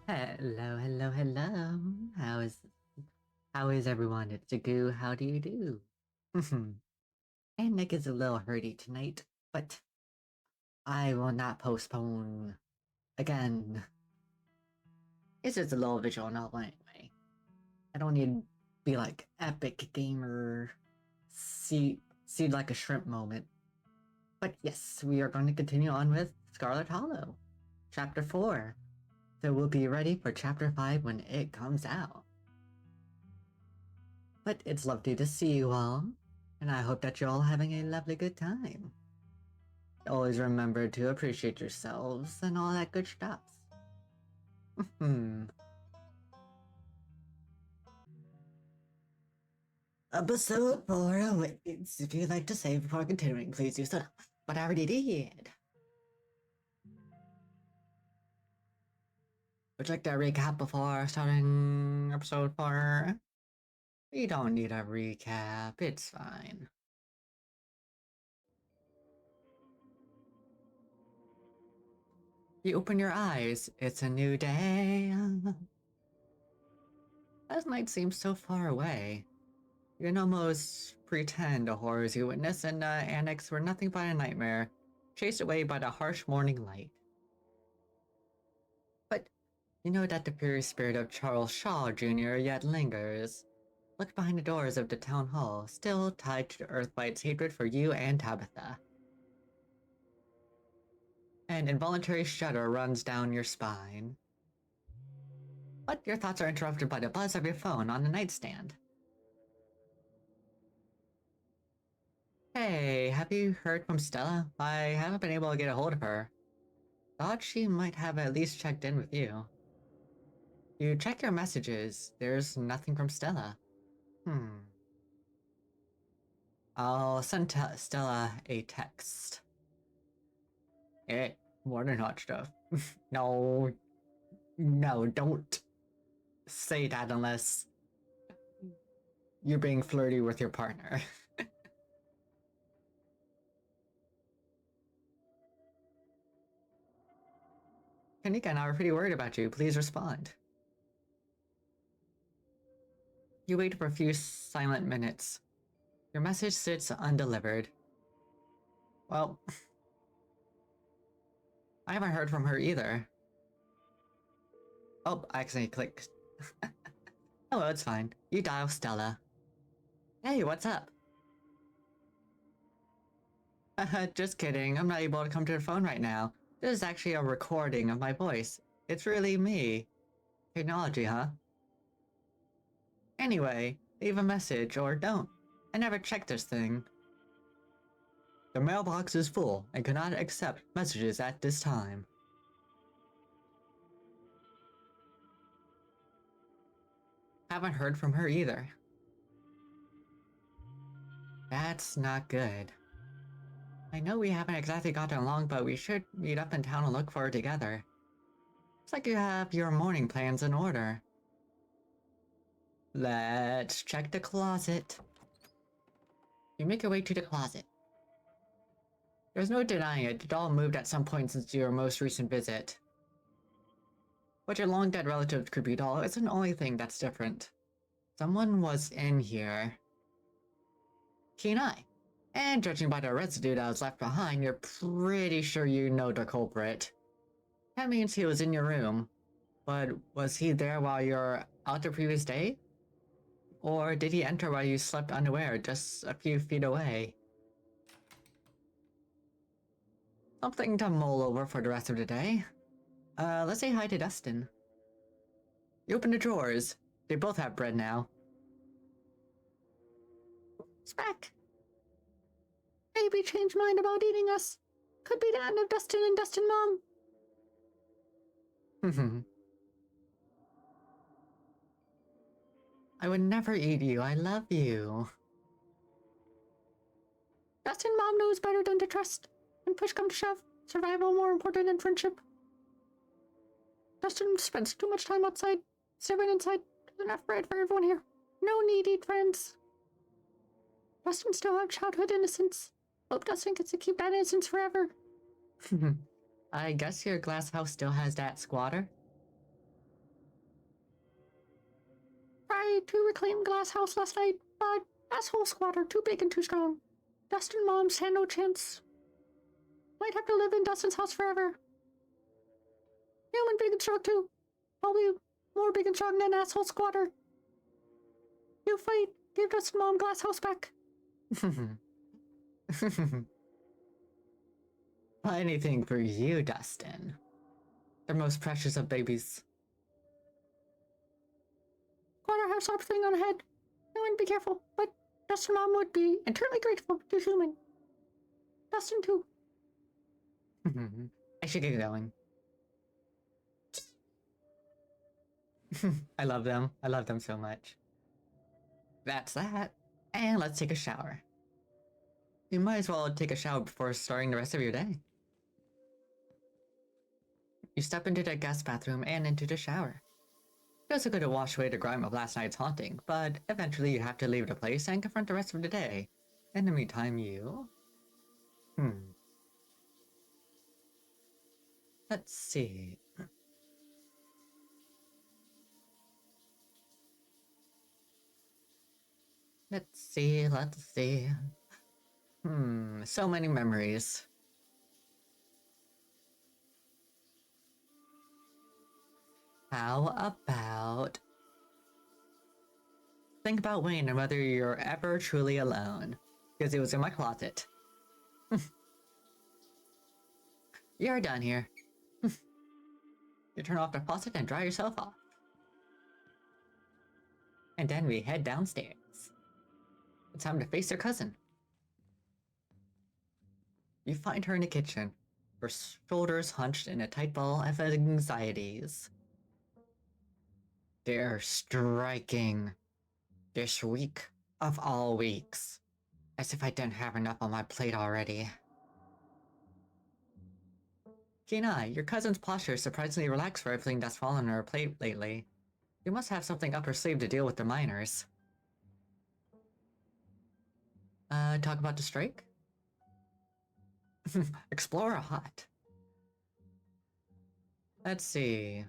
Hello, hello, hello. How is everyone? It's Jagu. How do you do? And Nick is a little hurty tonight, but I will not postpone again. It's just a little visual novel anyway. I don't need to be like epic gamer, see like a shrimp moment. But yes, we are going to continue on with Scarlet Hallow, Chapter 4. So we'll be ready for Chapter 5 when it comes out. But it's lovely to see you all, and I hope that you're all having a lovely good time. Always remember to appreciate yourselves and all that good stuff. Episode 4 awaits. If you'd like to save before continuing, please do so. But I already did. Would you like to recap before starting episode 4? We don't need a recap, it's fine. You open your eyes, it's a new day. That night seems so far away. You can almost pretend the horrors you witnessed in the annex were nothing but a nightmare, chased away by the harsh morning light. But you know that the furious spirit of Charles Shaw Jr. yet lingers, looked behind the doors of the town hall, still tied to the earth by its hatred for you and Tabitha. An involuntary shudder runs down your spine. But your thoughts are interrupted by the buzz of your phone on the nightstand. Hey, have you heard from Stella? I haven't been able to get a hold of her. Thought she might have at least checked in with you. You check your messages, there's nothing from Stella. I'll send Stella a text. More than hot stuff. No, don't say that unless you're being flirty with your partner. Kanika and I are pretty worried about you. Please respond. You wait for a few silent minutes. Your message sits undelivered. Well, I haven't heard from her either. Oh, I accidentally clicked. Oh, well, it's fine. You dial Stella. Hey, what's up? Just kidding. I'm not able to come to the phone right now. This is actually a recording of my voice. It's really me. Technology, huh? Anyway, leave a message or don't. I never checked this thing. The mailbox is full and cannot accept messages at this time. Haven't heard from her either. That's not good. I know we haven't exactly gotten along, but we should meet up in town and look for her together. Looks like you have your morning plans in order. Let's check the closet. You make your way to the closet. There's no denying it, the doll moved at some point since your most recent visit. But your long-dead relative's creepy doll isn't the only thing that's different. Someone was in here. Keen eye. And judging by the residue that was left behind, you're pretty sure you know the culprit. That means he was in your room. But was he there while you were out the previous day? Or did he enter while you slept unaware just a few feet away? Something to mull over for the rest of the day. Let's say hi to Dustin. You open the drawers. They both have bread now. Speck! Maybe changed mind about eating us. Could be the end of Dustin and Dustin Mom. I would never eat you. I love you. Dustin Mom knows better than to trust. When push comes to shove, survival more important than friendship. Dustin spends too much time outside. Serving inside. There's enough bread for everyone here. No needy friends. Dustin still have childhood innocence. Hope Dustin gets to keep that innocence forever. I guess your glass house still has that squatter? tried to reclaim Glass House last night, but asshole squatter too big and too strong. Dustin moms had no chance. Might have to live in Dustin's house forever. Human big and strong too. Probably more big and strong than asshole squatter. You fight, give Dustin mom Glass House back. Anything for you, Dustin. The most precious of babies. Squatter has sharp thing on her head. Human, be careful, but Dustin mom would be eternally grateful to Human. Dustin too. I should get going. I love them. I love them so much. That's that. And let's take a shower. You might as well take a shower before starting the rest of your day. You step into the guest bathroom and into the shower. It feels good to wash away the grime of last night's haunting, but eventually you have to leave the place and confront the rest of the day. In the meantime, you... Let's see... Let's see... So many memories. How about... Think about when and whether you're ever truly alone. Because it was in my closet. You're done here. You turn off the faucet and dry yourself off. And then we head downstairs. It's time to face your cousin. You find her in the kitchen, her shoulders hunched in a tight ball of anxieties. They're striking. This week of all weeks. As if I didn't have enough on my plate already. Kina, your cousin's posture is surprisingly relaxed for everything that's fallen on her plate lately. You must have something up her sleeve to deal with the miners. Talk about the strike? Explore a hut. Let's see.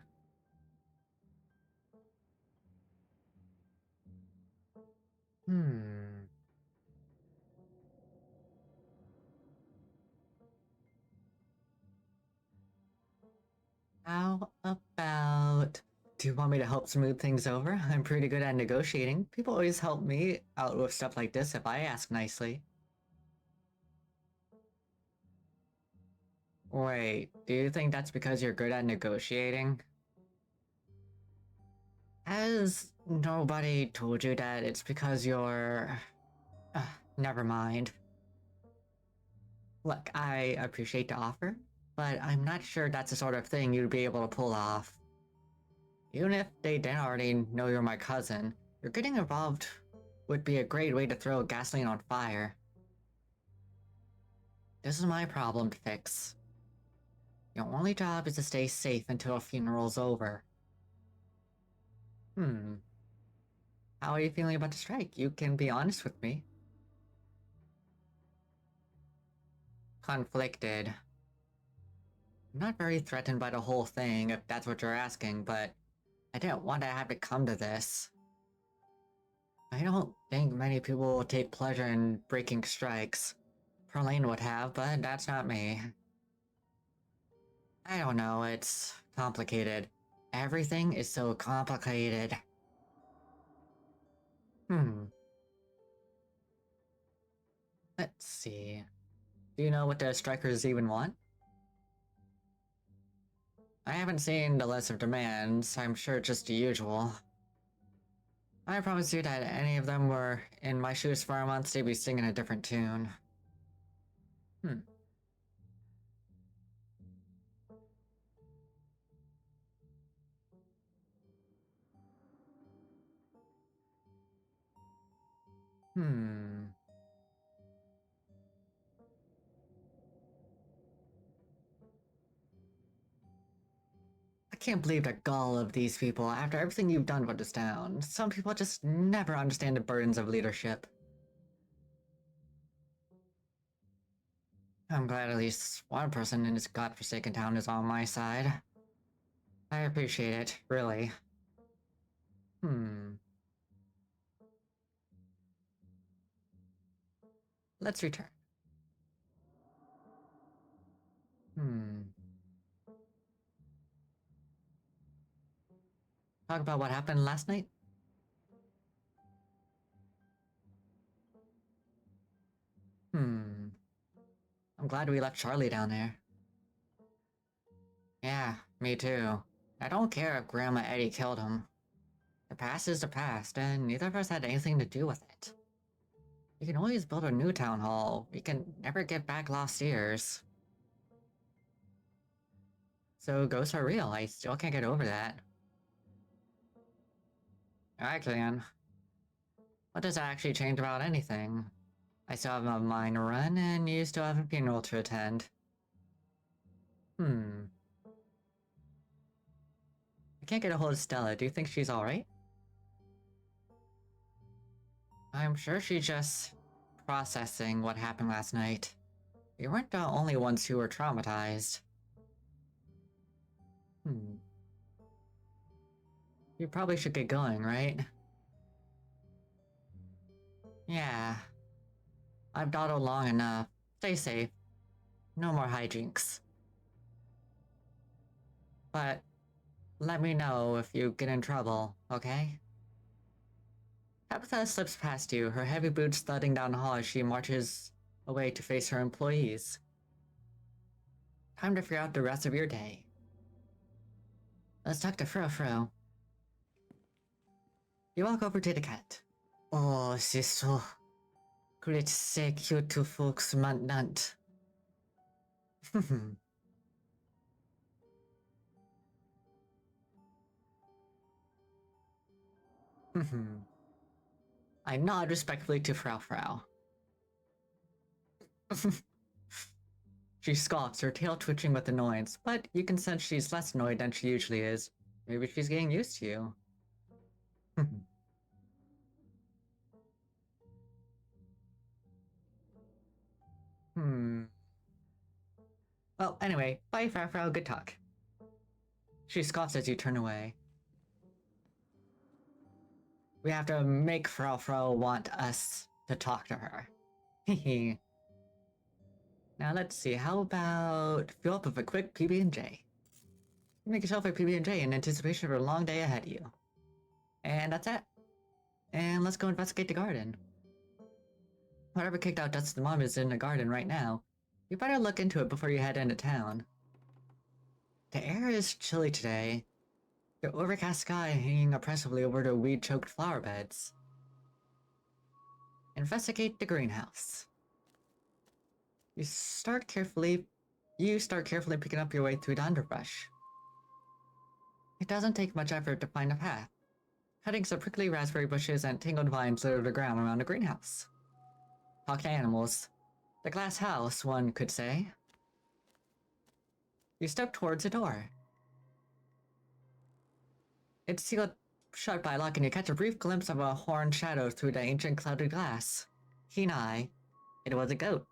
How about... Do you want me to help smooth things over? I'm pretty good at negotiating. People always help me out with stuff like this if I ask nicely. Wait, do you think that's because you're good at negotiating? Has nobody told you that it's because you're... never mind. Look, I appreciate the offer, but I'm not sure that's the sort of thing you'd be able to pull off. Even if they didn't already know you're my cousin, your getting involved would be a great way to throw gasoline on fire. This is my problem to fix. Your only job is to stay safe until a funeral's over. How are you feeling about the strike? You can be honest with me. Conflicted. I'm not very threatened by the whole thing, if that's what you're asking, but I didn't want to have it come to this. I don't think many people will take pleasure in breaking strikes. Perlane would have, but that's not me. I don't know, it's complicated. Everything is so complicated. Let's see. Do you know what the strikers even want? I haven't seen the list of demands. I'm sure it's just the usual. I promise you that any of them were in my shoes for a month, they'd be singing a different tune. I can't believe the gall of these people after everything you've done for this town. Some people just never understand the burdens of leadership. I'm glad at least one person in this godforsaken town is on my side. I appreciate it, really. Let's return. Talk about what happened last night? I'm glad we left Charlie down there. Yeah, me too. I don't care if Grandma Eddie killed him. The past is the past, and neither of us had anything to do with it. We can always build a new town hall. We can never get back lost years. So ghosts are real. I still can't get over that. I can. What does that actually change about anything? I still have a mine to run, and you still have a funeral to attend. I can't get a hold of Stella. Do you think she's alright? I'm sure she's just processing what happened last night. We weren't the only ones who were traumatized. You probably should get going, right? Yeah. I've dawdled long enough. Stay safe. No more hijinks. But let me know if you get in trouble, okay? Tabitha slips past you, her heavy boots thudding down the hall as she marches away to face her employees. Time to figure out the rest of your day. Let's talk to Fro. You walk over to the cat. Oh, she's so... Great say cute to folks mandant. I nod respectfully to Frau. She scoffs, her tail twitching with annoyance, but you can sense she's less annoyed than she usually is. Maybe she's getting used to you. Well, anyway, bye Frau, good talk. She scoffs as you turn away. We have to make Frau want us to talk to her. Hehe. Now let's see, how about fill up with a quick PB&J? Make yourself a PB&J in anticipation of a long day ahead of you. And that's it. And let's go investigate the garden. Whatever kicked out Dustin's mom is in the garden right now. You better look into it before you head into town. The air is chilly today. The overcast sky hanging oppressively over the weed-choked flower beds. Investigate the greenhouse. You start carefully picking up your way through the underbrush. It doesn't take much effort to find a path. Cuttings of prickly raspberry bushes and tangled vines litter the ground around the greenhouse. Talk to animals. The glass house, one could say. You step towards a door. It's sealed shut by a lock and you catch a brief glimpse of a horned shadow through the ancient clouded glass. Keen eye. It was a goat.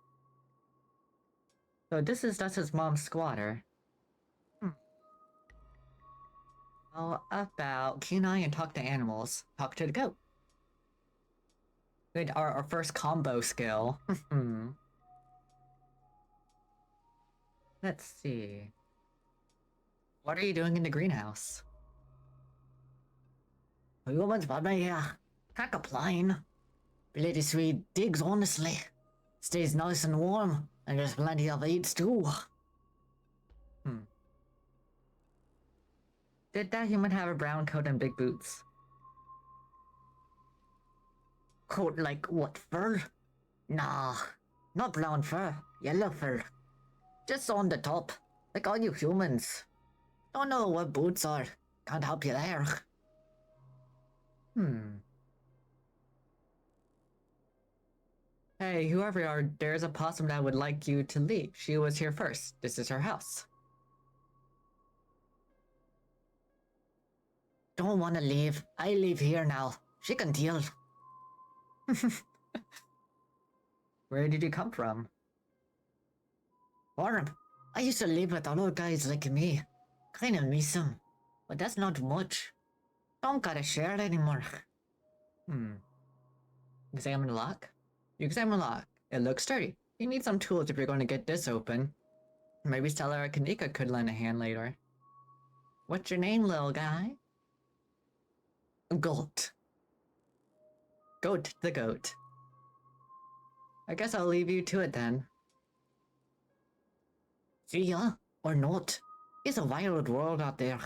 So this is Dustin's mom's squatter. How about keen eye and talk to animals? Talk to the goat. Good, our first combo skill. Let's see. What are you doing in the greenhouse? Humans bought me here. Can't complain. Bloody sweet digs, honestly. Stays nice and warm, and there's plenty of eats too. Did that human have a brown coat and big boots? Coat like what, fur? Nah, not brown fur, yellow fur. Just on the top, like all you humans. Don't know what boots are. Can't help you there. Hey, whoever you are, there's a possum that would like you to leave. She was here first. This is her house. Don't wanna leave. I live here now. She can deal. Where did you come from? Farm. I used to live with other guys like me. Kinda miss them. But that's not much. Don't gotta share it anymore. Examine the lock? You examine the lock. It looks sturdy. You need some tools if you're going to get this open. Maybe Stella or Kanika could lend a hand later. What's your name, little guy? Goat. Goat the goat. I guess I'll leave you to it then. See ya, or not. It's a wild world out there.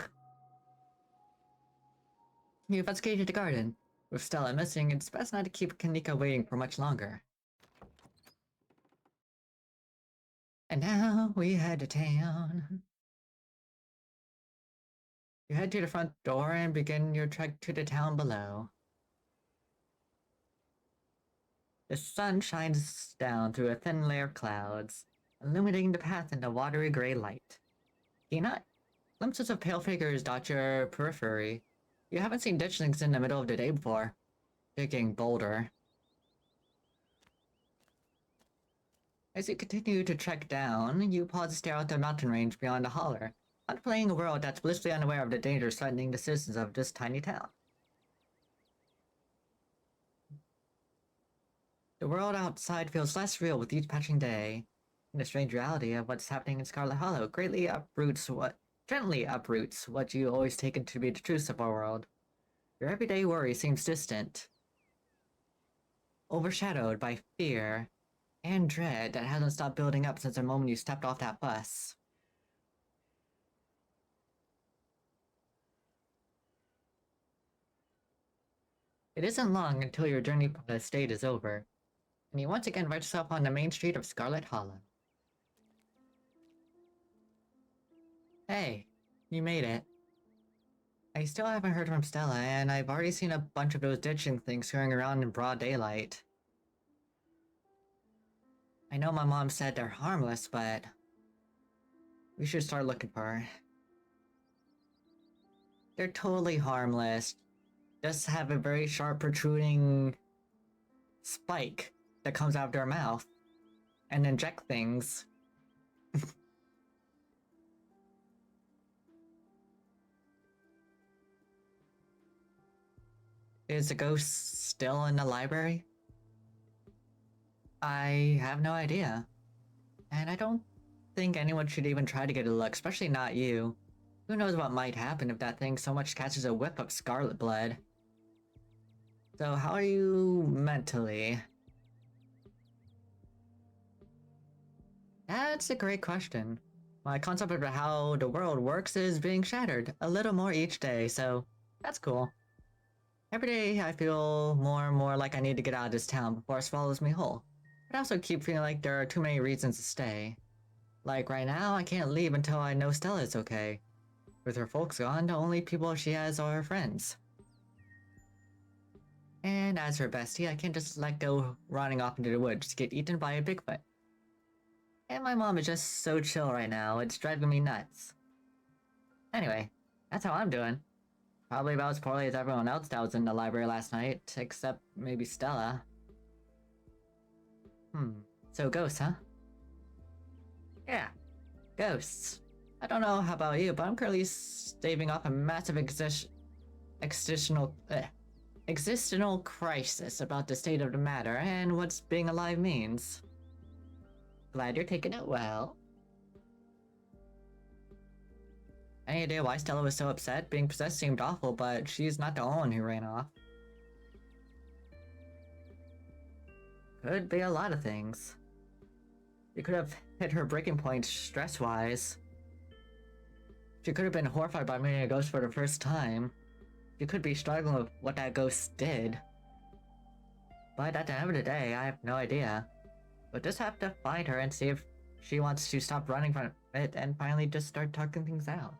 You've escaped the garden. With Stella missing, it's best not to keep Kanika waiting for much longer. And now we head to town. You head to the front door and begin your trek to the town below. The sun shines down through a thin layer of clouds, illuminating the path in the watery gray light. Peanut? Glimpses of pale figures dot your periphery. You haven't seen ditchlings in the middle of the day before. They're getting bolder. As you continue to trek down, you pause to stare out the mountain range beyond the holler, contemplating a world that's blissfully unaware of the dangers threatening the citizens of this tiny town. The world outside feels less real with each passing day, and the strange reality of what's happening in Scarlet Hallow gently uproots what you always taken to be the truth of our world. Your everyday worry seems distant, overshadowed by fear and dread that hasn't stopped building up since the moment you stepped off that bus. It isn't long until your journey from the estate is over, and you once again find yourself on the main street of Scarlet Hallow. Hey, you made it. I still haven't heard from Stella, and I've already seen a bunch of those ditching things going around in broad daylight. I know my mom said they're harmless, but we should start looking for her. They're totally harmless. Just have a very sharp protruding spike that comes out of their mouth and inject things. Is the ghost still in the library? I have no idea. And I don't think anyone should even try to get a look, especially not you. Who knows what might happen if that thing so much catches a whiff of scarlet blood. So how are you mentally? That's a great question. My concept of how the world works is being shattered a little more each day, so that's cool. Every day I feel more and more like I need to get out of this town before it swallows me whole. But I also keep feeling like there are too many reasons to stay. Like right now, I can't leave until I know Stella's okay. With her folks gone, the only people she has are her friends. And as her bestie, I can't just let go running off into the woods to get eaten by a Bigfoot. And my mom is just so chill right now, it's driving me nuts. Anyway, that's how I'm doing. Probably about as poorly as everyone else that was in the library last night, except maybe Stella. So ghosts, huh? Yeah, ghosts. I don't know how about you, but I'm currently staving off a massive existential crisis about the state of the matter and what being alive means. Glad you're taking it well. Any idea why Stella was so upset? Being possessed seemed awful, but she's not the only one who ran off. Could be a lot of things. She could have hit her breaking point stress-wise. She could have been horrified by meeting a ghost for the first time. She could be struggling with what that ghost did. But at the end of the day, I have no idea. We'll just have to find her and see if she wants to stop running from it and finally just start talking things out.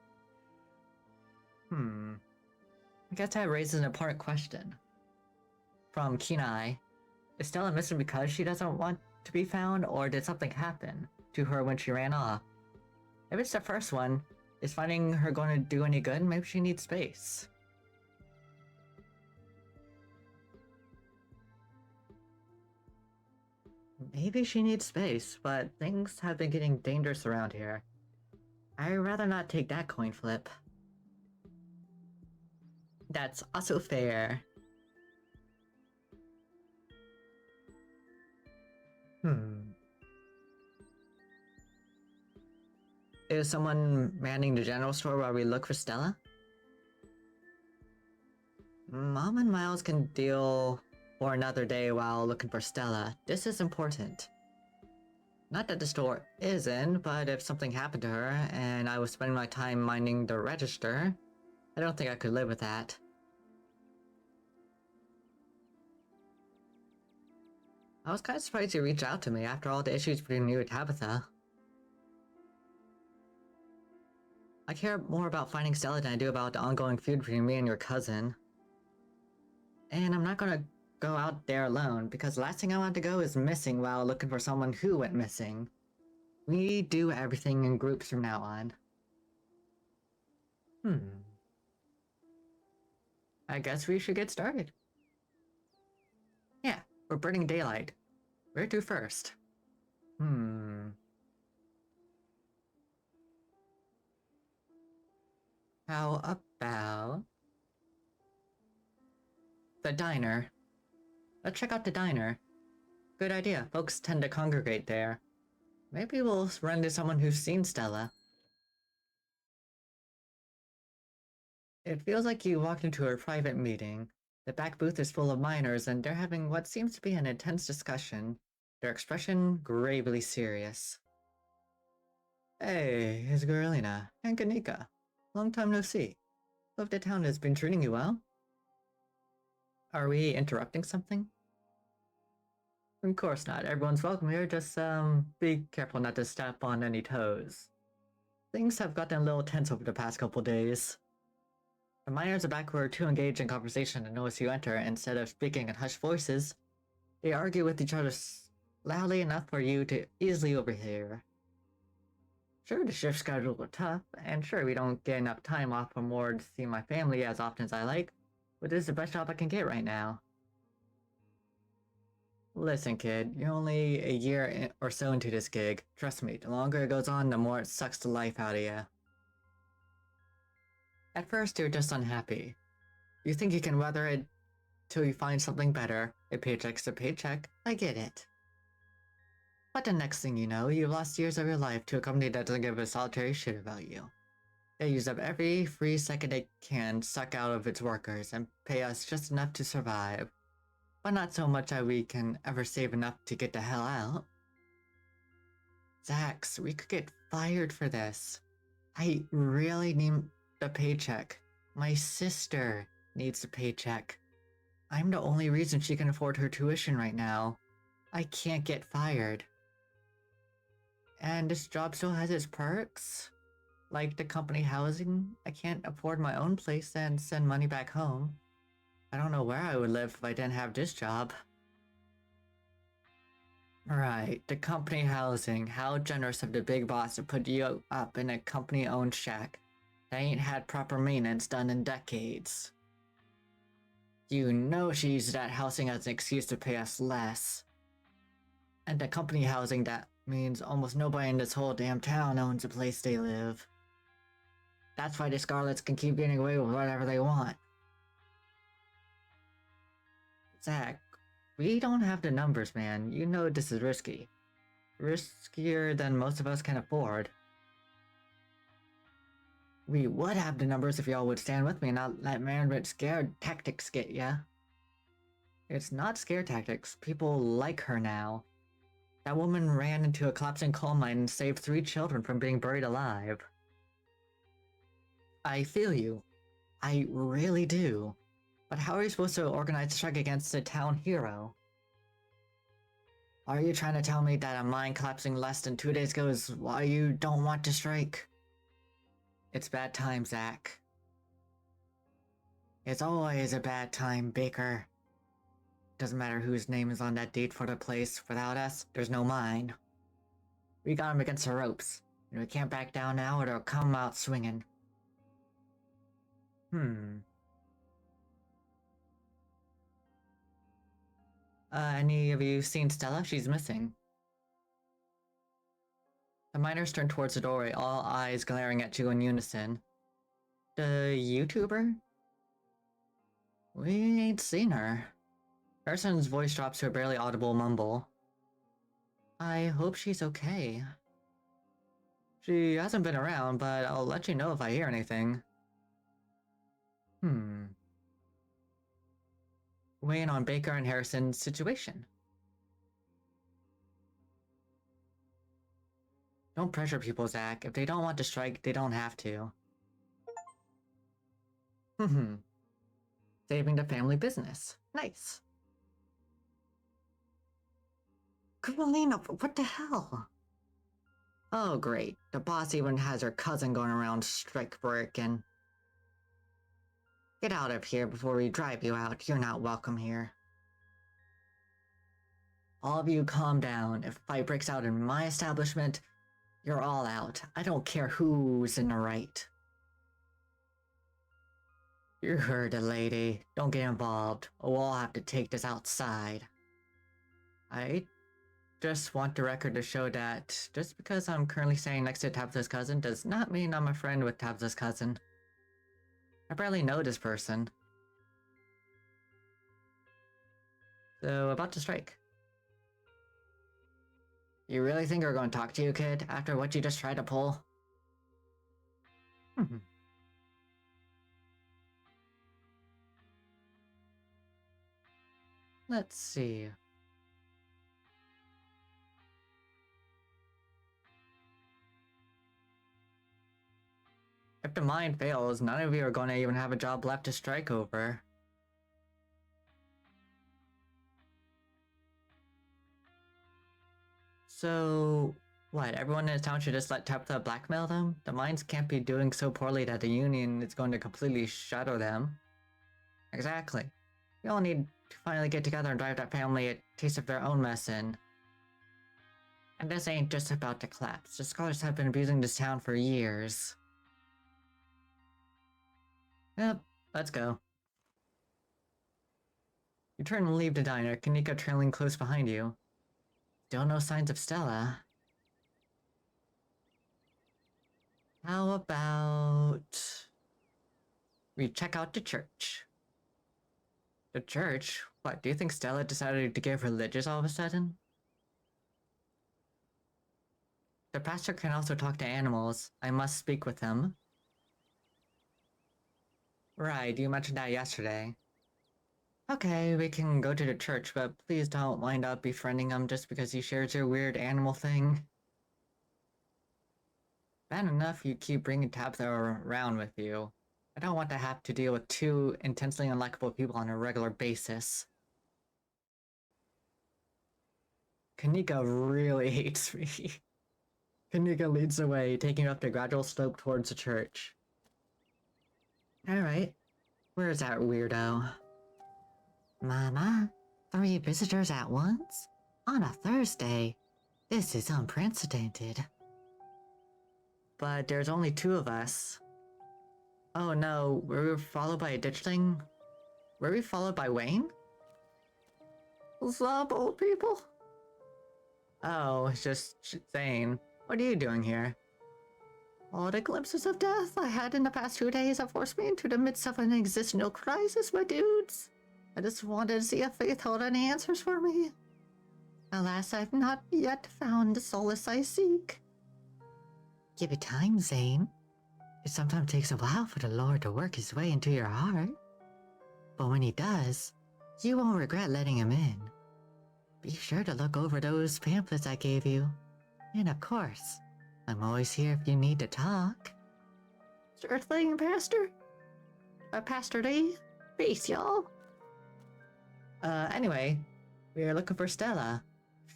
I guess that raises an important question. From Kenai, is Stella missing because she doesn't want to be found, or did something happen to her when she ran off? If it's the first one, is finding her going to do any good? Maybe she needs space. Maybe she needs space, but things have been getting dangerous around here. I'd rather not take that coin flip. That's also fair. Hmm. Is someone manning the general store while we look for Stella? Mom and Miles can deal for another day while looking for Stella. This is important. Not that the store isn't, but if something happened to her and I was spending my time minding the register, I don't think I could live with that. I was kind of surprised you reached out to me after all the issues between you and Tabitha. I care more about finding Stella than I do about the ongoing feud between me and your cousin. And I'm not gonna go out there alone, because the last thing I want to go is missing while looking for someone who went missing. We do everything in groups from now on. I guess we should get started. Yeah, we're burning daylight. Where to first? How about the diner? Let's check out the diner. Good idea, folks tend to congregate there. Maybe we'll run into someone who's seen Stella. It feels like you walked into a private meeting. The back booth is full of miners and they're having what seems to be an intense discussion, their expression gravely serious. Hey, it's Garelina and Kanika. Long time no see. Hope the town has been treating you well. Are we interrupting something? Of course not. Everyone's welcome here. Just, be careful not to step on any toes. Things have gotten a little tense over the past couple days. The miners are back who are too engaged in conversation to notice you enter. Instead of speaking in hushed voices, they argue with each other loudly enough for you to easily overhear. Sure, the shift schedules are tough, and sure, we don't get enough time off from work to see my family as often as I like, but this is the best job I can get right now. Listen, kid, you're only a year or so into this gig. Trust me, the longer it goes on, the more it sucks the life out of you. At first, you're just unhappy. You think you can weather it till you find something better. A paycheck's a paycheck, I get it. But the next thing you know, you've lost years of your life to a company that doesn't give a solitary shit about you. They use up every free second they can suck out of its workers and pay us just enough to survive. But not so much that we can ever save enough to get the hell out. Zax, we could get fired for this. I really need the paycheck. My sister needs the paycheck. I'm the only reason she can afford her tuition right now. I can't get fired. And this job still has its perks? Like the company housing, I can't afford my own place and send money back home. I don't know where I would live if I didn't have this job. Right, the company housing. How generous of the big boss to put you up in a company-owned shack that ain't had proper maintenance done in decades. You know she used that housing as an excuse to pay us less. And the company housing, that means almost nobody in this whole damn town owns a place they live. That's why the Scarlets can keep getting away with whatever they want. Zach, we don't have the numbers, man. You know this is risky. Riskier than most of us can afford. We would have the numbers if y'all would stand with me and not let management scare tactics get ya. It's not scare tactics. People like her now. That woman ran into a collapsing coal mine and saved 3 children from being buried alive. I feel you. I really do. But how are you supposed to organize a strike against a town hero? Are you trying to tell me that a mine collapsing less than 2 days ago is why you don't want to strike? It's bad time, Zach. It's always a bad time, Baker. Doesn't matter whose name is on that deed for the place. Without us, there's no mine. We got him against the ropes, and we can't back down now or they'll come out swinging. Any of you seen Stella? She's missing. The miners turn towards the doorway, all eyes glaring at you in unison. The YouTuber? We ain't seen her. Harrison's voice drops to a barely audible mumble. I hope she's okay. She hasn't been around, but I'll let you know if I hear anything. Weighing on Baker and Harrison's situation. Don't pressure people, Zach. If they don't want to strike, they don't have to. Saving the family business. Nice. Carolina, what the hell? Oh, great. The boss even has her cousin going around strike breaking. Get out of here before we drive you out. You're not welcome here. All of you calm down. If a fight breaks out in my establishment, you're all out. I don't care who's in the right. You heard it, lady. Don't get involved. We'll all have to take this outside. I just want the record to show that just because I'm currently staying next to Tabitha's cousin does not mean I'm a friend with Tabitha's cousin. I barely know this person. So, about to strike. You really think we're going to talk to you, kid, after what you just tried to pull? Let's see. If the mine fails, none of you are going to even have a job left to strike over. So, what, everyone in the town should just let Tabitha blackmail them? The mines can't be doing so poorly that the Union is going to completely shadow them. Exactly. We all need to finally get together and drive that family a taste of their own medicine. And this ain't just about to collapse. The scholars have been abusing this town for years. Yep, let's go. You turn and leave the diner, Kanika trailing close behind you. Still no signs of Stella. How about we check out the church? The church? What, do you think Stella decided to get religious all of a sudden? The pastor can also talk to animals. I must speak with him. Right, you mentioned that yesterday. Okay, we can go to the church, but please don't wind up befriending him just because he shares your weird animal thing. Bad enough you keep bringing Tabitha around with you. I don't want to have to deal with two intensely unlikable people on a regular basis. Kanika really hates me. Kanika leads the way, taking up the gradual slope towards the church. Alright, where's that weirdo? Mama, 3 visitors at once? On a Thursday? This is unprecedented. But there's only 2 of us. Oh no, were we followed by a ditchling? Were we followed by Wayne? Sup, old people? Oh, just saying. What are you doing here? All the glimpses of death I had in the past 2 days have forced me into the midst of an existential crisis, my dudes. I just wanted to see if Faith held any answers for me. Alas, I've not yet found the solace I seek. Give it time, Zane. It sometimes takes a while for the Lord to work his way into your heart. But when he does, you won't regret letting him in. Be sure to look over those pamphlets I gave you. And of course, I'm always here if you need to talk. Sure thing, Pastor. Pastor D. Peace, y'all. Anyway, we are looking for Stella.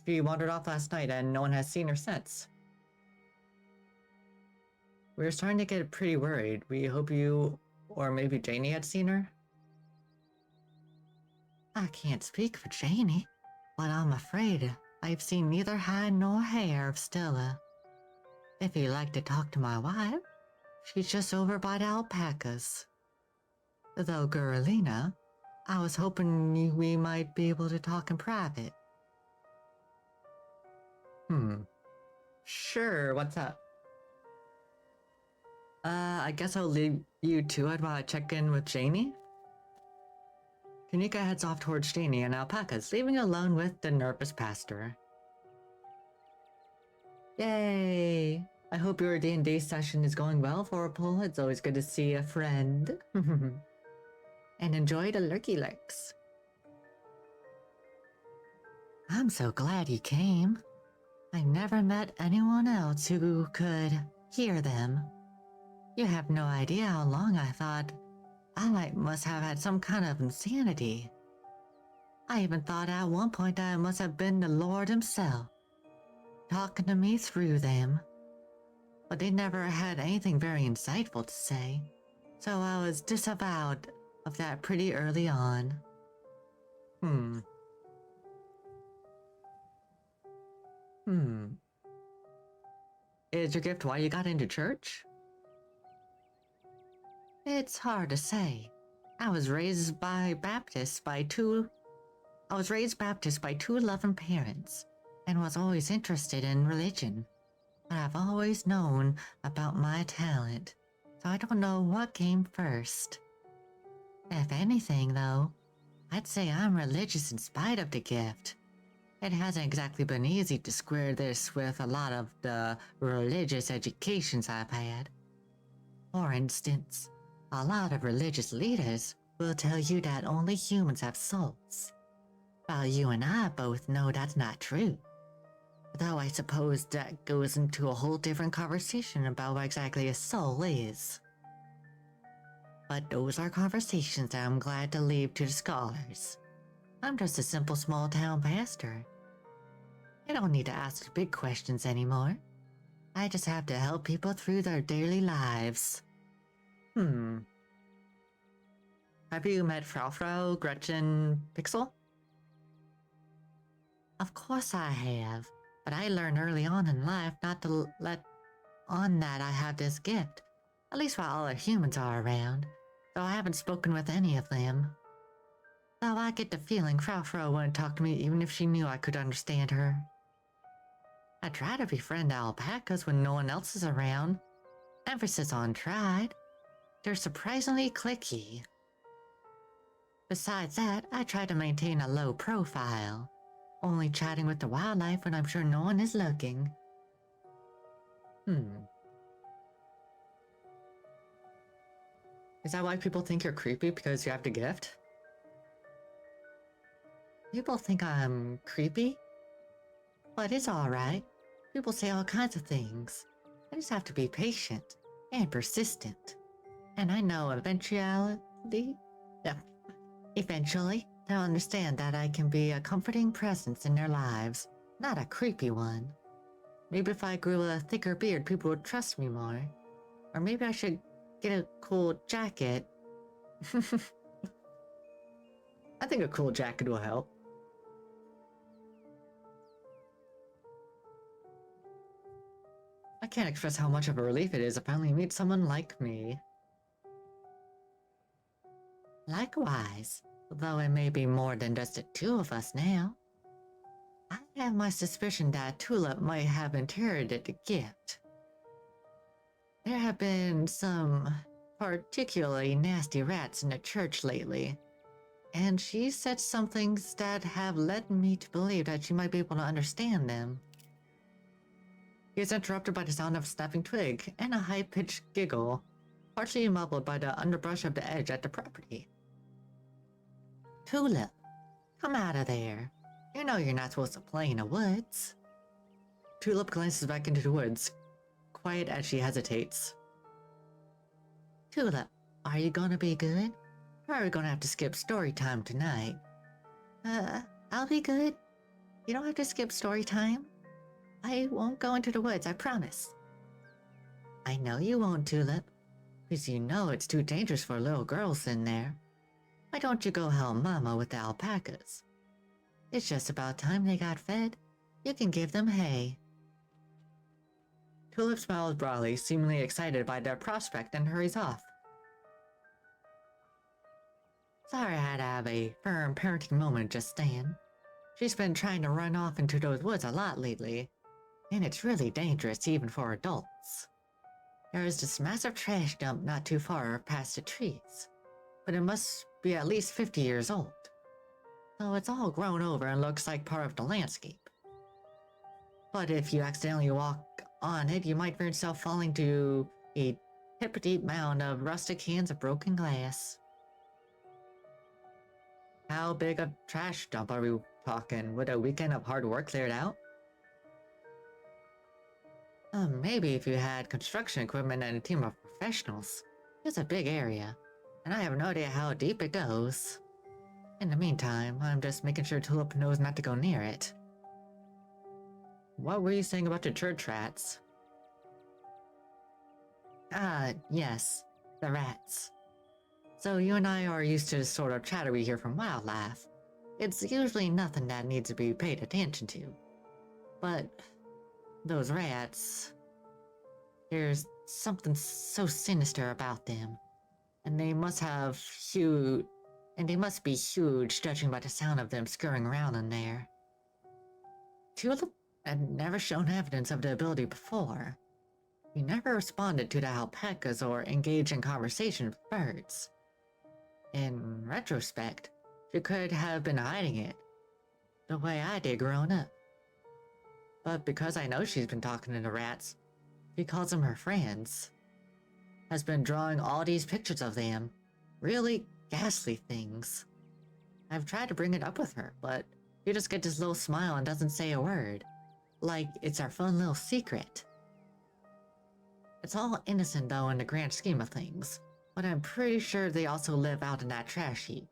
She wandered off last night and no one has seen her since. We're starting to get pretty worried. We hope you, or maybe Janie had seen her? I can't speak for Janie, but I'm afraid I've seen neither hide nor hair of Stella. If you'd like to talk to my wife, she's just over by the alpacas. Though, Girlina, I was hoping we might be able to talk in private. Sure, what's up? I guess I'll leave you to it while I check in with Janie? Kanika heads off towards Janie and alpacas, leaving alone with the nervous pastor. Yay! I hope your D&D session is going well, Vorpal. It's always good to see a friend. And enjoy the lurky lurks. I'm so glad you came. I never met anyone else who could hear them. You have no idea how long I thought I must have had some kind of insanity. I even thought at one point I must have been the Lord himself, talking to me through them. But they never had anything very insightful to say, so I was disavowed of that pretty early on. Is your gift why you got into church? It's hard to say. I was raised Baptist by two loving parents and was always interested in religion. But I've always known about my talent, so I don't know what came first. If anything, though, I'd say I'm religious in spite of the gift. It hasn't exactly been easy to square this with a lot of the religious educations I've had. For instance, a lot of religious leaders will tell you that only humans have souls, while you and I both know that's not true. Though I suppose that goes into a whole different conversation about what exactly a soul is. But those are conversations that I'm glad to leave to the scholars. I'm just a simple small-town pastor. I don't need to ask big questions anymore. I just have to help people through their daily lives. Have you met Frau, Gretchen, Pixel? Of course I have, but I learned early on in life not to let on that I have this gift, at least while all the humans are around, though I haven't spoken with any of them. Though I get the feeling Frau wouldn't talk to me even if she knew I could understand her. I try to befriend alpacas when no one else is around. Emphasis on tried. They're surprisingly cliquey. Besides that, I try to maintain a low profile, only chatting with the wildlife when I'm sure no one is looking. Is that why people think you're creepy because you have the gift? People think I'm creepy? But it's alright. People say all kinds of things. I just have to be patient and persistent. And I know eventually they'll understand that I can be a comforting presence in their lives, not a creepy one. Maybe if I grew a thicker beard, people would trust me more. Or maybe I should get a cool jacket. I think a cool jacket will help. I can't express how much of a relief it is to finally meet someone like me. Likewise, though it may be more than just the two of us now. I have my suspicion that Tulip might have inherited the gift. There have been some particularly nasty rats in the church lately, and she said some things that have led me to believe that she might be able to understand them. He is interrupted by the sound of a snapping twig and a high-pitched giggle, partially muffled by the underbrush of the edge at the property. Tulip, come out of there. You know you're not supposed to play in the woods. Tulip glances back into the woods, quiet as she hesitates. Tulip, are you gonna be good? Or are we gonna have to skip story time tonight? I'll be good. You don't have to skip story time. I won't go into the woods, I promise. I know you won't, Tulip, because you know it's too dangerous for little girls in there. Why don't you go help Mama with the alpacas? It's just about time they got fed. You can give them hay. Tulip smiles broadly, seemingly excited by their prospect, and hurries off. Sorry I had to have a firm parenting moment just then. She's been trying to run off into those woods a lot lately, and it's really dangerous even for adults. There is this massive trash dump not too far past the trees, but it must be at least 50 years old. So it's all grown over and looks like part of the landscape. But if you accidentally walk on it, you might find yourself falling to a hip-deep mound of rusted cans of broken glass. How big a trash dump are we talking? Would a weekend of hard work clear it out? Maybe if you had construction equipment and a team of professionals. It's a big area, and I have no idea how deep it goes. In the meantime, I'm just making sure Tulip knows not to go near it. What were you saying about the church rats? Yes, the rats. So you and I are used to the sort of chatter we hear from wildlife. It's usually nothing that needs to be paid attention to. But those rats, there's something so sinister about them. And they must be huge, judging by the sound of them scurrying around in there. Tulip had never shown evidence of the ability before. He never responded to the alpacas or engaged in conversation with birds. In retrospect, she could have been hiding it, the way I did growing up. But because I know she's been talking to the rats, she calls them her friends. Has been drawing all these pictures of them. Really ghastly things. I've tried to bring it up with her, but she just gets this little smile and doesn't say a word. Like it's our fun little secret. It's all innocent though in the grand scheme of things, but I'm pretty sure they also live out in that trash heap.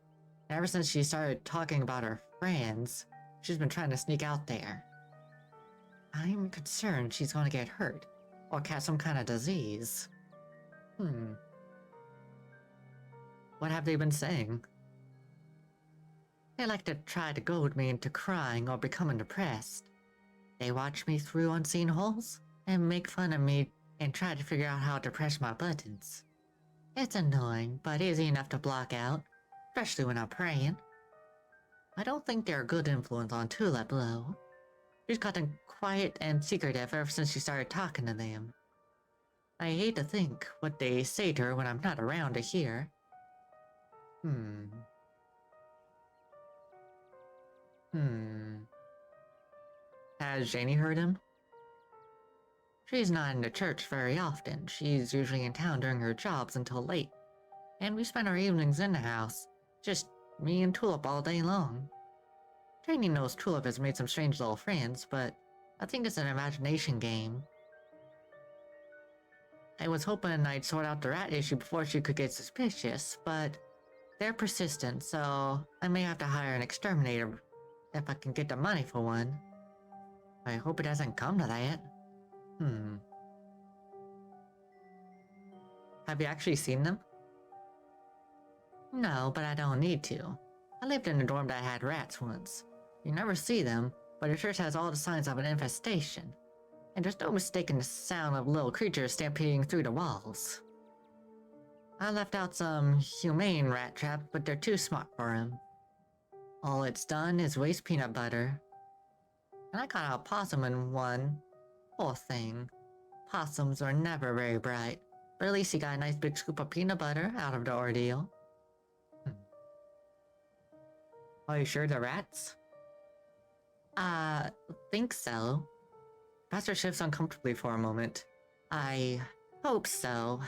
Ever since she started talking about her friends, she's been trying to sneak out there. I'm concerned she's gonna get hurt, or catch some kind of disease. What have they been saying? They like to try to goad me into crying or becoming depressed. They watch me through unseen holes and make fun of me and try to figure out how to press my buttons. It's annoying, but easy enough to block out, especially when I'm praying. I don't think they're a good influence on Tulip, though. She's gotten quiet and secretive ever since she started talking to them. I hate to think what they say to her when I'm not around to hear. Has Janie heard him? She's not in the church very often. She's usually in town during her jobs until late. And we spend our evenings in the house. Just me and Tulip all day long. Janie knows Tulip has made some strange little friends, but I think it's an imagination game. I was hoping I'd sort out the rat issue before she could get suspicious, but they're persistent, so I may have to hire an exterminator if I can get the money for one. I hope it doesn't come to that. Have you actually seen them? No, but I don't need to. I lived in a dorm that had rats once. You never see them, but it sure has all the signs of an infestation. And there's no mistaking the sound of little creatures stampeding through the walls. I left out some humane rat traps, but they're too smart for him. All it's done is waste peanut butter. And I caught a possum in one. Poor thing. Possums are never very bright, but at least he got a nice big scoop of peanut butter out of the ordeal. Are you sure they're rats? Think so. Pastor shifts uncomfortably for a moment. I hope so.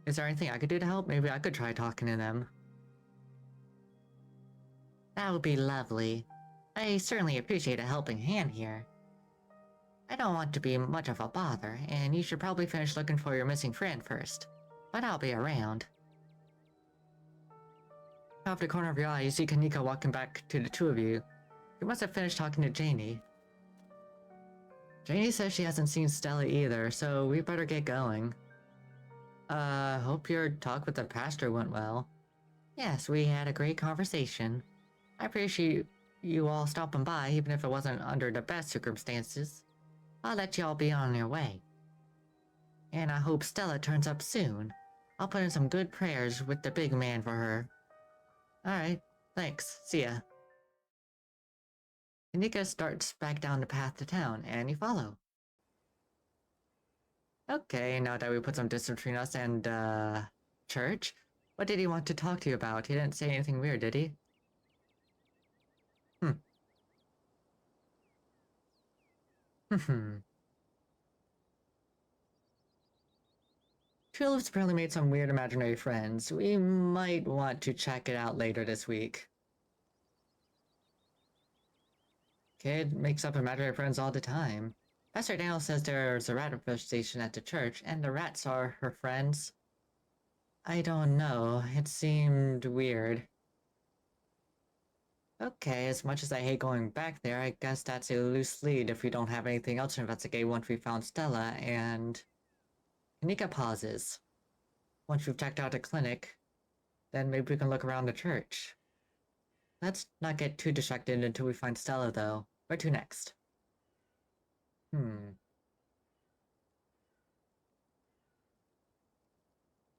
Is there anything I could do to help? Maybe I could try talking to them. That would be lovely. I certainly appreciate a helping hand here. I don't want to be much of a bother, and you should probably finish looking for your missing friend first. But I'll be around. Out of the corner of your eye, you see Kanika walking back to the two of you. You must have finished talking to Janie. Janie says she hasn't seen Stella either, so we better get going. Hope your talk with the pastor went well. Yes, we had a great conversation. I appreciate you all stopping by, even if it wasn't under the best circumstances. I'll let y'all be on your way. And I hope Stella turns up soon. I'll put in some good prayers with the big man for her. Alright, thanks. See ya. Kanika starts back down the path to town, and you follow. Okay, now that we put some distance between us and, church, What did he want to talk to you about? He didn't say anything weird, did he? Hmm. Tulip's apparently made some weird imaginary friends. We might want to check it out later this week. Kid makes up imaginary friends all the time. Pastor Daniel says there's a rat infestation at the church, and the rats are her friends. I don't know. It seemed weird. Okay, as much as I hate going back there, I guess that's a loose lead if we don't have anything else to investigate once we found Stella, and... Kanika pauses. Once we've checked out the clinic, then maybe we can look around the church. Let's not get too distracted until we find Stella, though. Where to next?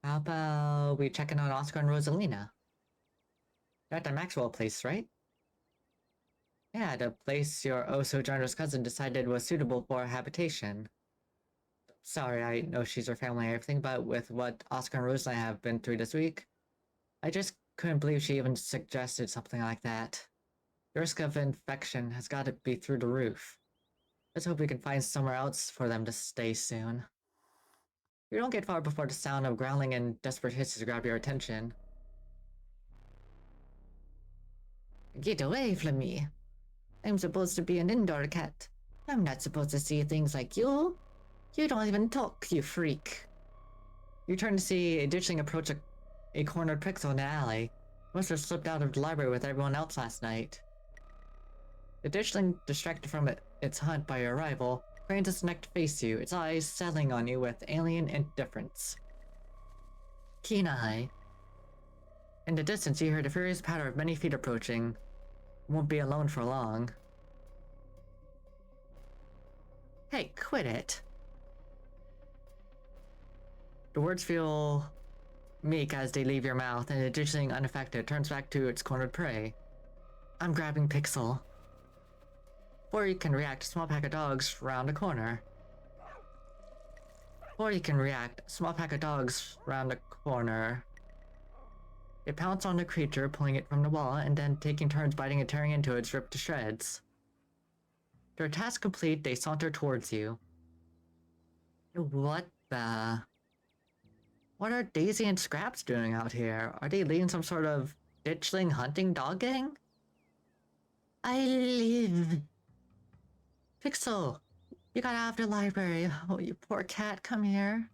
How about we check in on Oscar and Rosalina? They're at the Maxwell place, right? Yeah, the place your oh-so-generous cousin decided was suitable for habitation. Sorry, I know she's her family and everything, but with what Oscar and Rosalina have been through this week, I just couldn't believe she even suggested something like that. The risk of infection has got to be through the roof. Let's hope we can find somewhere else for them to stay soon. You don't get far before the sound of growling and desperate hisses grab your attention. Get away from me. I'm supposed to be an indoor cat. I'm not supposed to see things like you. You don't even talk, you freak. You turn to see a ditchling approach a cornered pixel in the alley. Must have slipped out of the library with everyone else last night. The ditchling, distracted from its hunt by your arrival, cranes its neck to face you, its eyes settling on you with alien indifference. Keen eye. In the distance, you hear the furious patter of many feet approaching. Won't be alone for long. Hey, quit it. The words feel meek as they leave your mouth, and the ditchling, unaffected, turns back to its cornered prey. I'm grabbing Pixel. Or you can react, small pack of dogs round the corner. They pounce on the creature, pulling it from the wall, and then taking turns biting and tearing into it, ripped to shreds. Their task complete, they saunter towards you. What the... What are Daisy and Scraps doing out here? Are they leading some sort of ditchling hunting dog gang? I live. Pixel, you got out of the library. Oh, you poor cat, come here.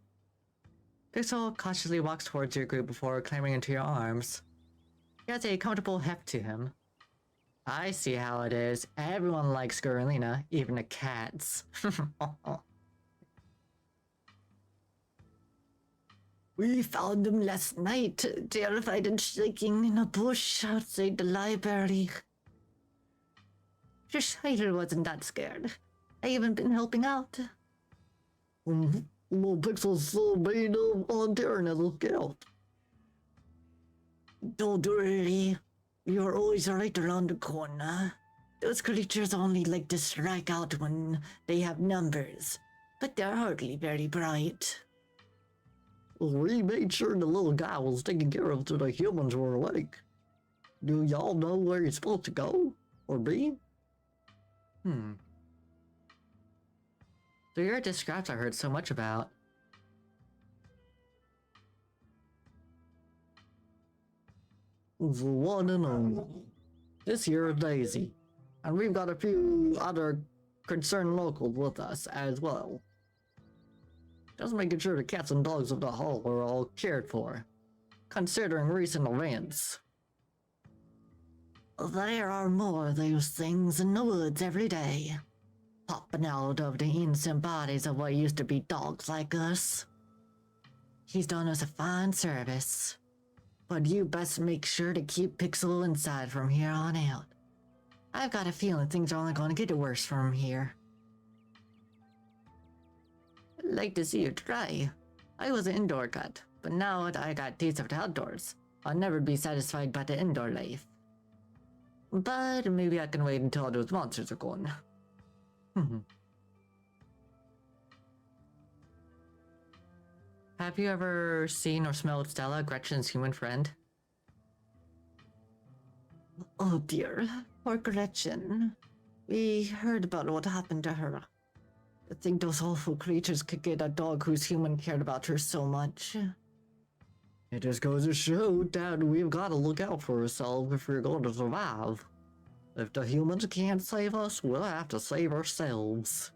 Pixel cautiously walks towards your group before clambering into your arms. He has a comfortable heft to him. I see how it is. Everyone likes Scarlet, even the cats. We found them last night, terrified and shaking in a bush outside the library. Schreider wasn't that scared. I even been helping out. Little Pixel's so made of volunteering as a scout. Don't worry. You're always right around the corner. Those creatures only like to strike out when they have numbers, but they're hardly very bright. We made sure the little guy was taken care of till the humans were awake. Do y'all know where he's supposed to go? Or be? So you're the Scraps I heard so much about. The one and only. This here is Daisy. And we've got a few other concerned locals with us as well. Just making sure the cats and dogs of the hall are all cared for, considering recent events. There are more of those things in the woods every day, popping out of the innocent bodies of what used to be dogs like us. He's done us a fine service, but you best make sure to keep Pixel inside from here on out. I've got a feeling things are only going to get worse from here. I'd like to see you try. I was an indoor cat, but now that I got taste of the outdoors, I'll never be satisfied by the indoor life. But maybe I can wait until all those monsters are gone. Have you ever seen or smelled Stella, Gretchen's human friend? Oh dear, poor Gretchen. We heard about what happened to her. To think those awful creatures could get a dog whose human cared about her so much. It just goes to show that we've got to look out for ourselves if we're going to survive. If the humans can't save us, we'll have to save ourselves.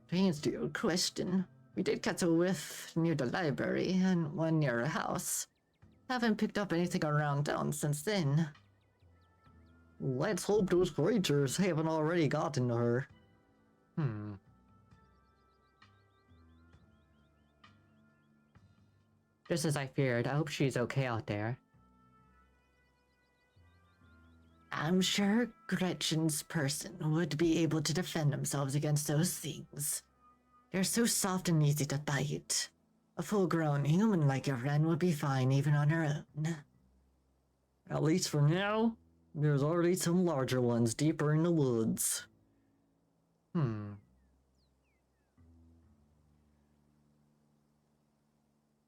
To answer your question, we did catch a whiff near the library and one near a house. Haven't picked up anything around town since then. Let's hope those creatures haven't already gotten to her. Just as I feared, I hope she's okay out there. I'm sure Gretchen's person would be able to defend themselves against those things. They're so soft and easy to bite. A full-grown human like your friend would be fine even on her own. At least for now, there's already some larger ones deeper in the woods.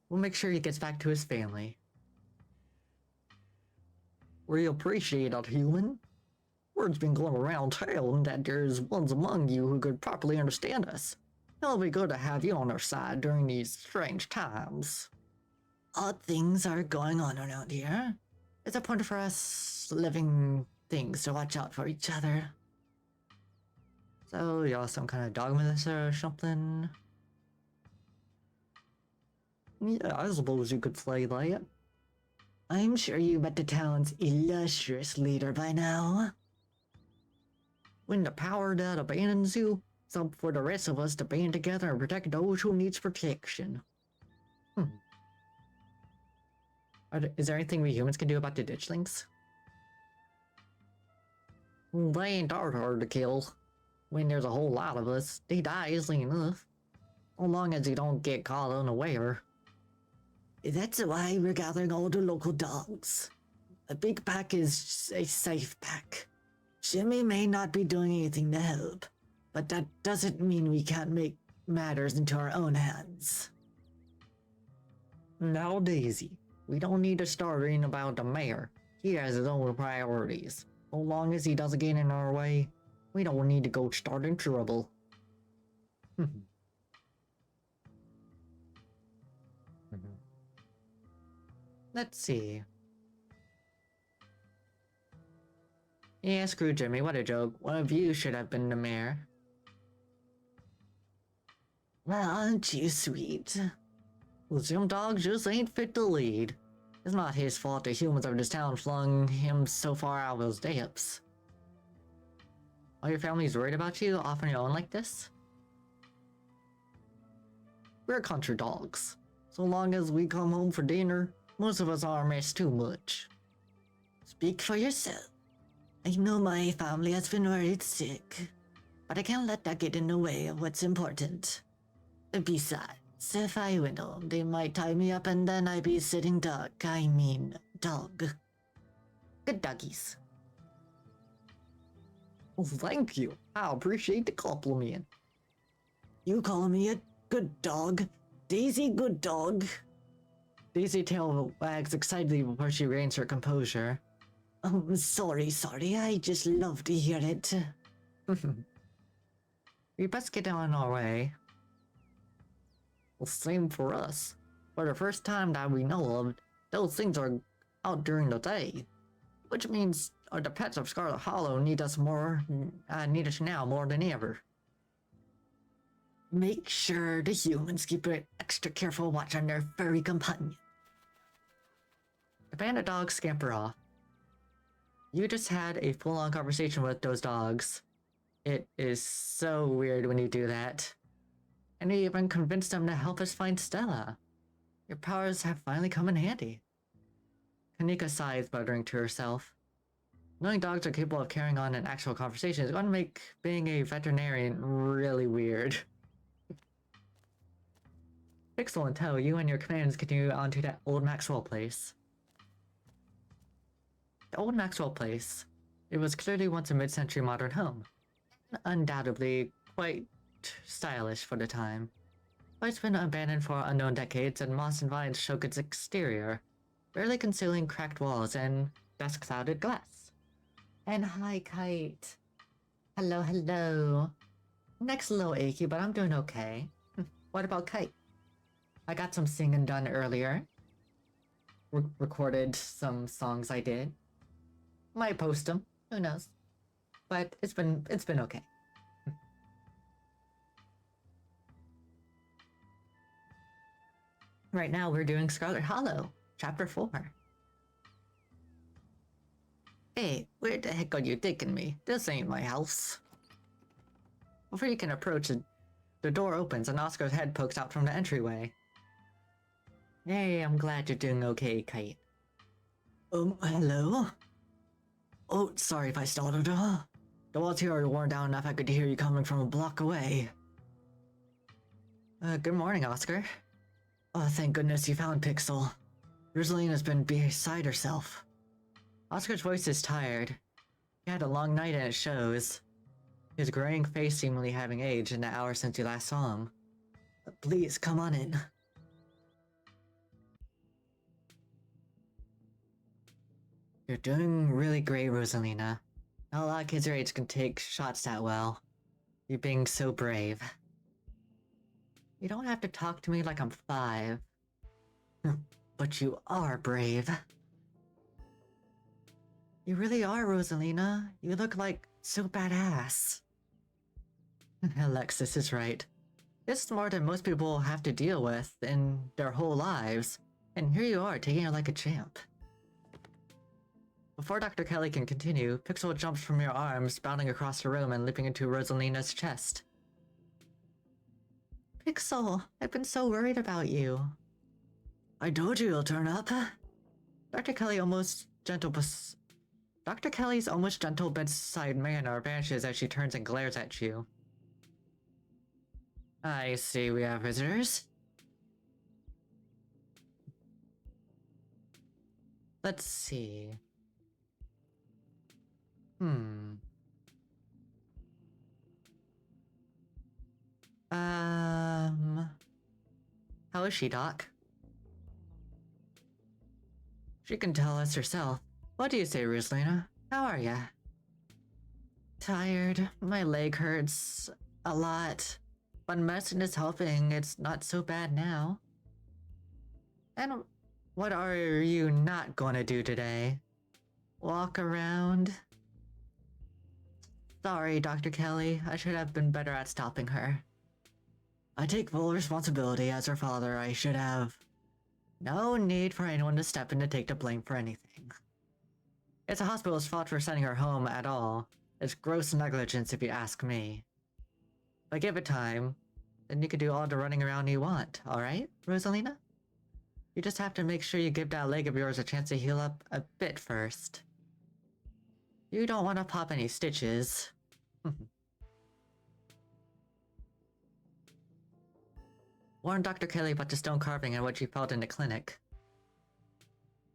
We'll make sure he gets back to his family. We appreciate it, human. Word's been going around town that there's ones among you who could properly understand us. It'll be good to have you on our side during these strange times. Odd things are going on around here. It's important for us living things to watch out for each other. So, y'all some kind of dog minister or something? Yeah, I suppose you could play that. I'm sure you met the town's illustrious leader by now. When the power that abandons you, it's up for the rest of us to band together and protect those who needs protection. Is there anything we humans can do about the ditchlings? They ain't that hard to kill. When there's a whole lot of us, they die easily enough. So long as you don't get caught unaware. That's why we're gathering all the local dogs. A big pack is a safe pack. Jimmy may not be doing anything to help, but that doesn't mean we can't make matters into our own hands. Now, Daisy, we don't need to start worrying about the mayor. He has his own priorities. So long as he doesn't get in our way, we don't need to go starting trouble. Let's see. Yeah, screw Jimmy, what a joke. One of you should have been the mayor. Well, aren't you sweet? Well, some dogs just ain't fit to lead. It's not his fault the humans of this town flung him so far out of his depths. All your family's worried about you off on your own like this? We're country dogs. So long as we come home for dinner, most of us aren't missed too much. Speak for yourself. I know my family has been worried sick, but I can't let that get in the way of what's important. Besides, if I went home, they might tie me up and then I'd be sitting dog. Good doggies. Well, thank you. I appreciate the compliment. You call me a good dog? Daisy good dog? Daisy tail wags excitedly before she regains her composure. Sorry, I just love to hear it. We best get on our way. Well, same for us. For the first time that we know of, those things are out during the day. Which means the pets of Scarlet Hallow need us now more than ever. Make sure the humans keep an extra careful watch on their furry companion. The bandit dogs scamper off. You just had a full-on conversation with those dogs. It is so weird when you do that. And you even convinced them to help us find Stella. Your powers have finally come in handy. Kanika sighs, muttering to herself. Knowing dogs are capable of carrying on an actual conversation is going to make being a veterinarian really weird. Pixel and Toe, you and your companions continue on to that old Maxwell place. The old Maxwell place. It was clearly once a mid-century modern home. Undoubtedly quite stylish for the time. It's been abandoned for unknown decades, and moss and vines choke its exterior, barely concealing cracked walls and dust-clouded glass. And hi, Kite. Hello, hello. Neck's a little achy, but I'm doing okay. What about Kite? I got some singing done earlier. Recorded some songs I did. Might post them. Who knows? But it's been okay. Right now we're doing Scarlet Hallow, Chapter 4. Hey, where the heck are you taking me? This ain't my house. Before you can approach it, the door opens and Oscar's head pokes out from the entryway. Hey, I'm glad you're doing okay, Kite. Hello? Oh, sorry if I startled. The walls here are worn down enough I could hear you coming from a block away. Good morning, Oscar. Oh, thank goodness you found Pixel. Rosalina's been beside herself. Oscar's voice is tired. He had a long night and it shows. His graying face seemingly having aged in the hour since you last saw him. Please, come on in. You're doing really great, Rosalina. Not a lot of kids your age can take shots that well. You're being so brave. You don't have to talk to me like I'm 5. But you are brave. You really are, Rosalina. You look like so badass. Alexis is right. This is more than most people have to deal with in their whole lives. And here you are, taking it like a champ. Before Dr. Kelly can continue, Pixel jumps from your arms, bounding across the room and leaping into Rosalina's chest. Pixel, I've been so worried about you. I told you you'll turn up. Dr. Kelly's almost gentle bedside manner vanishes as she turns and glares at you. I see we have visitors. Let's see. How is she, Doc? She can tell us herself. What do you say, Rosalina? How are ya? Tired. My leg hurts a lot. But medicine is helping. It's not so bad now. And what are you not gonna do today? Walk around? Sorry, Dr. Kelly. I should have been better at stopping her. I take full responsibility as her father. I should have. No need for anyone to step in to take the blame for anything. It's the hospital's fault for sending her home at all. It's gross negligence if you ask me. But give it time, then you can do all the running around you want, alright, Rosalina? You just have to make sure you give that leg of yours a chance to heal up a bit first. You don't want to pop any stitches. Warn Dr. Kelly about the stone carving and what she felt in the clinic.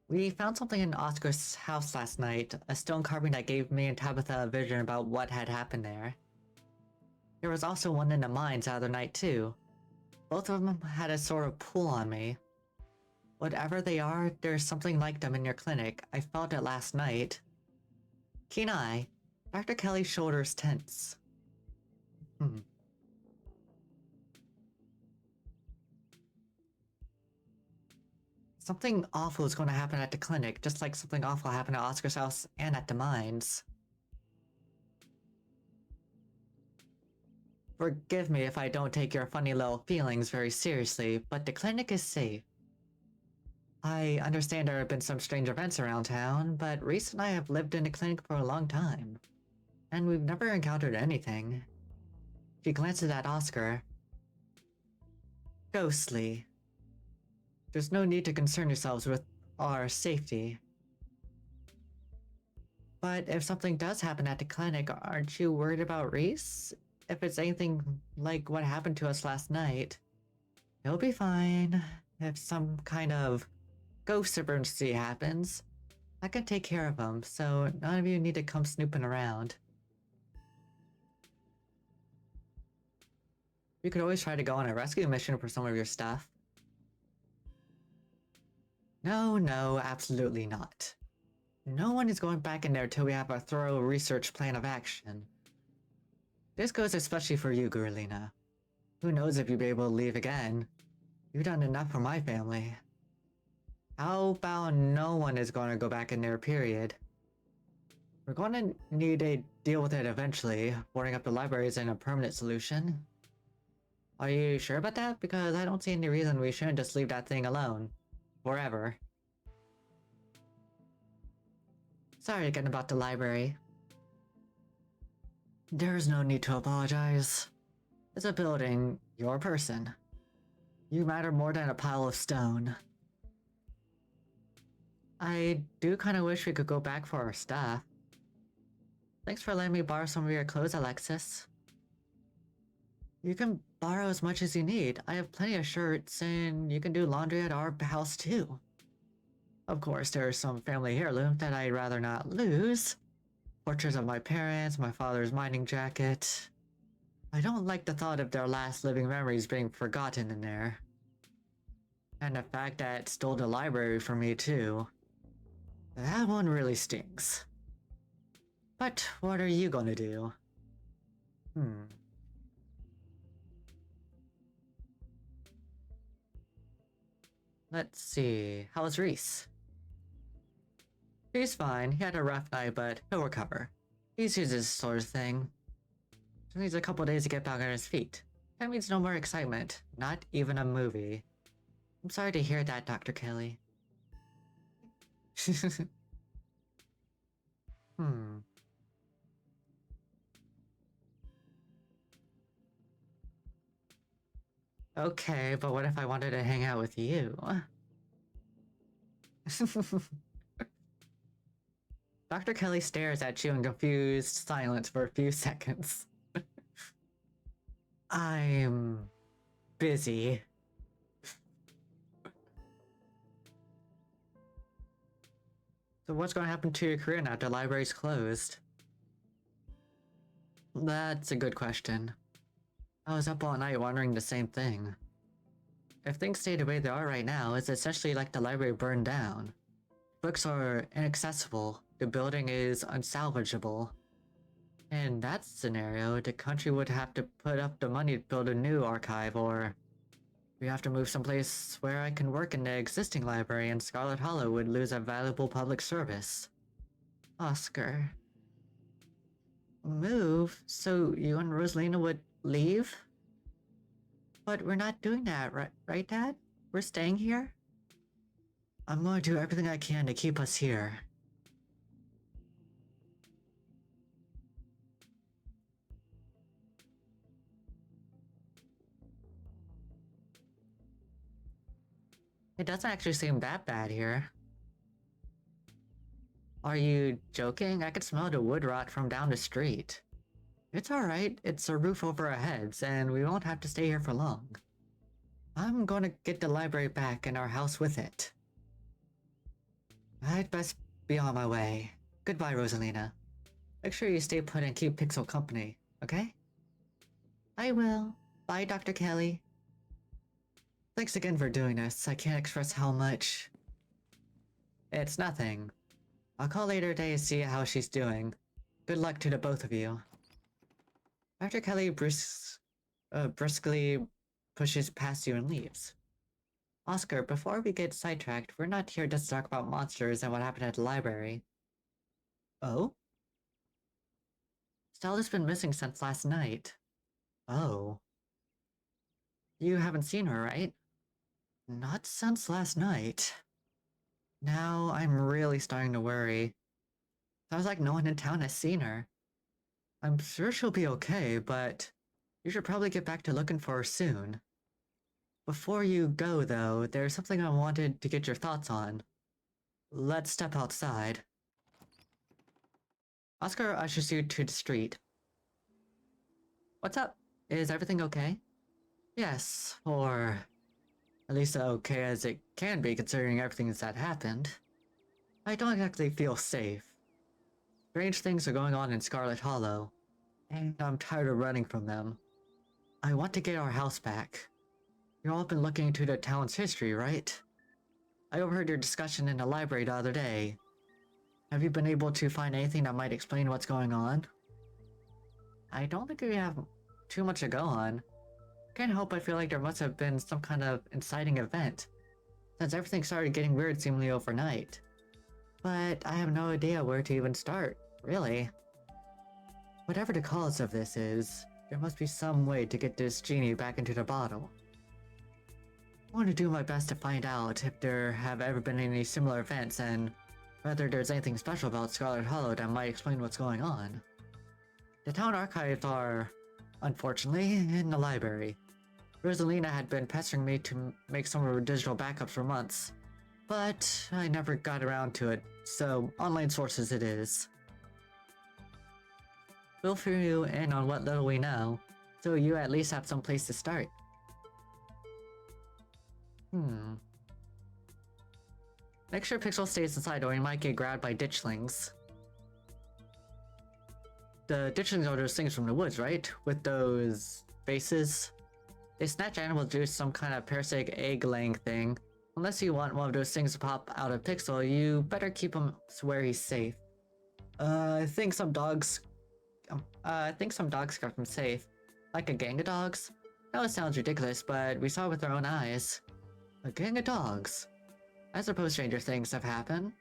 We found something in Oscar's house last night, a stone carving that gave me and Tabitha a vision about what had happened there. There was also one in the mines the other night too. Both of them had a sort of pull on me. Whatever they are, there's something like them in your clinic. I felt it last night. Keen eye. Dr. Kelly's shoulders tense. Something awful is going to happen at the clinic, just like something awful happened at Oscar's house and at the mines. Forgive me if I don't take your funny little feelings very seriously, but the clinic is safe. I understand there have been some strange events around town, but Reese and I have lived in the clinic for a long time, and we've never encountered anything. She glances at Oscar. Ghostly. There's no need to concern yourselves with our safety. But if something does happen at the clinic, aren't you worried about Reese? If it's anything like what happened to us last night, he'll be fine. If some kind of ghost emergency happens, I can take care of him, so none of you need to come snooping around. We could always try to go on a rescue mission for some of your stuff. No, absolutely not. No one is going back in there till we have a thorough research plan of action. This goes especially for you, Gurlina. Who knows if you'll be able to leave again? You've done enough for my family. How about no one is going to go back in there, period? We're going to need to deal with it eventually. Boarding up the library isn't a permanent solution. Are you sure about that? Because I don't see any reason we shouldn't just leave that thing alone. Forever. Sorry again about the library. There's no need to apologize. It's a building, you're a person. You matter more than a pile of stone. I do kinda wish we could go back for our stuff. Thanks for letting me borrow some of your clothes, Alexis. You can borrow as much as you need. I have plenty of shirts, and you can do laundry at our house too. Of course, there are some family heirlooms that I'd rather not lose. Portraits of my parents, my father's mining jacket. I don't like the thought of their last living memories being forgotten in there. And the fact that it stole the library from me too. That one really stings. But what are you gonna do? Let's see, how's Reese? He's fine, he had a rough night, but he'll recover. He's used to this sort of thing. Just needs a couple days to get back on his feet. That means no more excitement, not even a movie. I'm sorry to hear that, Dr. Kelly. Okay, but what if I wanted to hang out with you? Dr. Kelly stares at you in confused silence for a few seconds. I'm busy. So what's going to happen to your career now that the library's closed? That's a good question. I was up all night wondering the same thing. If things stay the way they are right now, it's essentially like the library burned down. Books are inaccessible, the building is unsalvageable. In that scenario, the country would have to put up the money to build a new archive, or we have to move someplace where I can work in the existing library, and Scarlet Hallow would lose a valuable public service. Oscar. Move? So you and Rosalina would leave? But we're not doing that, right, Dad? We're staying here? I'm going to do everything I can to keep us here. It doesn't actually seem that bad here. Are you joking? I could smell the wood rot from down the street. It's alright, it's a roof over our heads, and we won't have to stay here for long. I'm gonna get the library back and our house with it. I'd best be on my way. Goodbye, Rosalina. Make sure you stay put and keep Pixel company, okay? I will. Bye, Dr. Kelly. Thanks again for doing this. I can't express how much... It's nothing. I'll call later today to see how she's doing. Good luck to the both of you. Dr. Kelly briskly pushes past you and leaves. Oscar, before we get sidetracked, we're not here just to talk about monsters and what happened at the library. Oh? Stella's been missing since last night. Oh. You haven't seen her, right? Not since last night. Now I'm really starting to worry. Sounds like no one in town has seen her. I'm sure she'll be okay, but you should probably get back to looking for her soon. Before you go, though, there's something I wanted to get your thoughts on. Let's step outside. Oscar ushers you to the street. What's up? Is everything okay? Yes, or at least okay as it can be considering everything that happened. I don't exactly feel safe. Strange things are going on in Scarlet Hallow, and I'm tired of running from them. I want to get our house back. You've all been looking into the town's history, right? I overheard your discussion in the library the other day. Have you been able to find anything that might explain what's going on? I don't think we have too much to go on. Can't help but feel like there must have been some kind of inciting event, since everything started getting weird seemingly overnight. But I have no idea where to even start, really. Whatever the cause of this is, there must be some way to get this genie back into the bottle. I want to do my best to find out if there have ever been any similar events and whether there's anything special about Scarlet Hallow that might explain what's going on. The town archives are, unfortunately, in the library. Rosalina had been pestering me to make some of her digital backups for months, but I never got around to it, so online sources it is. We'll fill you in on what little we know, so you at least have some place to start. Make sure Pixel stays inside or he might get grabbed by ditchlings. The ditchlings are those things from the woods, right? With those faces? They snatch animal juice, some kind of parasitic egg-laying thing. Unless you want one of those things to pop out of Pixel, you better keep him where he's safe. I think some dogs kept him safe. Like a gang of dogs? That sounds ridiculous, but we saw it with our own eyes. A gang of dogs? I suppose stranger things have happened.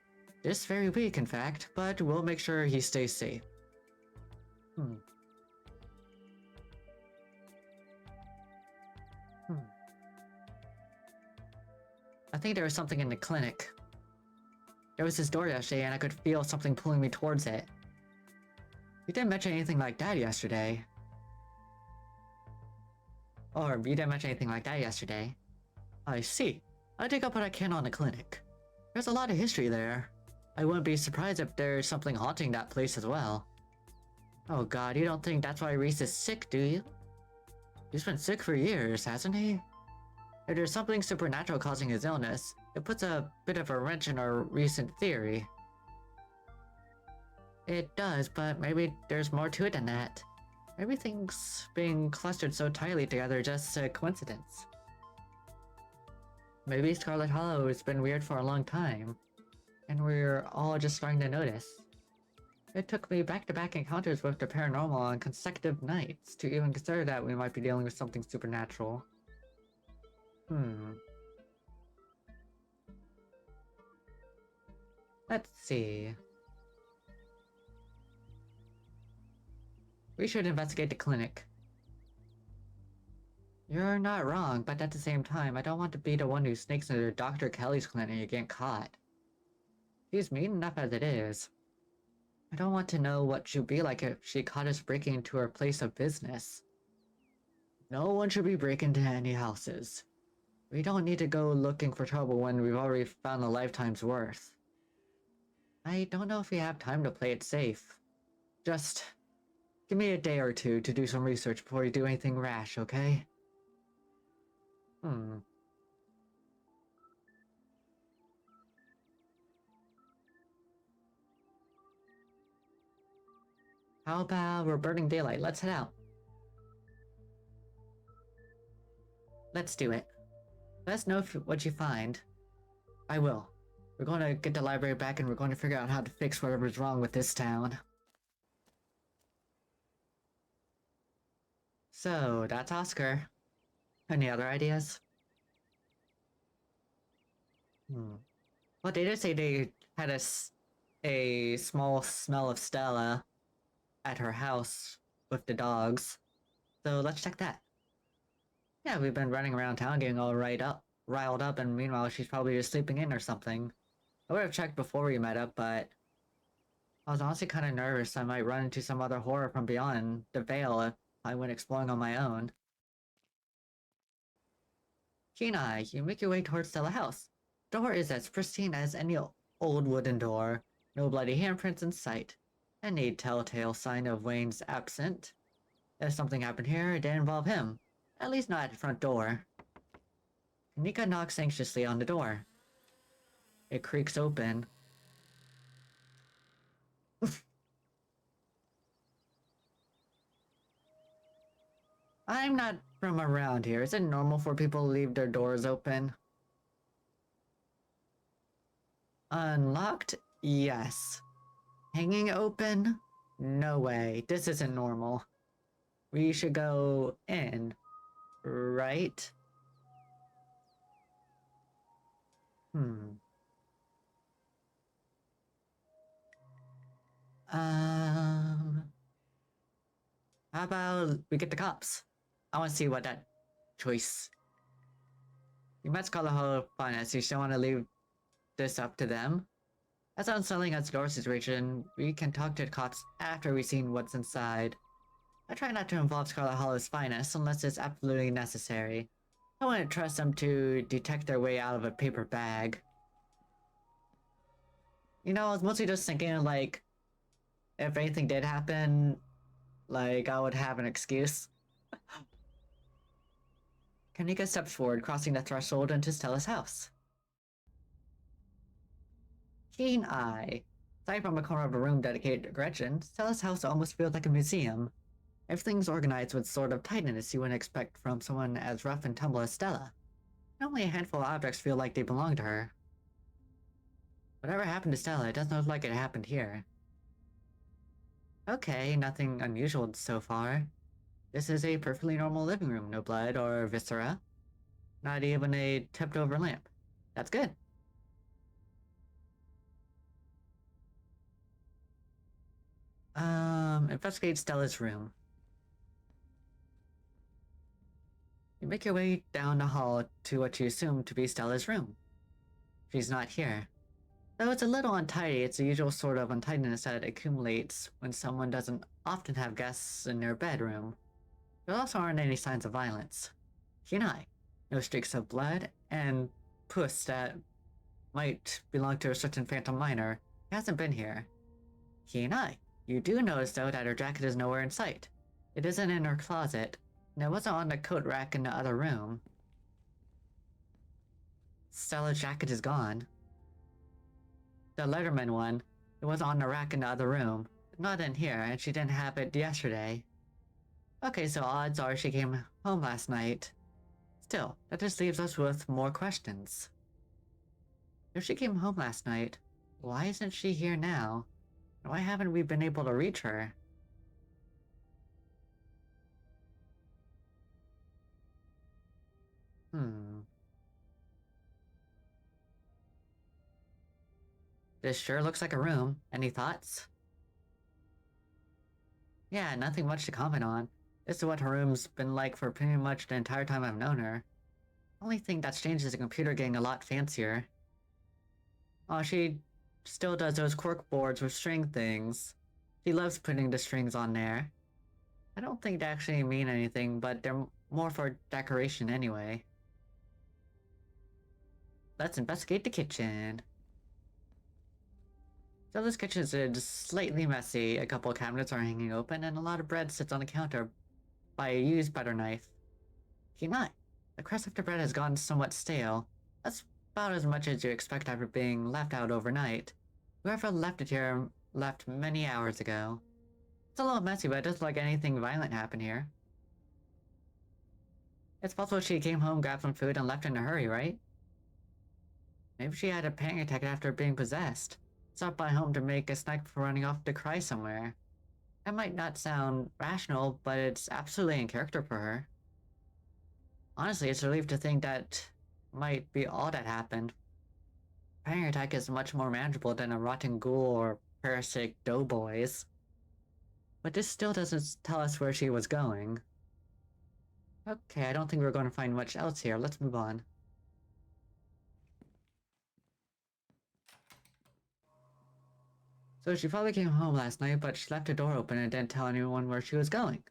This very week, in fact, but we'll make sure he stays safe. I think there was something in the clinic. There was this door yesterday and I could feel something pulling me towards it. You didn't mention anything like that yesterday. Or you didn't mention anything like that yesterday. I see. I dig up what I can on the clinic. There's a lot of history there. I wouldn't be surprised if there's something haunting that place as well. Oh god, you don't think that's why Reese is sick, do you? He's been sick for years, hasn't he? If there's something supernatural causing his illness, it puts a bit of a wrench in our recent theory. It does, but maybe there's more to it than that. Everything's being clustered so tightly together just a coincidence. Maybe Scarlet Hallow has been weird for a long time, and we're all just starting to notice. It took me back-to-back encounters with the paranormal on consecutive nights to even consider that we might be dealing with something supernatural. Let's see. We should investigate the clinic. You're not wrong, but at the same time, I don't want to be the one who sneaks into Dr. Kelly's clinic and get caught. She's mean enough as it is. I don't want to know what she'd be like if she caught us breaking into her place of business. No one should be breaking into any houses. We don't need to go looking for trouble when we've already found a lifetime's worth. I don't know if we have time to play it safe. Just give me a day or two to do some research before you do anything rash, okay? How about we're burning daylight? Let's head out. Let's do it. Let us know what you find. I will. We're going to get the library back and we're going to figure out how to fix whatever's wrong with this town. So, that's Oscar. Any other ideas? Well, they did say they had a small smell of Stella at her house with the dogs. So let's check that. Yeah, we've been running around town getting all riled up, and meanwhile she's probably just sleeping in or something. I would have checked before we met up, but I was honestly kind of nervous I might run into some other horror from beyond the veil if I went exploring on my own. Kenai, you make your way towards Stella House. The door is as pristine as any old wooden door. No bloody handprints in sight. Any telltale sign of Wayne's absent. If something happened here, it didn't involve him. At least not at the front door. Nika knocks anxiously on the door. It creaks open. I'm not from around here. Is it normal for people to leave their doors open? Unlocked? Yes. Hanging open? No way. This isn't normal. We should go in, right? Hmm. How about we get the cops? I want to see what that choice. You met Scarlet Hallow Finance. You still want to leave this up to them? That's not selling us door situation. We can talk to the cops after we've seen what's inside. I try not to involve Scarlet Hollow's finest unless it's absolutely necessary. I wouldn't trust them to detect their way out of a paper bag. You know, I was mostly just thinking, like, if anything did happen, like, I would have an excuse. Kanika steps forward, crossing the threshold into Stella's house. Keen eye. Aside from a corner of a room dedicated to Gretchen, Stella's house almost feels like a museum. Everything's organized with sort of tightness you wouldn't expect from someone as rough and tumble as Stella. Only a handful of objects feel like they belong to her. Whatever happened to Stella, it doesn't look like it happened here. Okay, nothing unusual so far. This is a perfectly normal living room, no blood or viscera. Not even a tipped over lamp. That's good. Investigate Stella's room. You make your way down the hall to what you assume to be Stella's room. She's not here. Though it's a little untidy, it's the usual sort of untidiness that accumulates when someone doesn't often have guests in their bedroom. There also aren't any signs of violence. Hinai. No streaks of blood, and puss that might belong to a certain phantom miner. He hasn't been here. Hinai. You do notice, though, that her jacket is nowhere in sight. It isn't in her closet, and it wasn't on the coat rack in the other room. Stella's jacket is gone. The Letterman one, it was on the rack in the other room. Not in here, and she didn't have it yesterday. Okay, so odds are she came home last night. Still, that just leaves us with more questions. If she came home last night, why isn't she here now? Why haven't we been able to reach her? This sure looks like a room. Any thoughts? Yeah, nothing much to comment on. This is what her room's been like for pretty much the entire time I've known her. Only thing that's changed is the computer getting a lot fancier. Oh, she still does those cork boards with string things. She loves putting the strings on there. I don't think they actually mean anything, but they're more for decoration anyway. Let's investigate the kitchen. So this kitchen is slightly messy. A couple of cabinets are hanging open, and a lot of bread sits on the counter by a used butter knife. Hinai. The crust of the bread has gone somewhat stale. That's about as much as you expect after being left out overnight. Whoever left it here left many hours ago. It's a little messy, but it doesn't look like anything violent happened here. It's possible she came home, grabbed some food, and left in a hurry, right? Maybe she had a panic attack after being possessed. Stopped by home to make a snack before running off to cry somewhere. That might not sound rational, but it's absolutely in character for her. Honestly, it's a relief to think that might be all that happened. Panic attack is much more manageable than a rotten ghoul or parasitic doughboys. But this still doesn't tell us where she was going. Okay, I don't think we're going to find much else here. Let's move on. So she probably came home last night, but she left the door open and didn't tell anyone where she was going.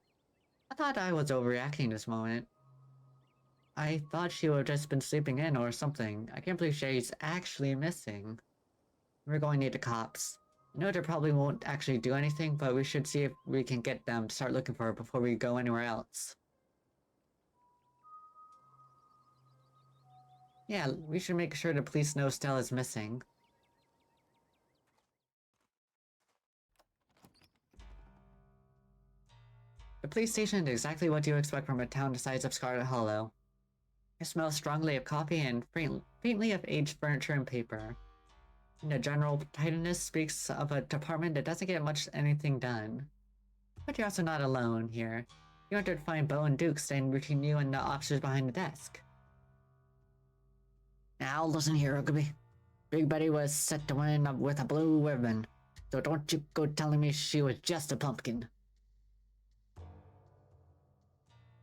I thought I was overreacting this moment. I thought she would have just been sleeping in or something. I can't believe she's actually missing. We're going to need the cops. I know they probably won't actually do anything, but we should see if we can get them to start looking for her before we go anywhere else. Yeah, we should make sure the police know Stella's missing. The police station is exactly what you expect from a town the size of Scarlet Hallow. It smells strongly of coffee and faintly of aged furniture and paper. And the general tidiness speaks of a department that doesn't get much anything done. But you're also not alone here. You enter to find Bo and Duke standing between you and the officers behind the desk. Now listen here, Rugby. Big Betty was set to win with a blue ribbon, so don't you go telling me she was just a pumpkin.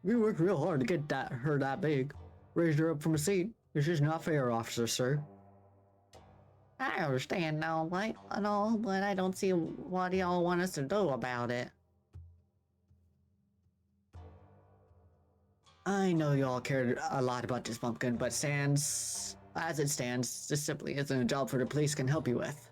We worked real hard to get her that big. Raised her up from a seat. It's just not fair, officer, sir. I understand now, but I don't see what y'all want us to do about it. I know y'all cared a lot about this pumpkin, but as it stands, this simply isn't a job for the police can help you with.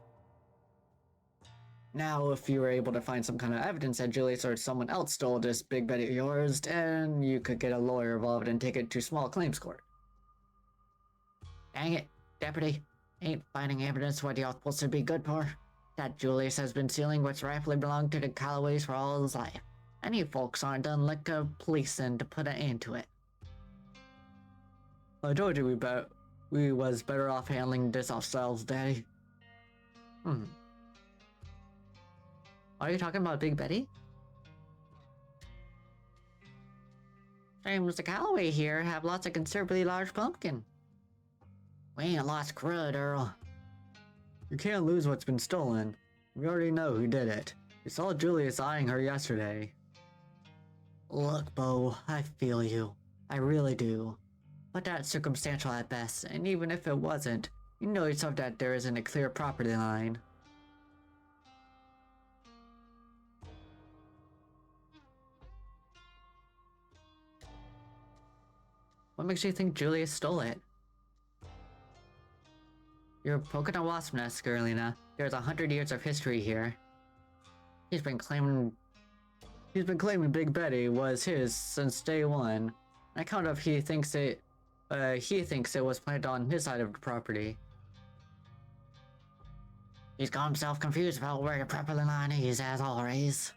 Now, if you were able to find some kind of evidence that Julius or someone else stole this Big Betty of yours, then you could get a lawyer involved and take it to small claims court. Dang it, deputy. Ain't finding evidence what y'all supposed to be good for. That Julius has been stealing what's rightfully belonged to the Calloways for all his life. And you folks aren't done liquor policing to put an end to it. I told you we was better off handling this ourselves, Daddy. Are you talking about Big Betty? James the Calloway here have lots of considerably large pumpkin. We ain't lost crud, Earl. You can't lose what's been stolen. We already know who did it. We saw Julius eyeing her yesterday. Look, Bo, I feel you. I really do. But that's circumstantial at best, and even if it wasn't, you know yourself that there isn't a clear property line. What makes you think Julius stole it? You're poking a wasp nest, Girlina. There's 100 years of history here. He's been claiming Big Betty was his since day one. I count if he thinks it was planted on his side of the property. He's got himself confused about where the property line is, as always.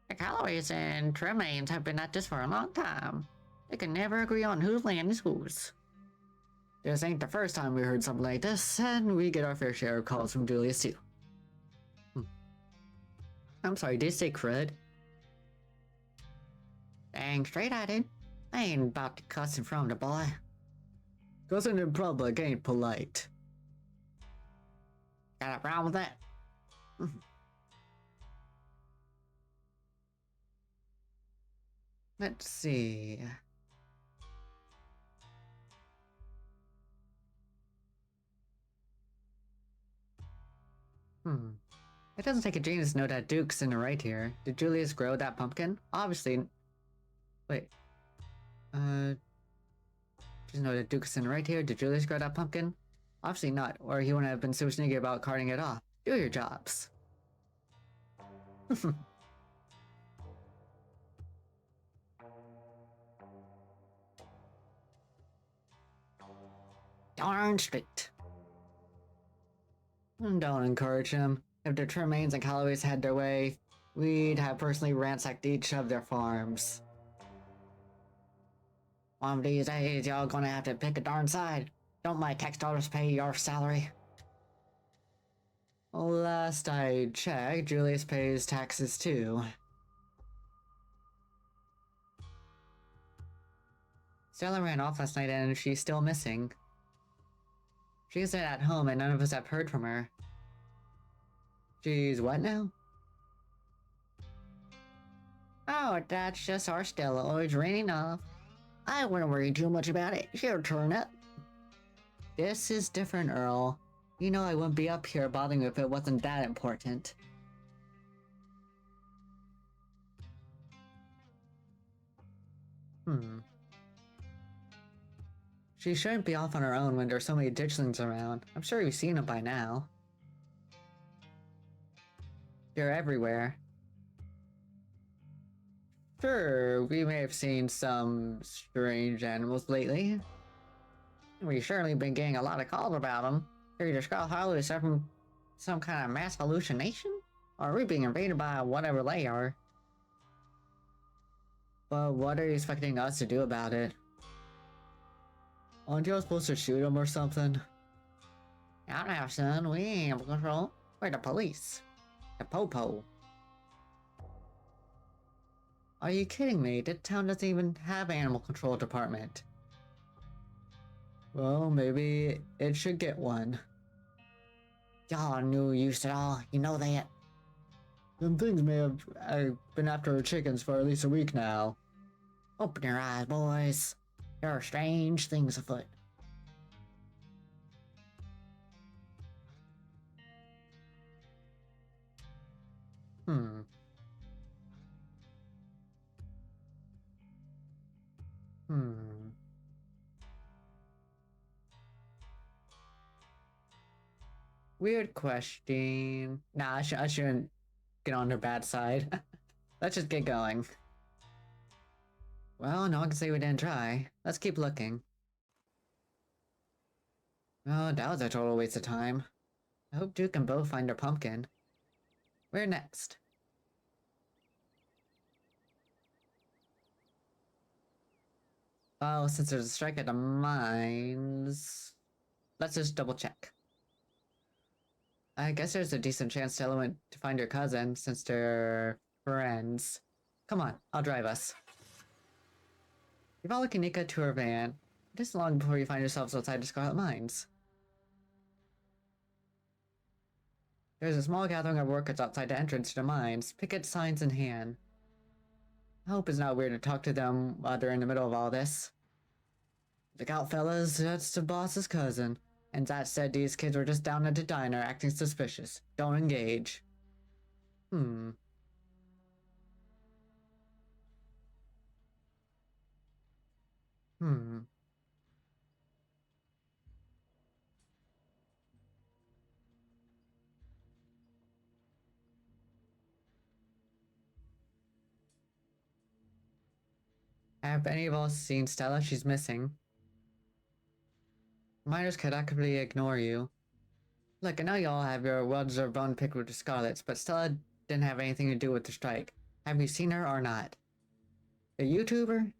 The Calloways and Tremaines have been at this for a long time. They can never agree on whose land is whose. This ain't the first time we heard something like this, and we get our fair share of calls from Julius too. I'm sorry, did you say crud? Dang straight I did. I ain't about to cuss in front of the boy. Cussing in public ain't polite. Got a problem with that? Let's see. It doesn't take a genius to know that Duke's in the right here. Did Julius grow that pumpkin? Obviously. Wait. Just know that Duke's in the right here. Did Julius grow that pumpkin? Obviously not, or he wouldn't have been so sneaky about carting it off. Do your jobs. Darn straight. Don't encourage him. If the Tremaines and Calloways had their way, we'd have personally ransacked each of their farms. One of these days, y'all gonna have to pick a darn side. Don't my tax dollars pay your salary? Last I checked, Julius pays taxes too. Stella ran off last night and she's still missing. She isn't at home and none of us have heard from her. She's what now? Oh, that's just our Stella always raining off. I wouldn't worry too much about it. She'll turn up. This is different, Earl. You know I wouldn't be up here bothering if it wasn't that important. She shouldn't be off on her own when there's so many ditchlings around. I'm sure you've seen them by now. They're everywhere. Sure, we may have seen some strange animals lately. We've certainly been getting a lot of calls about them. Either Scarlet Hallow is suffering some kind of mass hallucination? Or are we being invaded by whatever they are? But what are you expecting us to do about it? Aren't you supposed to shoot him or something? I don't know, son. We ain't animal control. We're the police. The po-po. Are you kidding me? The town doesn't even have an animal control department. Well, maybe it should get one. Y'all are no use at all. You know that. Them things may have been after chickens for at least a week now. Open your eyes, boys. There are strange things afoot. Hmm. Weird question. Nah, I shouldn't get on their bad side. Let's just get going. Well, no one can say we didn't try. Let's keep looking. Oh, that was a total waste of time. I hope Duke and Bo find their pumpkin. Where next? Oh, since there's a strike at the mines... Let's just double check. I guess there's a decent chance Stella went to find her cousin, since they're friends. Come on, I'll drive us. You follow Kanika to her van. It isn't long before you find yourselves outside the Scarlet Mines. There's a small gathering of workers outside the entrance to the mines, picket signs in hand. I hope it's not weird to talk to them while they're in the middle of all this. Look out, fellas, that's the boss's cousin. And that said, these kids were just down at the diner acting suspicious. Don't engage. Hmm. Have any of us seen Stella? She's missing. Miners could actively ignore you. Look, I know y'all have your well-deserved bone picked with the Scarlets, but Stella didn't have anything to do with the strike. Have you seen her or not? The YouTuber?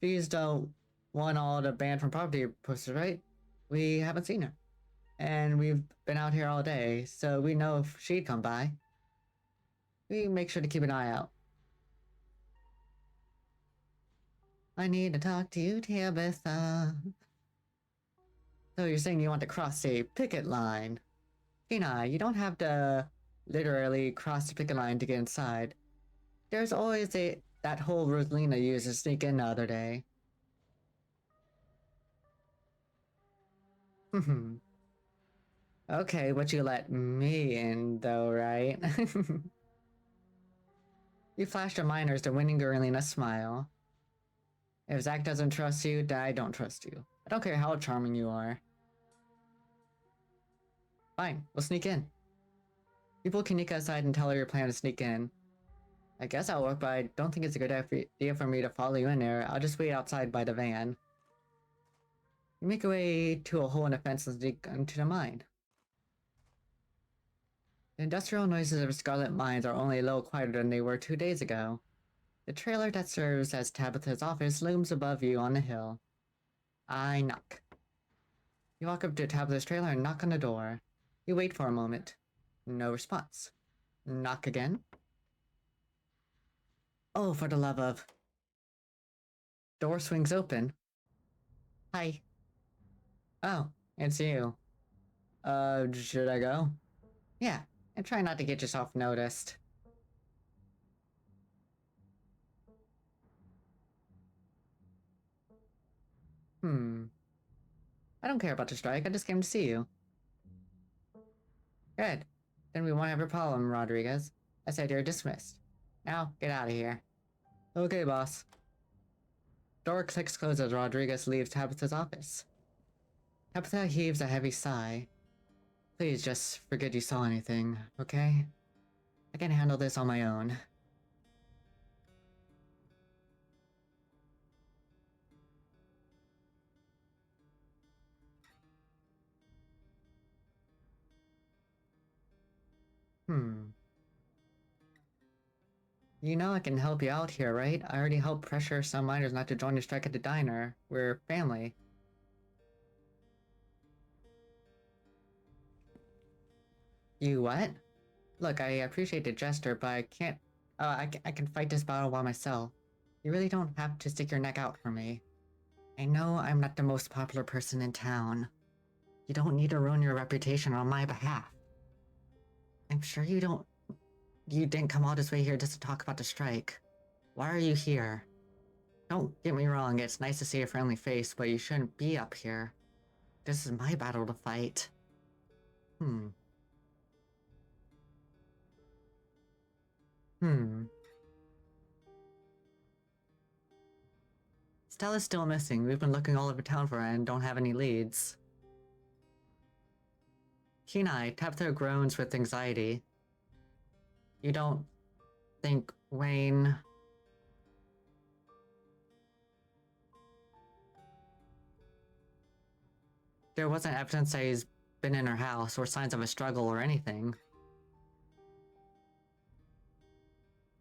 She's the one all the banned from property posters, right? We haven't seen her. And we've been out here all day, so we know if she'd come by. We make sure to keep an eye out. I need to talk to you, Tabitha. So you're saying you want to cross a picket line? Tina, you don't have to literally cross the picket line to get inside. There's always that hole Rosalina used to sneak in the other day. Okay, but you let me in though, right? You flashed your miners to winning Gerlina smile. If Zach doesn't trust you, then I don't trust you. I don't care how charming you are. Fine, we'll sneak in. You pull Kanika aside and tell her your plan to sneak in. I guess I'll work, but I don't think it's a good idea for me to follow you in there. I'll just wait outside by the van. You make your way to a hole in the fence and sneak into the mine. The industrial noises of Scarlet Mines are only a little quieter than they were 2 days ago. The trailer that serves as Tabitha's office looms above you on the hill. I knock. You walk up to Tabitha's trailer and knock on the door. You wait for a moment. No response. Knock again. Oh, for the love of... Door swings open. Hi. Oh, it's you. Should I go? Yeah, and try not to get yourself noticed. I don't care about the strike, I just came to see you. Good. Then we won't have a problem, Rodriguez. I said you're dismissed. Now, get out of here. Okay, boss. Door clicks closed as Rodriguez leaves Tabitha's office. Tabitha heaves a heavy sigh. Please just forget you saw anything, okay? I can handle this on my own. You know I can help you out here, right? I already helped pressure some miners not to join the strike at the diner. We're family. You what? Look, I appreciate the gesture, but I can't... I can fight this battle by myself. You really don't have to stick your neck out for me. I know I'm not the most popular person in town. You don't need to ruin your reputation on my behalf. I'm sure you didn't come all this way here just to talk about the strike. Why are you here? Don't get me wrong, it's nice to see a friendly face, but you shouldn't be up here. This is my battle to fight. Hmm. Stella's still missing. We've been looking all over town for her and don't have any leads. Kenai tapped their groans with anxiety. You don't think Wayne... There wasn't evidence that he's been in her house or signs of a struggle or anything.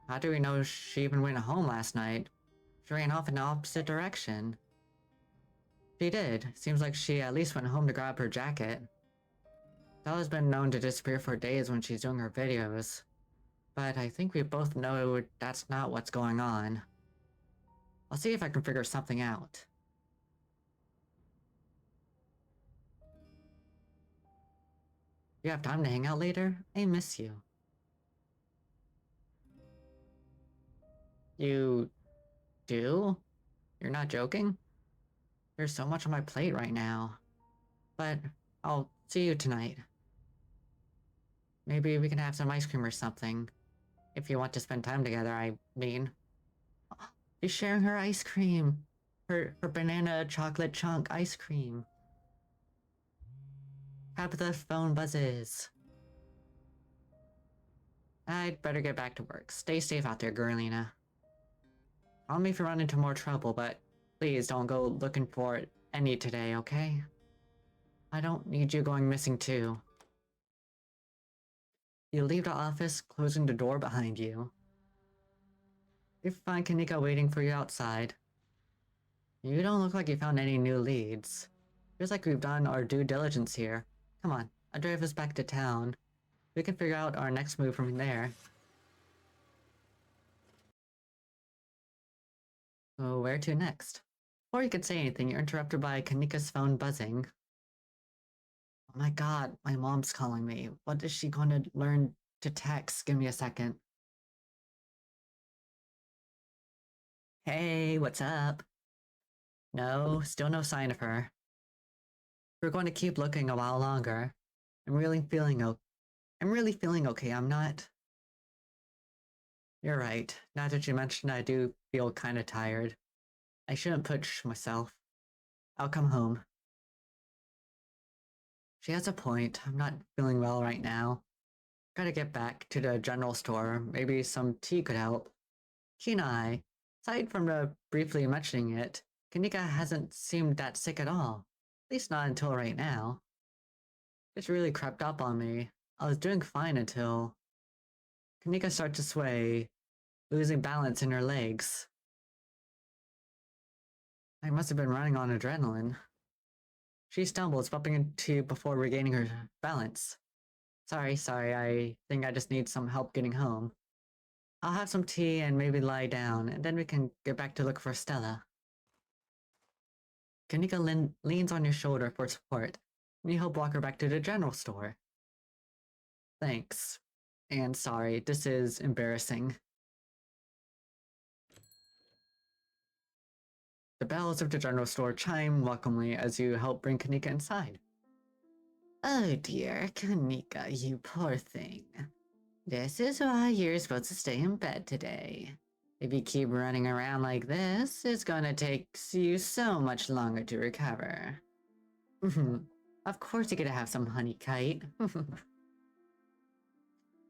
How do we know she even went home last night? She ran off in the opposite direction. She did. Seems like she at least went home to grab her jacket. Stella's been known to disappear for days when she's doing her videos. But I think we both know that's not what's going on. I'll see if I can figure something out. You have time to hang out later? I miss you. You... do? You're not joking? There's so much on my plate right now. But I'll see you tonight. Maybe we can have some ice cream or something. If you want to spend time together, I mean. She's sharing her ice cream. Her banana chocolate chunk ice cream. The phone buzzes. I'd better get back to work. Stay safe out there, Girlina. Call me if you run into more trouble, but please don't go looking for any today, okay? I don't need you going missing too. You leave the office, closing the door behind you. You find Kanika waiting for you outside. You don't look like you found any new leads. Feels like we've done our due diligence here. Come on, I'll drive us back to town. We can figure out our next move from there. So where to next? Before you could say anything, you're interrupted by Kanika's phone buzzing. Oh my god, my mom's calling me. What is she going to learn to text? Give me a second. Hey, what's up? No, still no sign of her. We're going to keep looking a while longer. I'm really feeling okay, I'm not... You're right. Now that you mentioned, I do feel kinda tired. I shouldn't push myself. I'll come home. She has a point. I'm not feeling well right now. Gotta get back to the general store. Maybe some tea could help. Kenai, aside from the briefly mentioning it, Kanika hasn't seemed that sick at all. At least not until right now. It's really crept up on me. I was doing fine until... Kanika started to sway, losing balance in her legs. I must have been running on adrenaline. She stumbles, bumping into before regaining her balance. Sorry, I think I just need some help getting home. I'll have some tea and maybe lie down, and then we can get back to look for Stella. Kanika leans on your shoulder for support, and you help walk her back to the general store. Thanks. And sorry, this is embarrassing. The bells of the general store chime welcomely as you help bring Kanika inside. Oh dear, Kanika, you poor thing. This is why you're supposed to stay in bed today. If you keep running around like this, it's gonna take you so much longer to recover. Of course you're gonna have some honey, Kite.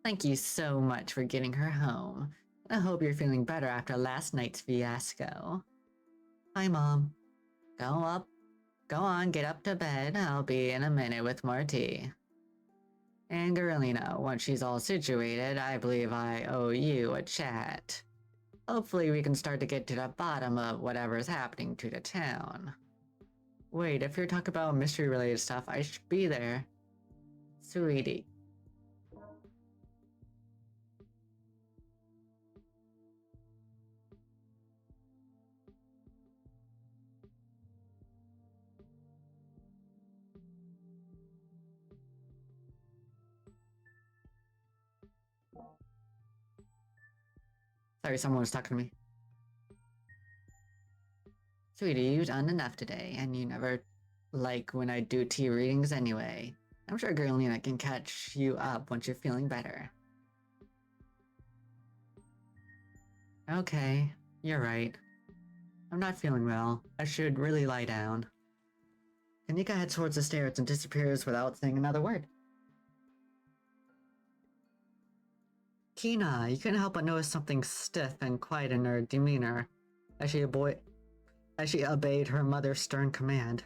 Thank you so much for getting her home. I hope you're feeling better after last night's fiasco. Hi, Mom. Go on, get up to bed. I'll be in a minute with more tea. And Garelina, once she's all situated, I believe I owe you a chat. Hopefully we can start to get to the bottom of whatever's happening to the town. Wait, if you're talking about mystery-related stuff, I should be there. Sweetie. Sorry, someone was talking to me. Sweetie, you've done enough today, and you never like when I do tea readings anyway. I'm sure Garelina can catch you up once you're feeling better. Okay, you're right. I'm not feeling well. I should really lie down. Kanika heads towards the stairs and disappears without saying another word. Kina, you couldn't help but notice something stiff and quiet in her demeanor as she obeyed her mother's stern command.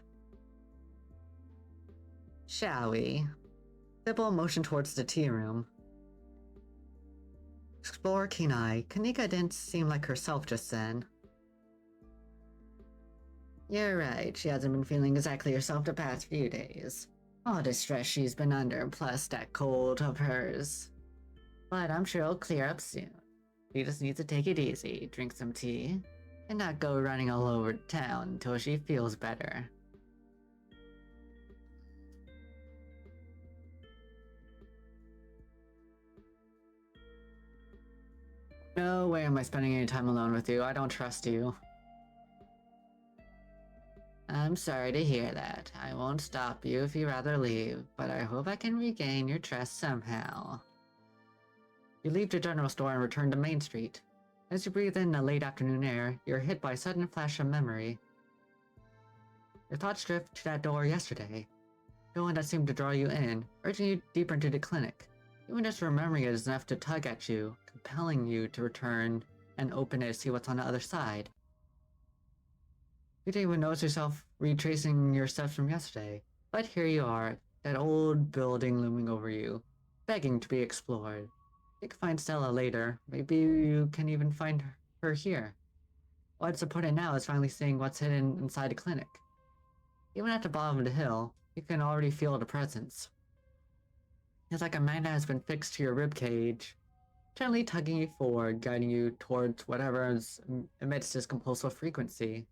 Shall we? Sybil motioned towards the tea room. Explorer Kenai, Kanika didn't seem like herself just then. You're right, she hasn't been feeling exactly herself the past few days. All the stress she's been under, plus that cold of hers. But I'm sure it'll clear up soon. She just needs to take it easy, drink some tea, and not go running all over town until she feels better. No way am I spending any time alone with you. I don't trust you. I'm sorry to hear that. I won't stop you if you'd rather leave, but I hope I can regain your trust somehow. You leave the general store and return to Main Street. As you breathe in the late afternoon air, you're hit by a sudden flash of memory. Your thoughts drift to that door yesterday, the one that seemed to draw you in, urging you deeper into the clinic. Even just remembering it is enough to tug at you, compelling you to return and open it to see what's on the other side. You didn't even notice yourself retracing your steps from yesterday, but here you are, that old building looming over you, begging to be explored. You can find Stella later. Maybe you can even find her here. What's important now is finally seeing what's hidden inside the clinic. Even at the bottom of the hill, you can already feel the presence. It's like a magnet has been fixed to your ribcage, gently tugging you forward, guiding you towards whatever emits this compulsive frequency.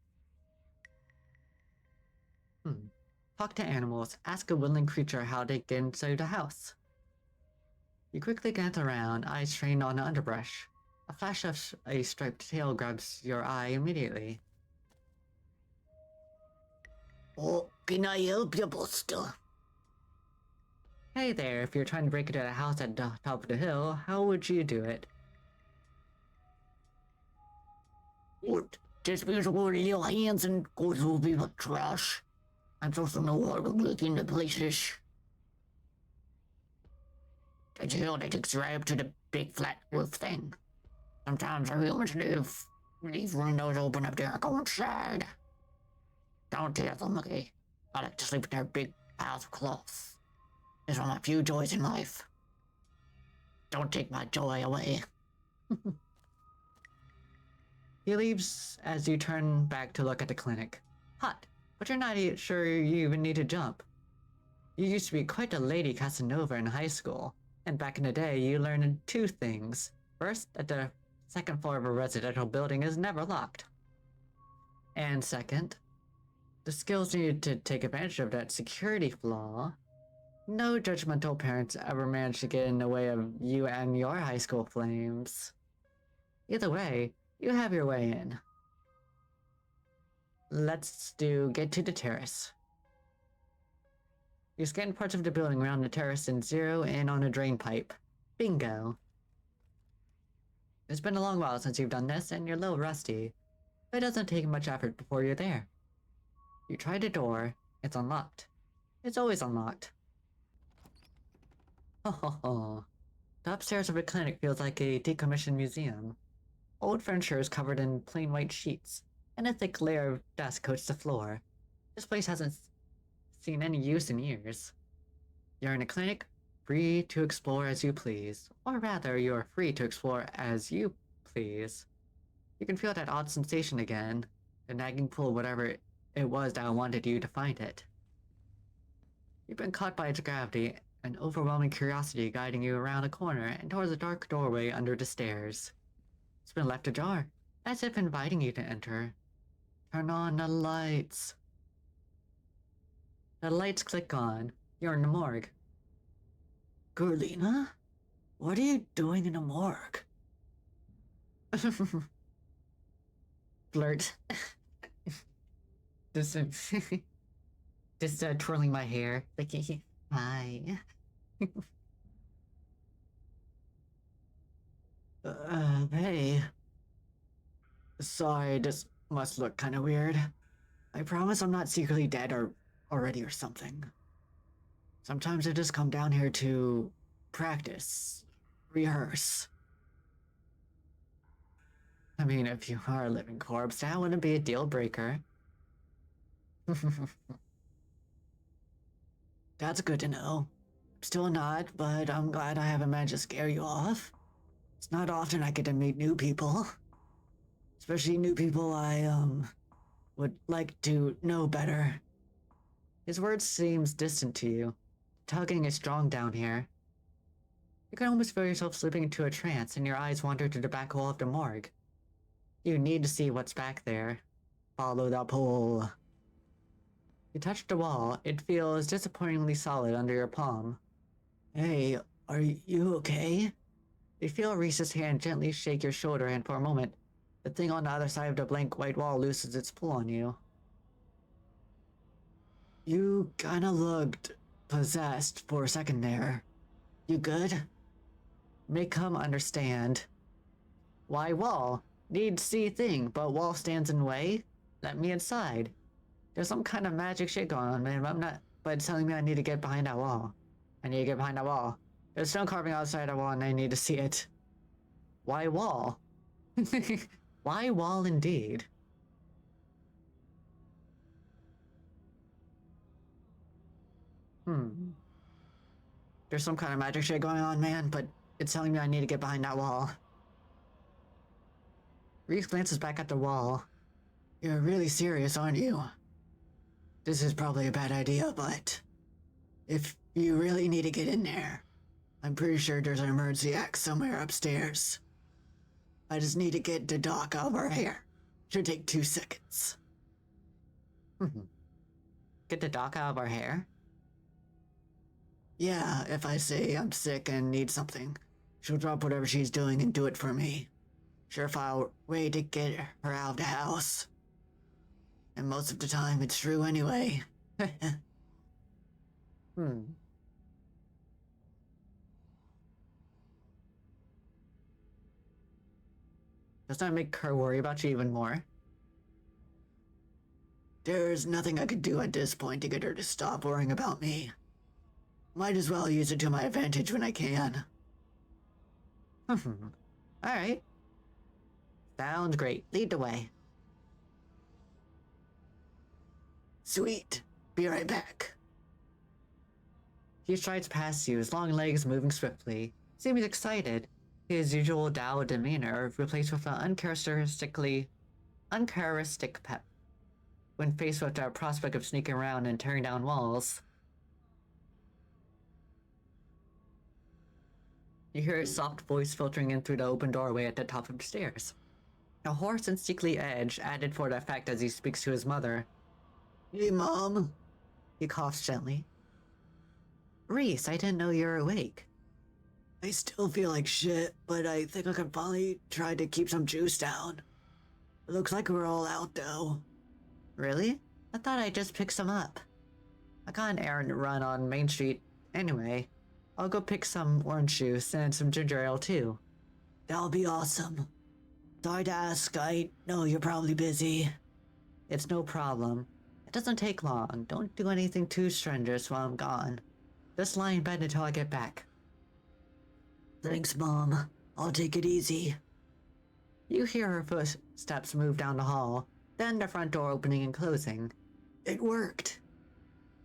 Talk to animals. Ask a willing creature how they get inside the house. You quickly glance around, eyes trained on the underbrush. A flash of a striped tail grabs your eye immediately. Oh, can I help you, Buster? Hey there, if you're trying to break into the house at the top of the hill, how would you do it? What? Just because with little hands and go through people trash? I'm supposed to know how to break into places. The hill that takes you right up to the big flat roof thing. Sometimes our humans leave windows open up there and go inside. Don't tell them, okay? I like to sleep in their big piles of cloth. It's one of my few joys in life. Don't take my joy away. He leaves as you turn back to look at the clinic. Hot, but you're not sure you even need to jump. You used to be quite a lady Casanova in high school, and back in the day you learned two things. First, that the second floor of a residential building is never locked. And second, the skills needed to take advantage of that security flaw. No judgmental parents ever managed to get in the way of you and your high school flames. Either way, you have your way in. Let's get to the terrace. You scan parts of the building around the terrace and zero in on a drain pipe. Bingo. It's been a long while since you've done this, and you're a little rusty, but it doesn't take much effort before you're there. You try the door, it's unlocked. It's always unlocked. Ho ho ho. The upstairs of the clinic feels like a decommissioned museum. Old furniture is covered in plain white sheets, and a thick layer of dust coats the floor. This place hasn't seen any use in years. You're in a clinic free to explore as you please. Or rather, you are free to explore as you please. You can feel that odd sensation again, the nagging pull of whatever it was that wanted you to find it. You've been caught by its gravity, an overwhelming curiosity guiding you around a corner and towards a dark doorway under the stairs. It's been left ajar, as if inviting you to enter. Turn on the lights. The lights click on. You're in the morgue. Gurlina? What are you doing in a morgue? Flirt. Just, twirling my hair. Like, hi. Hey. Sorry, this must look kinda weird. I promise I'm not secretly dead or already or something. Sometimes I just come down here to practice, rehearse. I mean, if you are a living corpse, that wouldn't be a deal breaker. That's good to know. Still not, but I'm glad I haven't managed to scare you off. It's not often I get to meet new people. Especially new people I, would like to know better. His words seems distant to you. Tugging is strong down here. You can almost feel yourself slipping into a trance and your eyes wander to the back wall of the morgue. You need to see what's back there. Follow the pull. You touch the wall. It feels disappointingly solid under your palm. Hey, are you okay? You feel Reese's hand gently shake your shoulder, and for a moment, the thing on the other side of the blank white wall loosens its pull on you. You kinda looked possessed for a second there. You good? May come understand. Why wall? Need see thing, but wall stands in way? Let me inside. There's some kind of magic shit going on, man, but it's telling me I need to get behind that wall. I need to get behind that wall. There's stone carving outside the wall and I need to see it. Why wall? Why wall indeed? There's some kind of magic shit going on, man, but it's telling me I need to get behind that wall. Reese glances back at the wall. You're really serious, aren't you? This is probably a bad idea, but if you really need to get in there, I'm pretty sure there's an emergency axe somewhere upstairs. I just need to get the doc out of her hair. Should take 2 seconds. Get the doc out of our hair? Yeah, if I say I'm sick and need something, she'll drop whatever she's doing and do it for me. Surefire way to get her out of the house. And most of the time it's true anyway. Does that make her worry about you even more? There's nothing I could do at this point to get her to stop worrying about me. Might as well use it to my advantage when I can. Alright. Sounds great. Lead the way. Sweet. Be right back. He strides past you, his long legs moving swiftly, seeming excited, his usual dour demeanor replaced with an uncharacteristic pep, when faced with the prospect of sneaking around and tearing down walls. You hear his soft voice filtering in through the open doorway at the top of the stairs. A hoarse and sickly edge added for the effect as he speaks to his mother. Hey, Mom. He coughs gently. Reese, I didn't know you were awake. I still feel like shit, but I think I can finally try to keep some juice down. It looks like we're all out, though. Really? I thought I just picked some up. I got an errand to run on Main Street. Anyway, I'll go pick some orange juice and some ginger ale too. That'll be awesome. Sorry to ask, I know you're probably busy. It's no problem. It doesn't take long. Don't do anything too strenuous while I'm gone. Just lie in bed until I get back. Thanks, Mom. I'll take it easy. You hear her footsteps move down the hall, then the front door opening and closing. It worked.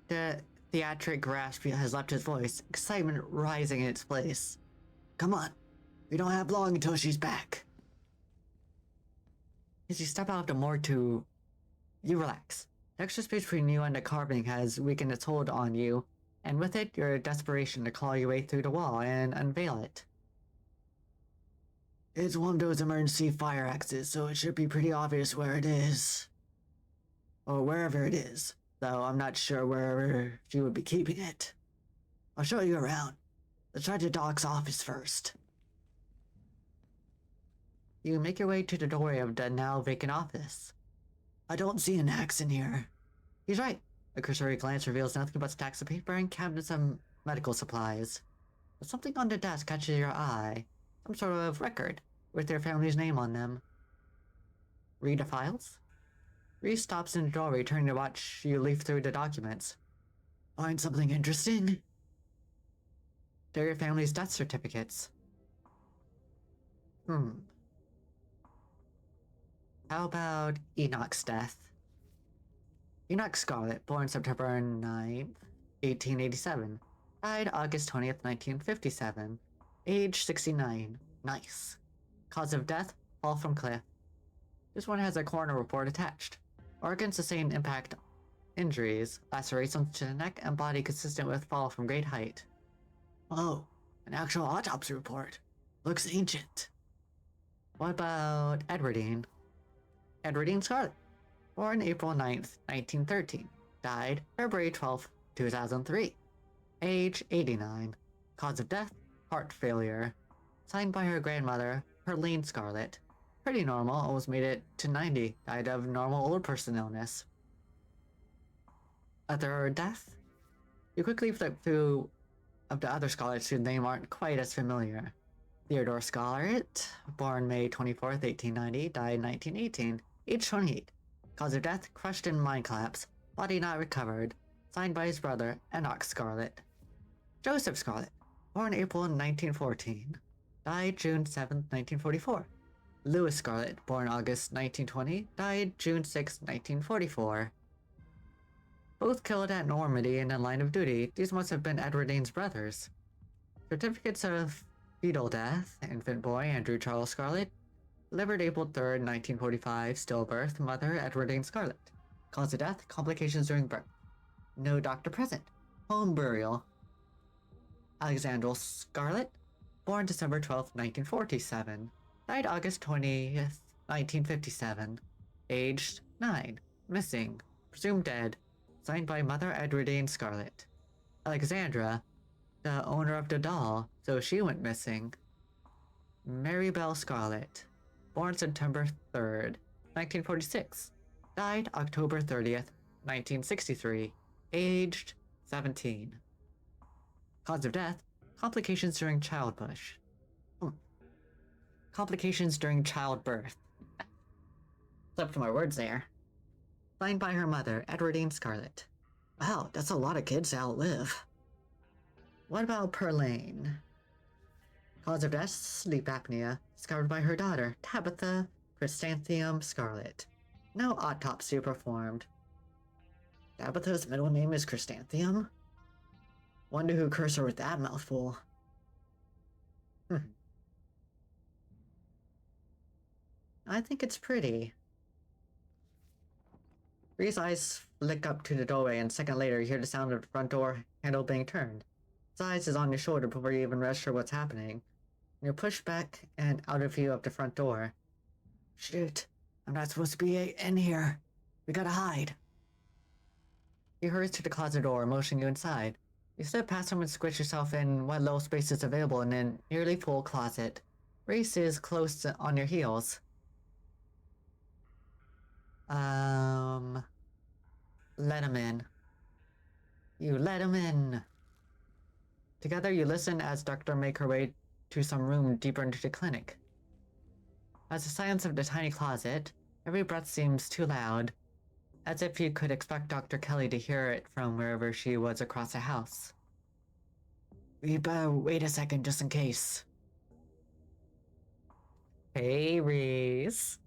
The theatric grasp has left his voice, excitement rising in its place. Come on. We don't have long until she's back. As you step out of the morgue you relax. The extra space between you and the carving has weakened its hold on you, and with it, your desperation to claw your way through the wall and unveil it. It's one of those emergency fire exits, so it should be pretty obvious where it is. Or wherever it is, though I'm not sure wherever she would be keeping it. I'll show you around. Let's try the doc's office first. You make your way to the doorway of the now vacant office. I don't see an axe in here. He's right. A cursory glance reveals nothing but stacks of paper and cabinets of medical supplies. But something on the desk catches your eye. Some sort of record, with their family's name on them. Read the files? Reese stops in the doorway, turning to watch you leaf through the documents. Find something interesting? They're your family's death certificates. How about Enoch's death? Enoch Scarlet, born September 9th, 1887. Died August 20th, 1957. Age 69. Nice. Cause of death? Fall from cliff. This one has a coroner report attached. Organs sustained impact injuries, lacerations to the neck and body consistent with fall from great height. Oh, an actual autopsy report. Looks ancient. What about Edwardine? Edwardine Scarlet, born April 9th, 1913. Died February 12th, 2003. Age 89. Cause of death? Heart failure. Signed by her grandmother, Perlene Scarlet. Pretty normal, almost made it to 90. Died of normal old person illness. Other death? You quickly flip through of the other Scarlets whose name aren't quite as familiar. Theodore Scarlet, born May 24th, 1890, died 1918, age 28. Cause of death, crushed in mine collapse, body not recovered, signed by his brother, Enoch Scarlet. Joseph Scarlet, born April 1914, died June 7th, 1944. Louis Scarlet, born August 1920, died June 6, 1944. Both killed at Normandy in the line of duty. These must have been Edwardine's brothers. Certificates of fetal death, infant boy Andrew Charles Scarlet, delivered April 3rd, 1945, stillbirth, mother Edwardine Scarlet. Cause of death, complications during birth. No doctor present. Home burial. Alexandra Scarlet, born December 12th, 1947, died August 20th, 1957, aged 9, missing, presumed dead, signed by mother Edwardine Scarlet. Alexandra, the owner of the doll, so she went missing. Mary Bell Scarlet, born September 3rd, 1946, died October 30th, 1963, aged 17. Cause of death, complications during childbirth. Complications during childbirth. Slipped my words there. Signed by her mother, Edwardine Scarlet. Wow, that's a lot of kids to outlive. What about Perlane? Cause of death, sleep apnea, discovered by her daughter, Tabitha Chrysanthemum Scarlet. No autopsy performed. Tabitha's middle name is Chrysanthemum? Wonder who cursed her with that mouthful. I think it's pretty. Ree's eyes flick up to the doorway, and a second later you hear the sound of the front door handle being turned. His eyes is on your shoulder before you even register what's happening. You're pushed back and out of view of the front door. Shoot, I'm not supposed to be in here. We gotta hide. He hurries to the closet door, motioning you inside. You step past him and squish yourself in what little space is available in a nearly full closet. Reese is close on your heels. Let him in. You let him in. Together you listen as Doctor make her way to some room deeper into the clinic. As the silence of the tiny closet, every breath seems too loud, as if you could expect Dr. Kelly to hear it from wherever she was across the house. We better wait a second just in case. Hey, Reese.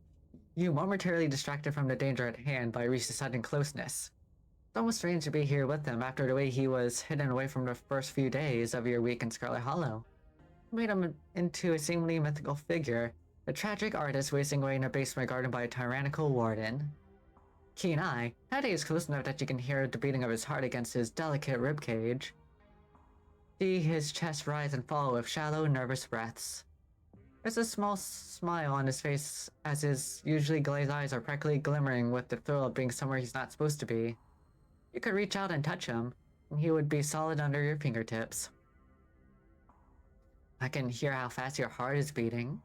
You momentarily distracted from the danger at hand by Reese's sudden closeness. It's almost strange to be here with him after the way he was hidden away from the first few days of your week in Scarlet Hallow. Made him into a seemingly mythical figure, a tragic artist wasting away in a basement guarded by a tyrannical warden. Keen eye, Hattie is close enough that you can hear the beating of his heart against his delicate ribcage. See his chest rise and fall with shallow, nervous breaths. There's a small smile on his face as his usually glazed eyes are practically glimmering with the thrill of being somewhere he's not supposed to be. You could reach out and touch him, and he would be solid under your fingertips. I can hear how fast your heart is beating.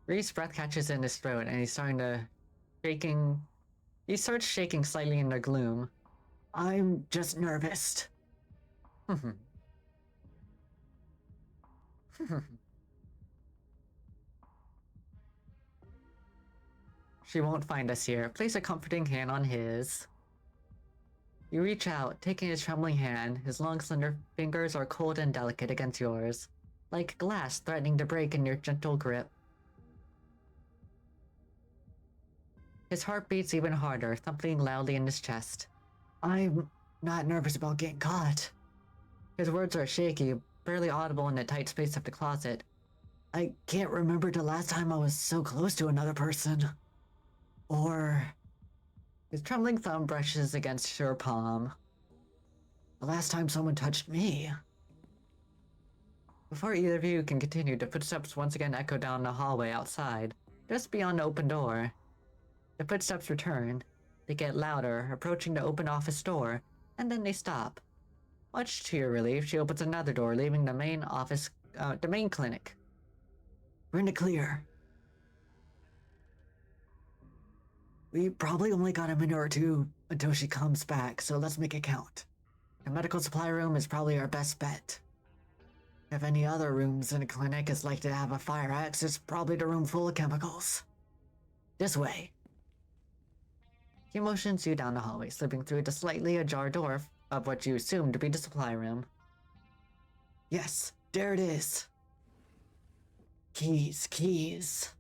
Reese's breath catches in his throat, and he's He starts shaking slightly in the gloom. I'm just nervous. She won't find us here. Place a comforting hand on his. You reach out, taking his trembling hand. His long, slender fingers are cold and delicate against yours, like glass threatening to break in your gentle grip. His heart beats even harder, thumping loudly in his chest. I'm not nervous about getting caught. His words are shaky, barely audible in the tight space of the closet. I can't remember the last time I was so close to another person. Or his trembling thumb brushes against your palm. the last time someone touched me. Before either of you can continue, the footsteps once again echo down the hallway outside, just beyond the open door. The footsteps return. They get louder, approaching the open office door, and then they stop. Much to your relief, she opens another door, leaving the main clinic. We're in the clear. We probably only got a minute or two until she comes back, so let's make it count. The medical supply room is probably our best bet. If any other rooms in the clinic is likely to have a fire axe, it's probably the room full of chemicals. This way. He motions you down the hallway, slipping through the slightly ajar door of what you assume to be the supply room. Yes, there it is. Keys.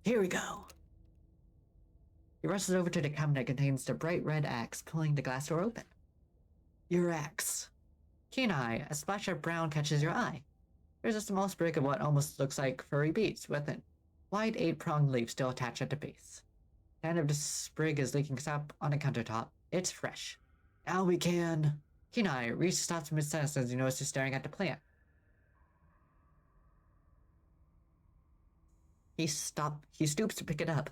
Here we go. He rushes over to the cabinet that contains the bright red axe, pulling the glass door open. Your axe. Keen eye, a splash of brown catches your eye. There's a small sprig of what almost looks like furry beads, with a wide 8-pronged leaf still attached at the base. The end of the sprig is leaking sap on the countertop. It's fresh. Now we can... Keen eye, Reese stops mid-sentence as you notice he's staring at the plant. He stoops to pick it up.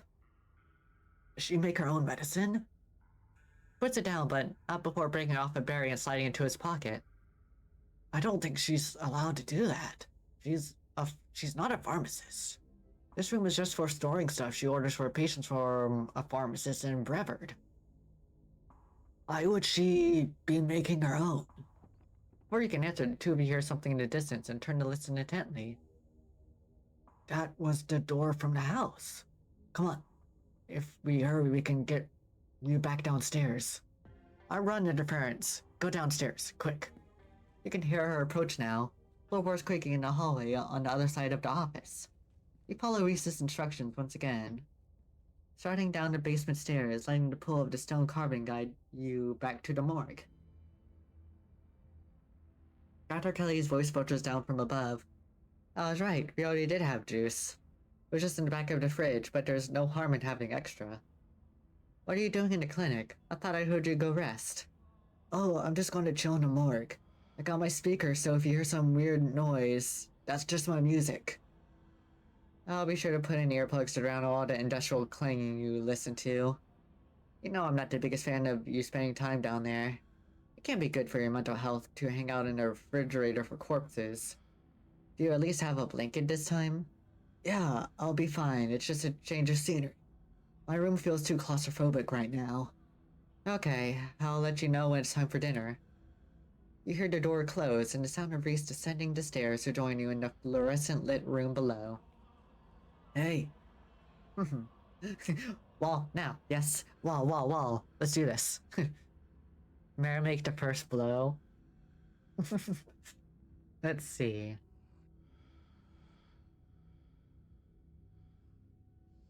Does she make her own medicine? Puts it down, but not before breaking off a berry and sliding into his pocket. I don't think she's allowed to do that. She's not a pharmacist. This room is just for storing stuff she orders for patients from a pharmacist in Brevard. Why would she be making her own? Before you can answer, the two of you hear something in the distance and turn to listen intently. That was the door from the house. Come on. If we hurry, we can get you back downstairs. I run interference. Go downstairs, quick. You can hear her approach now, floorboards quaking in the hallway on the other side of the office. You follow Reese's instructions once again. Starting down the basement stairs, letting the pull of the stone carving guide you back to the morgue. Dr. Kelly's voice filters down from above. I was right, we already did have juice. It was just in the back of the fridge, but there's no harm in having extra. What are you doing in the clinic? I thought I heard you go rest. Oh, I'm just going to chill in the morgue. I got my speaker, so if you hear some weird noise, that's just my music. I'll be sure to put in earplugs to drown all the industrial clanging you listen to. You know I'm not the biggest fan of you spending time down there. It can't be good for your mental health to hang out in a refrigerator for corpses. Do you at least have a blanket this time? Yeah, I'll be fine. It's just a change of scenery. My room feels too claustrophobic right now. Okay, I'll let you know when it's time for dinner. You hear the door close and the sound of Reese descending the stairs to join you in the fluorescent lit room below. Hey. Wall, now, yes. Wall. Let's do this. May I make the first blow? Let's see.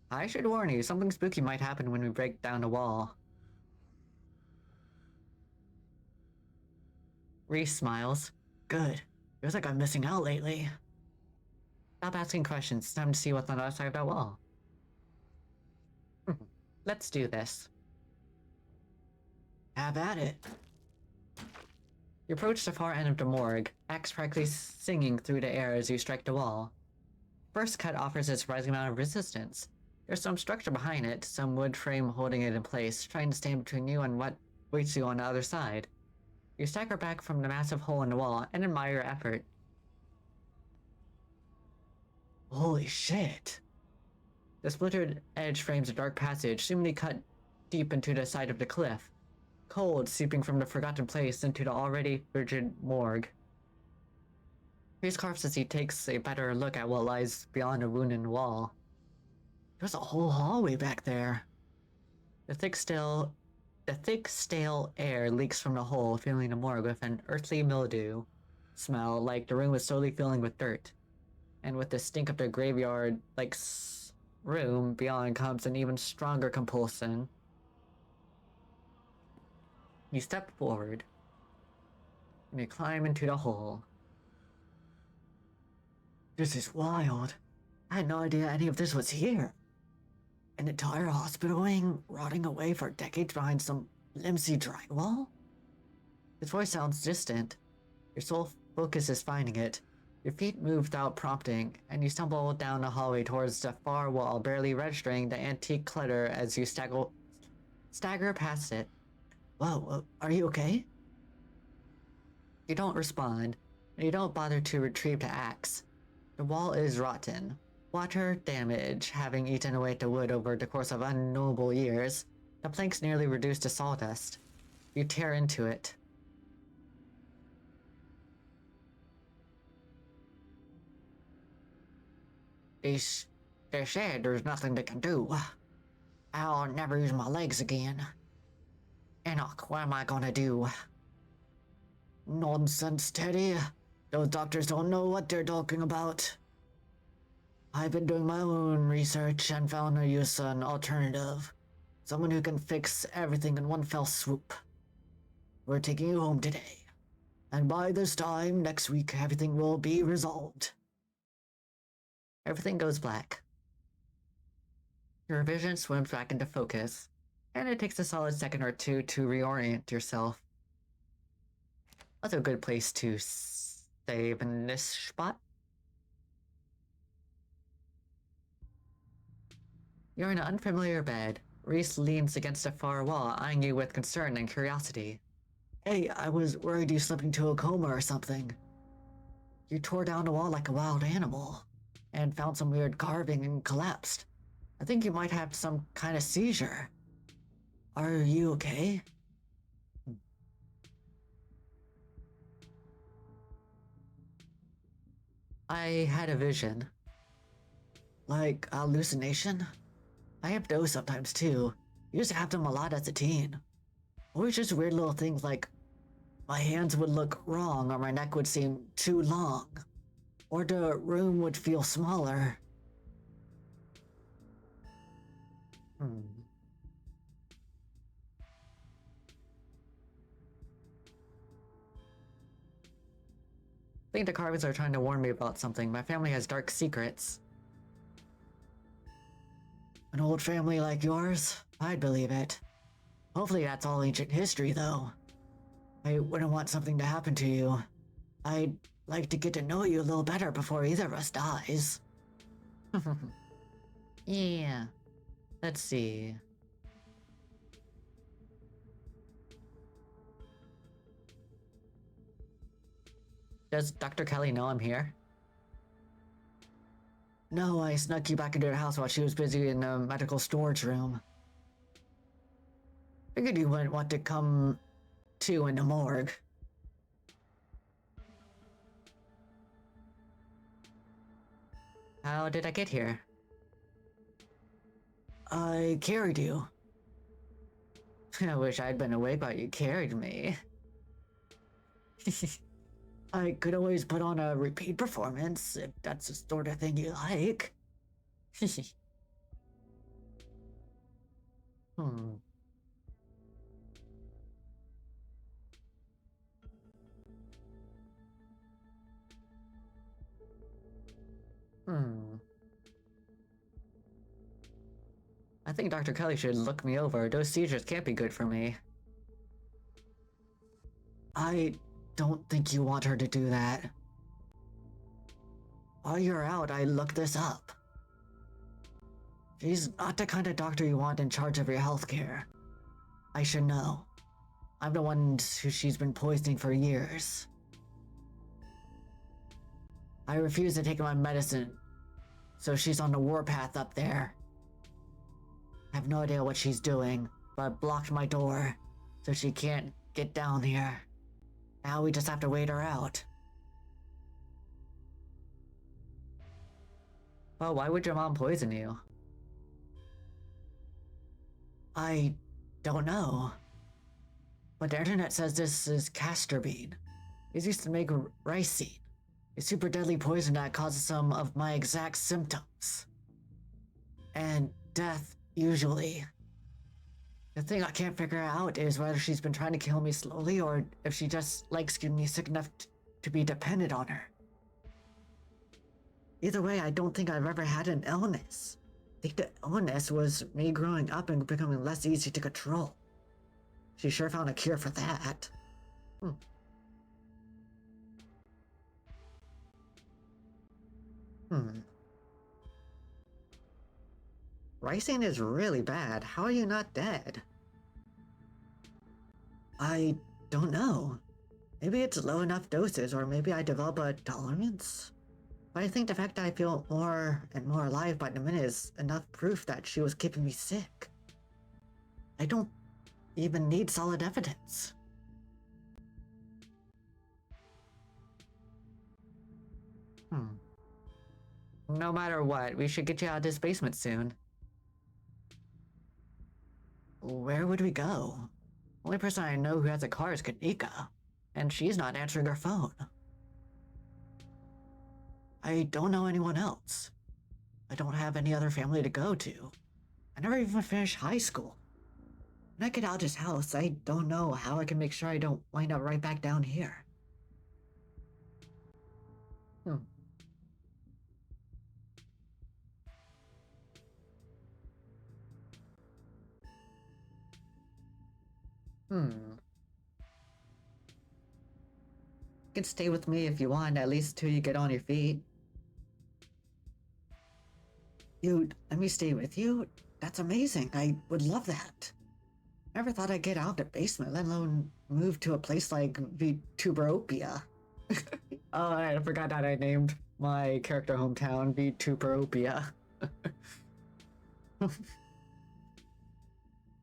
I should warn you, something spooky might happen when we break down a wall. Reese smiles. Good. Feels like I'm missing out lately. Stop asking questions. It's time to see what's on the other side of that wall. Let's do this. Have at it. You approach the far end of the morgue, axe practically singing through the air as you strike the wall. First cut offers a surprising amount of resistance. There's some structure behind it, some wood frame holding it in place, trying to stand between you and what waits you on the other side. You stagger back from the massive hole in the wall and admire your effort. Holy shit. The splintered edge frames a dark passage, seemingly cut deep into the side of the cliff. Cold seeping from the forgotten place into the already frigid morgue. Reese coughs as he takes a better look at what lies beyond the wound in the wall. There's a whole hallway back there. The thick, stale air leaks from the hole, filling the morgue with an earthly mildew smell, like the room was slowly filling with dirt. And with the stink of the graveyard-like room beyond comes an even stronger compulsion. You step forward, and you climb into the hole. This is wild. I had no idea any of this was here. An entire hospital wing rotting away for decades behind some flimsy drywall? His voice sounds distant. Your sole focus is finding it. Your feet move without prompting, and you stumble down the hallway towards the far wall, barely registering the antique clutter as you stagger past it. Whoa, are you okay? You don't respond, and you don't bother to retrieve the axe. The wall is rotten. Water damage having eaten away at the wood over the course of unknowable years. The planks nearly reduced to sawdust. You tear into it. They said there's nothing they can do. I'll never use my legs again. Enoch, what am I gonna do? Nonsense, Teddy. Those doctors don't know what they're talking about. I've been doing my own research and found an alternative. Someone who can fix everything in one fell swoop. We're taking you home today. And by this time next week, everything will be resolved. Everything goes black. Your vision swims back into focus, and it takes a solid second or two to reorient yourself. That's a good place to save in this spot. You're in an unfamiliar bed. Reese leans against a far wall, eyeing you with concern and curiosity. Hey, I was worried you slipped into a coma or something. You tore down the wall like a wild animal, and found some weird carving and collapsed. I think you might have some kind of seizure. Are you okay? I had a vision. Like hallucination? I have those sometimes too. Used to have them a lot as a teen. Always just weird little things like my hands would look wrong or my neck would seem too long. Or the room would feel smaller. I think the carvings are trying to warn me about something. My family has dark secrets. An old family like yours? I'd believe it. Hopefully that's all ancient history, though. I wouldn't want something to happen to you. I'd like to get to know you a little better before either of us dies. Yeah. Let's see. Does Dr. Kelly know I'm here? No, I snuck you back into her house while she was busy in the medical storage room. Figured you wouldn't want to come to in the morgue. How did I get here? I carried you. I wish I'd been awake while you carried me. I could always put on a repeat performance, if that's the sort of thing you like. Hmm. Hmm. I think Dr. Kelly should look me over. Those seizures can't be good for me. I don't think you want her to do that. While you're out, I looked this up. She's not the kind of doctor you want in charge of your healthcare. I should know. I'm the one who she's been poisoning for years. I refuse to take my medicine, so she's on the warpath up there. I have no idea what she's doing, but I blocked my door, so she can't get down here. Now we just have to wait her out. Well, why would your mom poison you? I don't know. But the internet says this is castor bean. It's used to make rice seed. A super deadly poison that causes some of my exact symptoms. And death, usually. The thing I can't figure out is whether she's been trying to kill me slowly or if she just likes getting me sick enough to be dependent on her. Either way, I don't think I've ever had an illness. I think the illness was me growing up and becoming less easy to control. She sure found a cure for that. Ricing is really bad. How are you not dead? I don't know. Maybe it's low enough doses, or maybe I develop a tolerance. But I think the fact that I feel more and more alive by the minute is enough proof that she was keeping me sick. I don't even need solid evidence. No matter what, we should get you out of this basement soon. Where would we go? Only person I know who has a car is Kanika, and she's not answering her phone. I don't know anyone else. I don't have any other family to go to. I never even finished high school. When I get out of this house, I don't know how I can make sure I don't wind up right back down here. You can stay with me if you want, at least till you get on your feet. You'd let me stay with you? That's amazing. I would love that. Never thought I'd get out of the basement, let alone move to a place like Vituberopia. Oh, I forgot that I named my character hometown Vituberopia.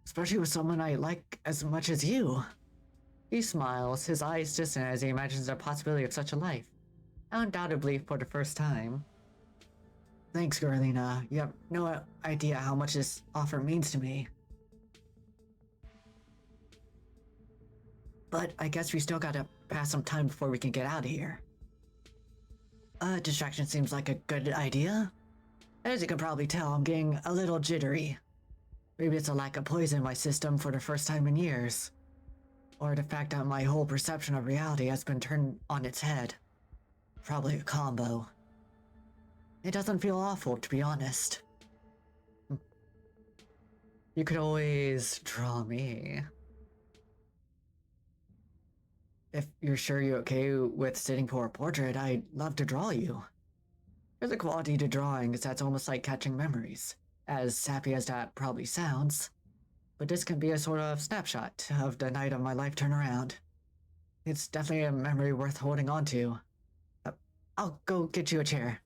Especially with someone I like as much as you. He smiles, his eyes distant as he imagines the possibility of such a life. Undoubtedly for the first time. Thanks, Garlina. You have no idea how much this offer means to me. But I guess we still gotta pass some time before we can get out of here. Distraction seems like a good idea. As you can probably tell, I'm getting a little jittery. Maybe it's a lack of poison in my system for the first time in years. Or the fact that my whole perception of reality has been turned on its head. Probably a combo. It doesn't feel awful, to be honest. You could always draw me. If you're sure you're okay with sitting for a portrait, I'd love to draw you. There's a quality to drawings that's almost like catching memories, as sappy as that probably sounds. But this can be a sort of snapshot of the night of my life turnaround. It's definitely a memory worth holding on to. I'll go get you a chair.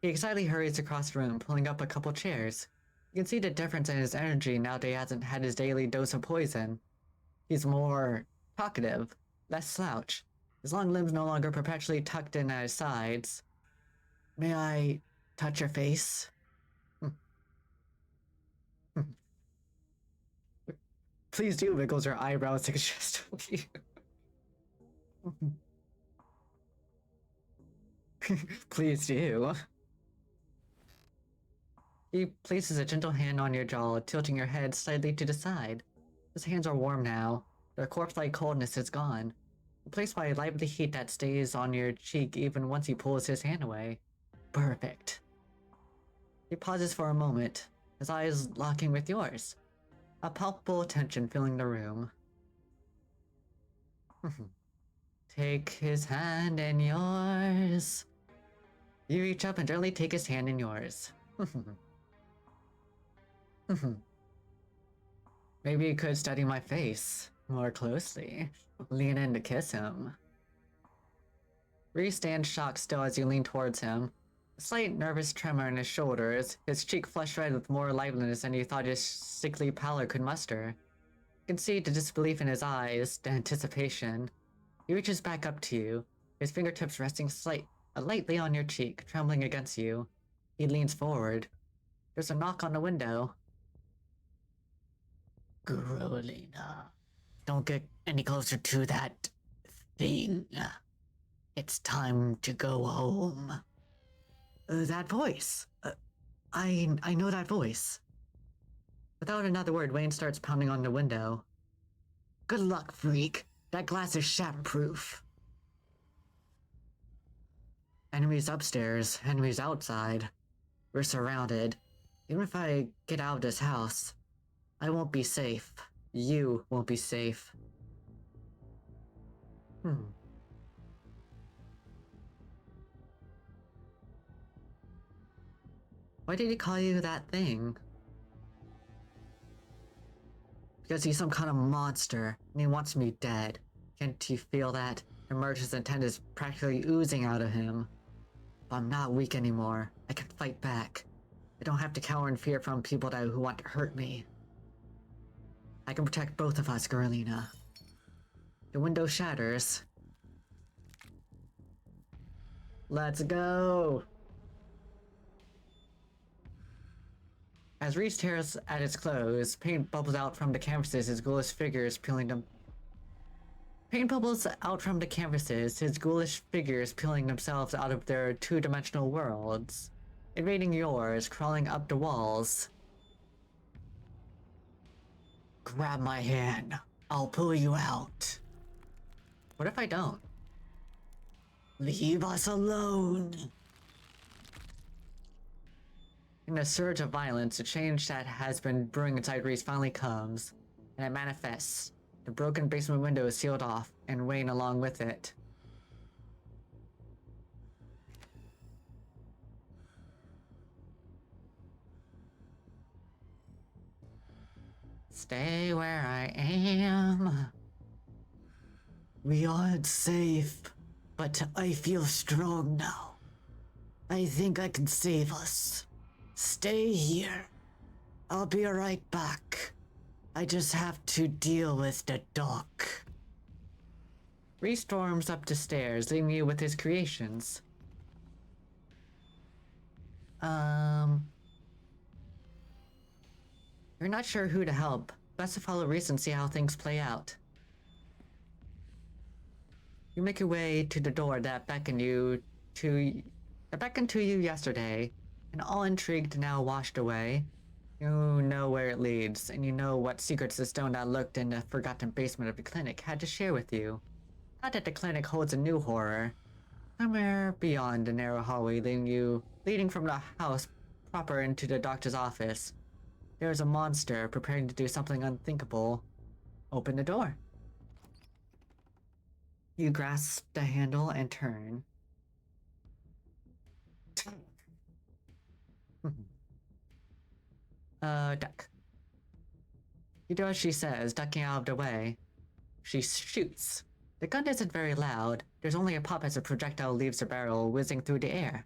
He excitedly hurries across the room, pulling up a couple chairs. You can see the difference in his energy now that he hasn't had his daily dose of poison. He's more talkative, less slouch. His long limbs no longer perpetually tucked in at his sides. May I touch your face? Please do, wiggles her eyebrows suggestivelly. Please do. He places a gentle hand on your jaw, tilting your head slightly to the side. His hands are warm now. Their corpse-like coldness is gone, replaced by a lively heat that stays on your cheek even once he pulls his hand away. Perfect. He pauses for a moment, his eyes locking with yours. A palpable tension filling the room. Take his hand in yours. You reach up and gently take his hand in yours. Maybe you could study my face more closely. Lean in to kiss him. Reese stands shocked still as you lean towards him. A slight nervous tremor in his shoulders, his cheek flushed red with more liveliness than you thought his sickly pallor could muster. You can see the disbelief in his eyes, the anticipation. He reaches back up to you, his fingertips resting lightly on your cheek, trembling against you. He leans forward. There's a knock on the window. Carolina, don't get any closer to that thing. It's time to go home. That voice. I know that voice. Without another word, Wayne starts pounding on the window. Good luck, freak. That glass is shatterproof. Enemies upstairs, enemies outside. We're surrounded. Even if I get out of this house, I won't be safe. You won't be safe. Why did he call you that thing? Because he's some kind of monster, and he wants me dead. Can't you feel that? Emergence's intent is practically oozing out of him. But I'm not weak anymore. I can fight back. I don't have to cower in fear from people who want to hurt me. I can protect both of us, Carolina. The window shatters. Let's go! As Reese tears at his clothes, paint bubbles out from the canvases, his ghoulish figures peeling them. Paint bubbles out from the canvases, his ghoulish figures peeling themselves out of their two-dimensional worlds, invading yours, crawling up the walls. Grab my hand. I'll pull you out. What if I don't? Leave us alone. In a surge of violence, the change that has been brewing inside Reese finally comes, and it manifests. The broken basement window is sealed off, and Wayne along with it. Stay where I am. We aren't safe, but I feel strong now. I think I can save us. Stay here. I'll be right back. I just have to deal with the doc. Reese storms up the stairs, leaving you with his creations. You're not sure who to help. Best to follow Reese and see how things play out. You make your way to the door that beckoned to you yesterday, and all intrigued now washed away. You know where it leads, and you know what secrets the stone that lurked in the forgotten basement of the clinic had to share with you. Not that the clinic holds a new horror. Somewhere beyond the narrow hallway leading from the house proper into the doctor's office, there is a monster preparing to do something unthinkable. Open the door. You grasp the handle and turn. Duck. You do as she says, ducking out of the way. She shoots. The gun isn't very loud. There's only a pop as a projectile leaves the barrel, whizzing through the air.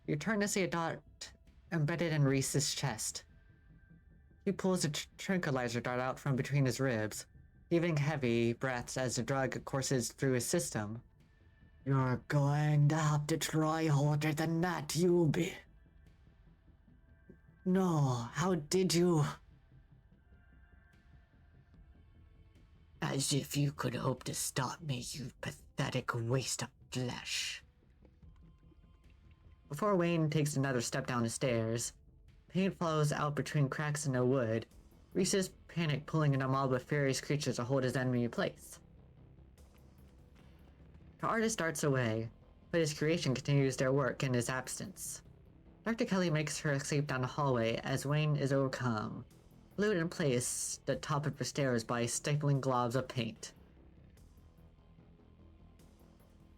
You turn to see a dart embedded in Reese's chest. He pulls a tranquilizer dart out from between his ribs, heaving heavy breaths as the drug courses through his system. You're going to have to try harder than that, Yubi. No, how did you? As if you could hope to stop me, you pathetic waste of flesh. Before Wayne takes another step down the stairs, paint flows out between cracks in the wood. Reese's panic pulling in a mob of furious creatures to hold his enemy in place. The artist darts away, but his creation continues their work in his absence. Dr. Kelly makes her escape down the hallway as Wayne is overcome, glued in place at the top of the stairs by stifling globs of paint.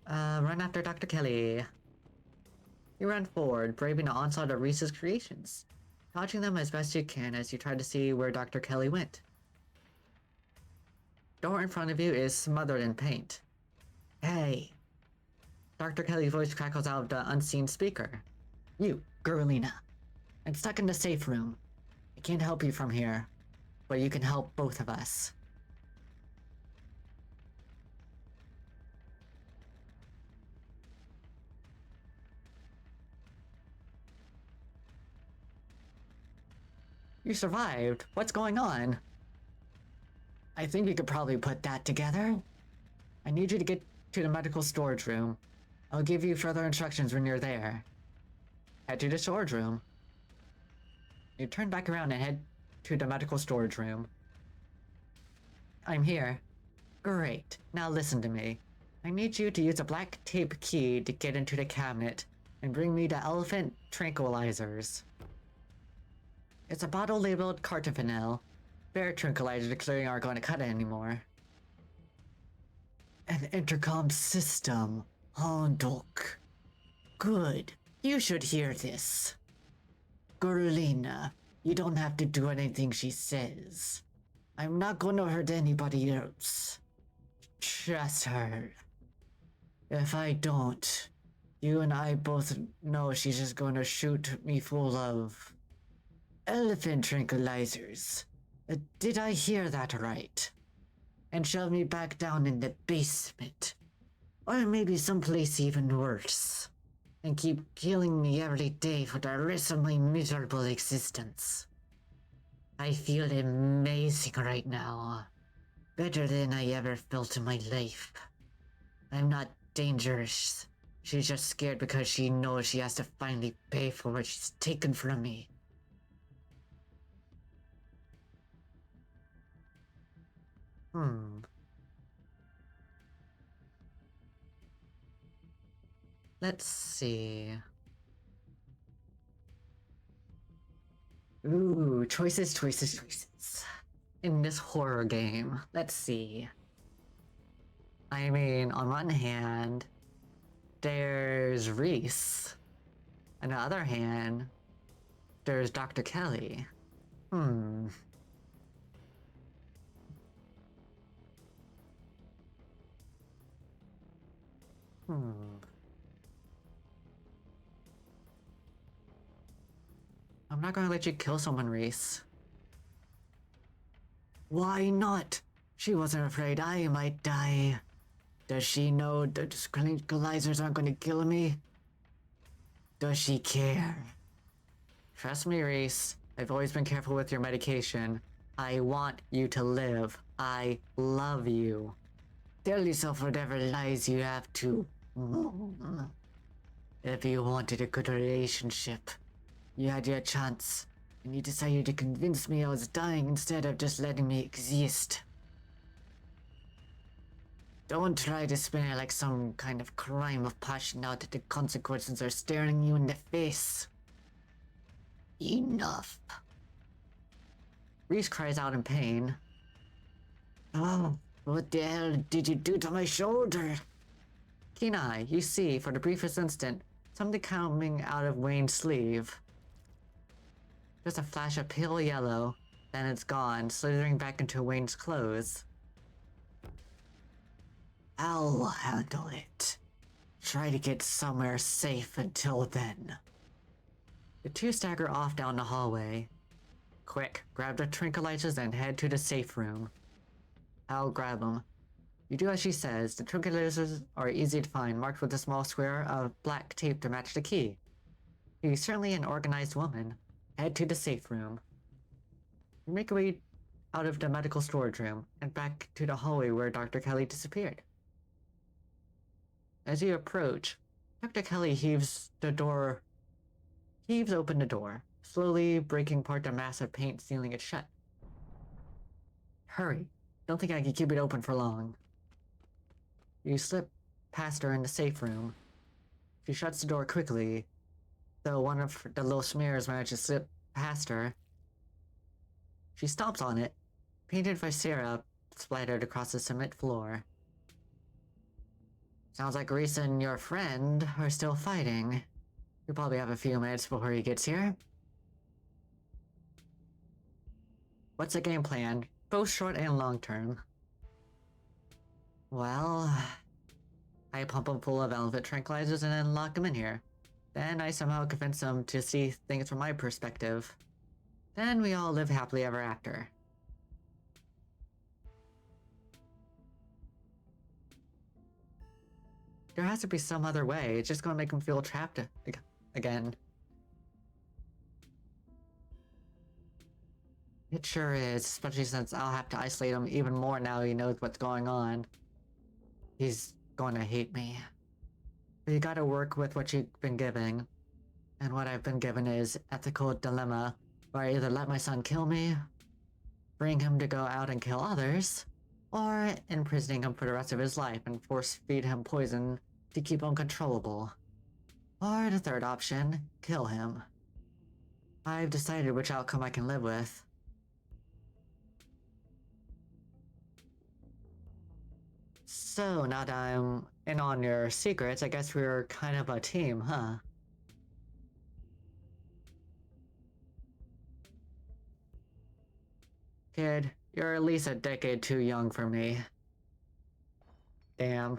Run after Dr. Kelly. You run forward, braving the onslaught of Reese's creations, dodging them as best you can as you try to see where Dr. Kelly went. The door in front of you is smothered in paint. Hey! Dr. Kelly's voice crackles out of the unseen speaker. You, Gurlina. I'm stuck in the safe room. I can't help you from here, but you can help both of us. You survived. What's going on? I think we could probably put that together. I need you to get to the medical storage room. I'll give you further instructions when you're there. Head to the storage room. You turn back around and head to the medical storage room. I'm here. Great. Now listen to me. I need you to use a black tape key to get into the cabinet and bring me the elephant tranquilizers. It's a bottle labeled Cartafenil. Bear tranquilizers clearly aren't going to cut it anymore. An intercom system. Hondok. Good. You should hear this. Gurlina, you don't have to do anything she says. I'm not gonna hurt anybody else. Trust her. If I don't, you and I both know she's just gonna shoot me full of elephant tranquilizers. Did I hear that right? And shove me back down in the basement. Or maybe someplace even worse. And keep killing me every day for the rest of my miserable existence. I feel amazing right now. Better than I ever felt in my life. I'm not dangerous. She's just scared because she knows she has to finally pay for what she's taken from me. Let's see. Ooh, choices. In this horror game, let's see. I mean, on one hand, there's Reese. On the other hand, there's Dr. Kelly. I'm not gonna let you kill someone, Reese. Why not? She wasn't afraid I might die. Does she know the tranquilizers aren't gonna kill me? Does she care? Trust me, Reese. I've always been careful with your medication. I want you to live. I love you. Tell yourself whatever lies you have to. If you wanted a good relationship, you had your chance, and you decided to convince me I was dying instead of just letting me exist. Don't try to spin it like some kind of crime of passion now that the consequences are staring you in the face. Enough. Reese cries out in pain. Oh, what the hell did you do to my shoulder? Keen eye, you see, for the briefest instant, something coming out of Wayne's sleeve. Just a flash of pale yellow, then it's gone, slithering back into Wayne's clothes. I'll handle it. Try to get somewhere safe until then. The two stagger off down the hallway. Quick, grab the tranquilizers and head to the safe room. I'll grab them. You do as she says. The tranquilizers are easy to find, marked with a small square of black tape to match the key. She's certainly an organized woman. Head to the safe room. You make your way out of the medical storage room and back to the hallway where Dr. Kelly disappeared. As you approach, Dr. Kelly heaves open the door, slowly breaking apart the massive paint, sealing it shut. Hurry. Don't think I can keep it open for long. You slip past her in the safe room. She shuts the door quickly, though one of the little smears managed to slip past her. She stomps on it, painted viscera splattered across the cement floor. Sounds like Reese and your friend are still fighting. You'll probably have a few minutes before he gets here. What's the game plan, both short and long term? Well, I pump him full of elephant tranquilizers and then lock him in here. Then I somehow convince him to see things from my perspective. Then we all live happily ever after. There has to be some other way. It's just gonna make him feel trapped again. It sure is, especially since I'll have to isolate him even more now he knows what's going on. He's gonna hate me. But you gotta work with what you've been given. And what I've been given is ethical dilemma, where I either let my son kill me, bring him to go out and kill others, or imprisoning him for the rest of his life and force-feed him poison to keep him controllable. Or the third option, kill him. I've decided which outcome I can live with. So, now that I'm in on your secrets, I guess we're kind of a team, huh? Kid, you're at least a decade too young for me. Damn.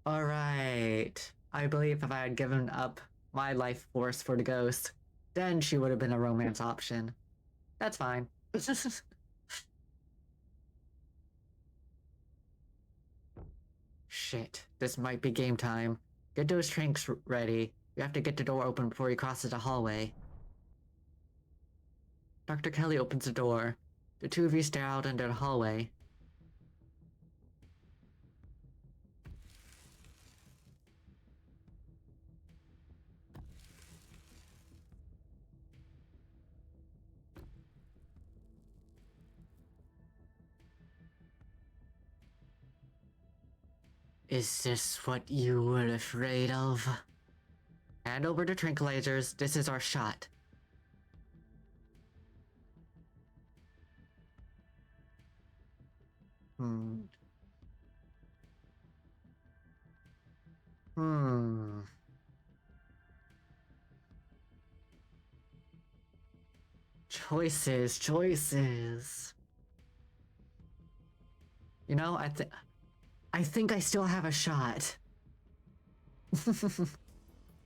Alright. I believe if I had given up my life force for the ghost, then she would have been a romance option. That's fine. Shit, this might be game time. Get those drinks ready. We have to get the door open before he crosses the hallway. Dr. Kelly opens the door. The two of you stare out into the hallway. Is this what you were afraid of? Hand over the tranquilizers. This is our shot. Hmm. Choices. You know, I think I still have a shot.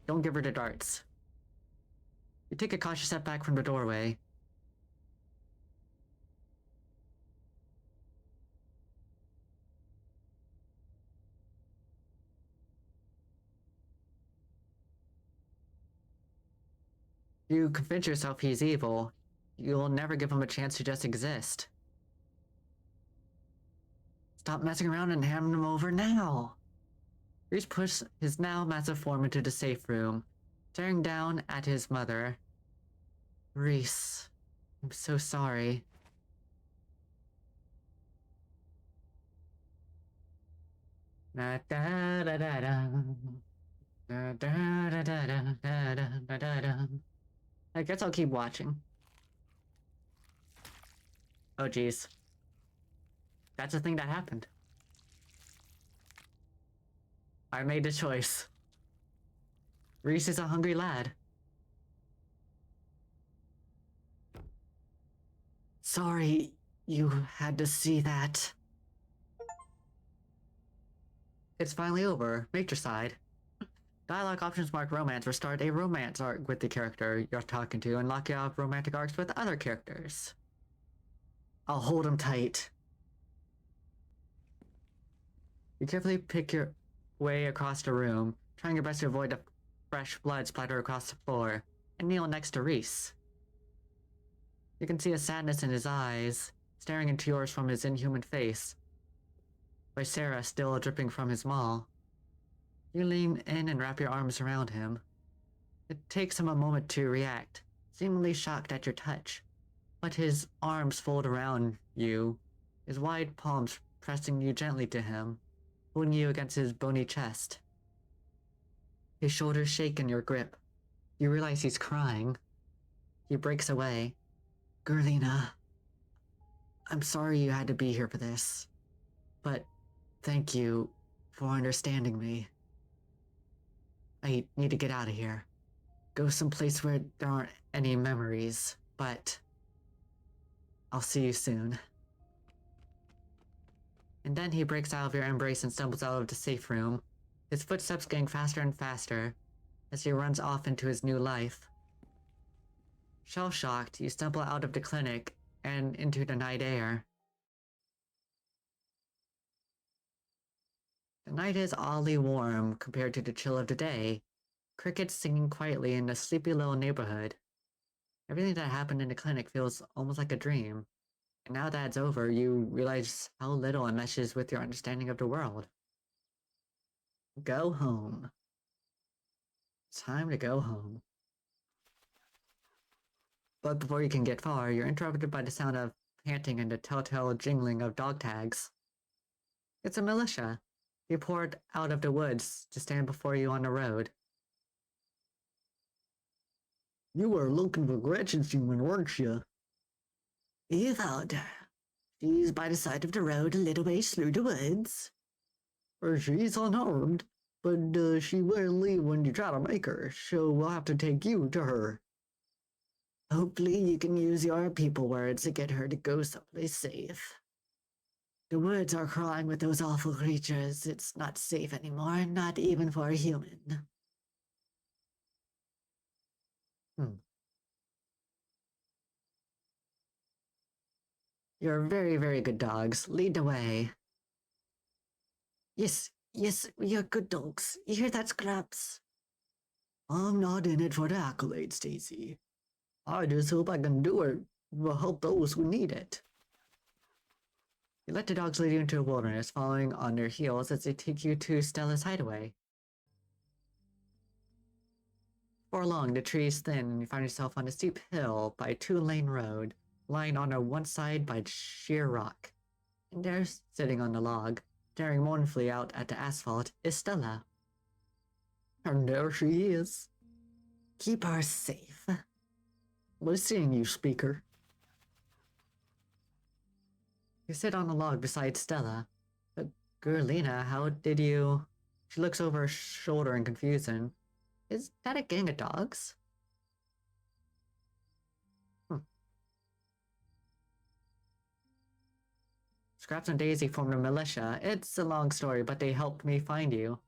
Don't give her the darts. You take a cautious step back from the doorway. You convince yourself he's evil. You'll never give him a chance to just exist. Stop messing around and hand him over now. Reese pushed his now massive form into the safe room, staring down at his mother. Reese, I'm so sorry. Da da da da da. Da da da da da da da da da. I guess I'll keep watching. Oh geez. That's the thing that happened. I made a choice. Reese is a hungry lad. Sorry you had to see that. It's finally over. Matricide. Dialogue options mark romance or start a romance arc with the character you're talking to and lock you out of romantic arcs with other characters. I'll hold him tight. You carefully pick your way across the room, trying your best to avoid the fresh blood splatter across the floor, and kneel next to Reese. You can see a sadness in his eyes, staring into yours from his inhuman face. by Sarah still dripping from his maw. You lean in and wrap your arms around him. It takes him a moment to react, seemingly shocked at your touch, but his arms fold around you, his wide palms pressing you gently to him, holding you against his bony chest. His shoulders shake in your grip. You realize he's crying. He breaks away. Gerlina, I'm sorry you had to be here for this, but thank you for understanding me. I need to get out of here. Go someplace where there aren't any memories, but I'll see you soon. And then he breaks out of your embrace and stumbles out of the safe room, his footsteps getting faster and faster as he runs off into his new life. Shell-shocked, you stumble out of the clinic and into the night air. The night is oddly warm compared to the chill of the day, crickets singing quietly in the sleepy little neighborhood. Everything that happened in the clinic feels almost like a dream, and now that it's over, you realize how little it meshes with your understanding of the world. Go home. It's time to go home. But before you can get far, you're interrupted by the sound of panting and the telltale jingling of dog tags. It's a militia. He poured out of the woods to stand before you on the road. You were looking for Gretchen's human, weren't you? You found her. She's by the side of the road a little ways through the woods. She's unharmed, but she will leave when you try to make her, so we'll have to take you to her. Hopefully you can use your people words to get her to go someplace safe. The woods are crawling with those awful creatures. It's not safe anymore, not even for a human. You're very, very good dogs. Lead the way. Yes, we are good dogs. You hear that, Scraps? I'm not in it for the accolades, Daisy. I just hope I can do it will help those who need it. You let the dogs lead you into the wilderness, following on their heels as they take you to Stella's hideaway. Before long, the tree is thin and you find yourself on a steep hill by a two-lane road, lying on one side by sheer rock. And there, sitting on the log, staring mournfully out at the asphalt, is Stella. And there she is. Keep her safe. Listening, you speaker. You sit on a log beside Stella. But Gerlina, how did you... She looks over her shoulder in confusion. Is that a gang of dogs? Scraps and Daisy formed a militia. It's a long story, but they helped me find you.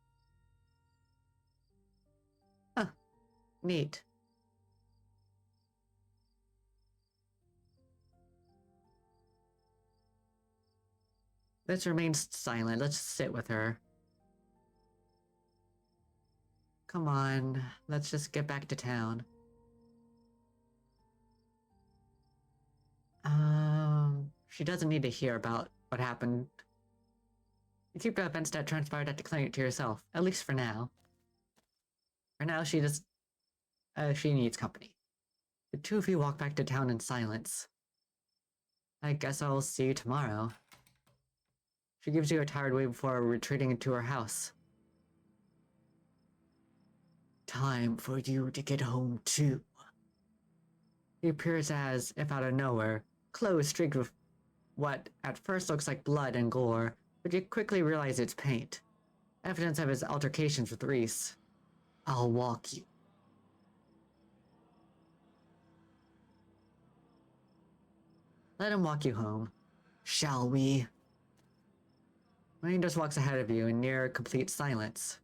Huh. Neat. Let's remain silent. Let's sit with her. Come on, let's just get back to town. She doesn't need to hear about what happened. You keep the events that transpired at the clinic to yourself, at least for now. For now, she needs company. The two of you walk back to town in silence. I guess I'll see you tomorrow. She gives you a tired wave before retreating into her house. Time for you to get home too. He appears as if out of nowhere, clothes streaked with what at first looks like blood and gore, but you quickly realize it's paint. Evidence of his altercations with Reese. I'll walk you. Let him walk you home. Shall we? Wayne just walks ahead of you in near complete silence.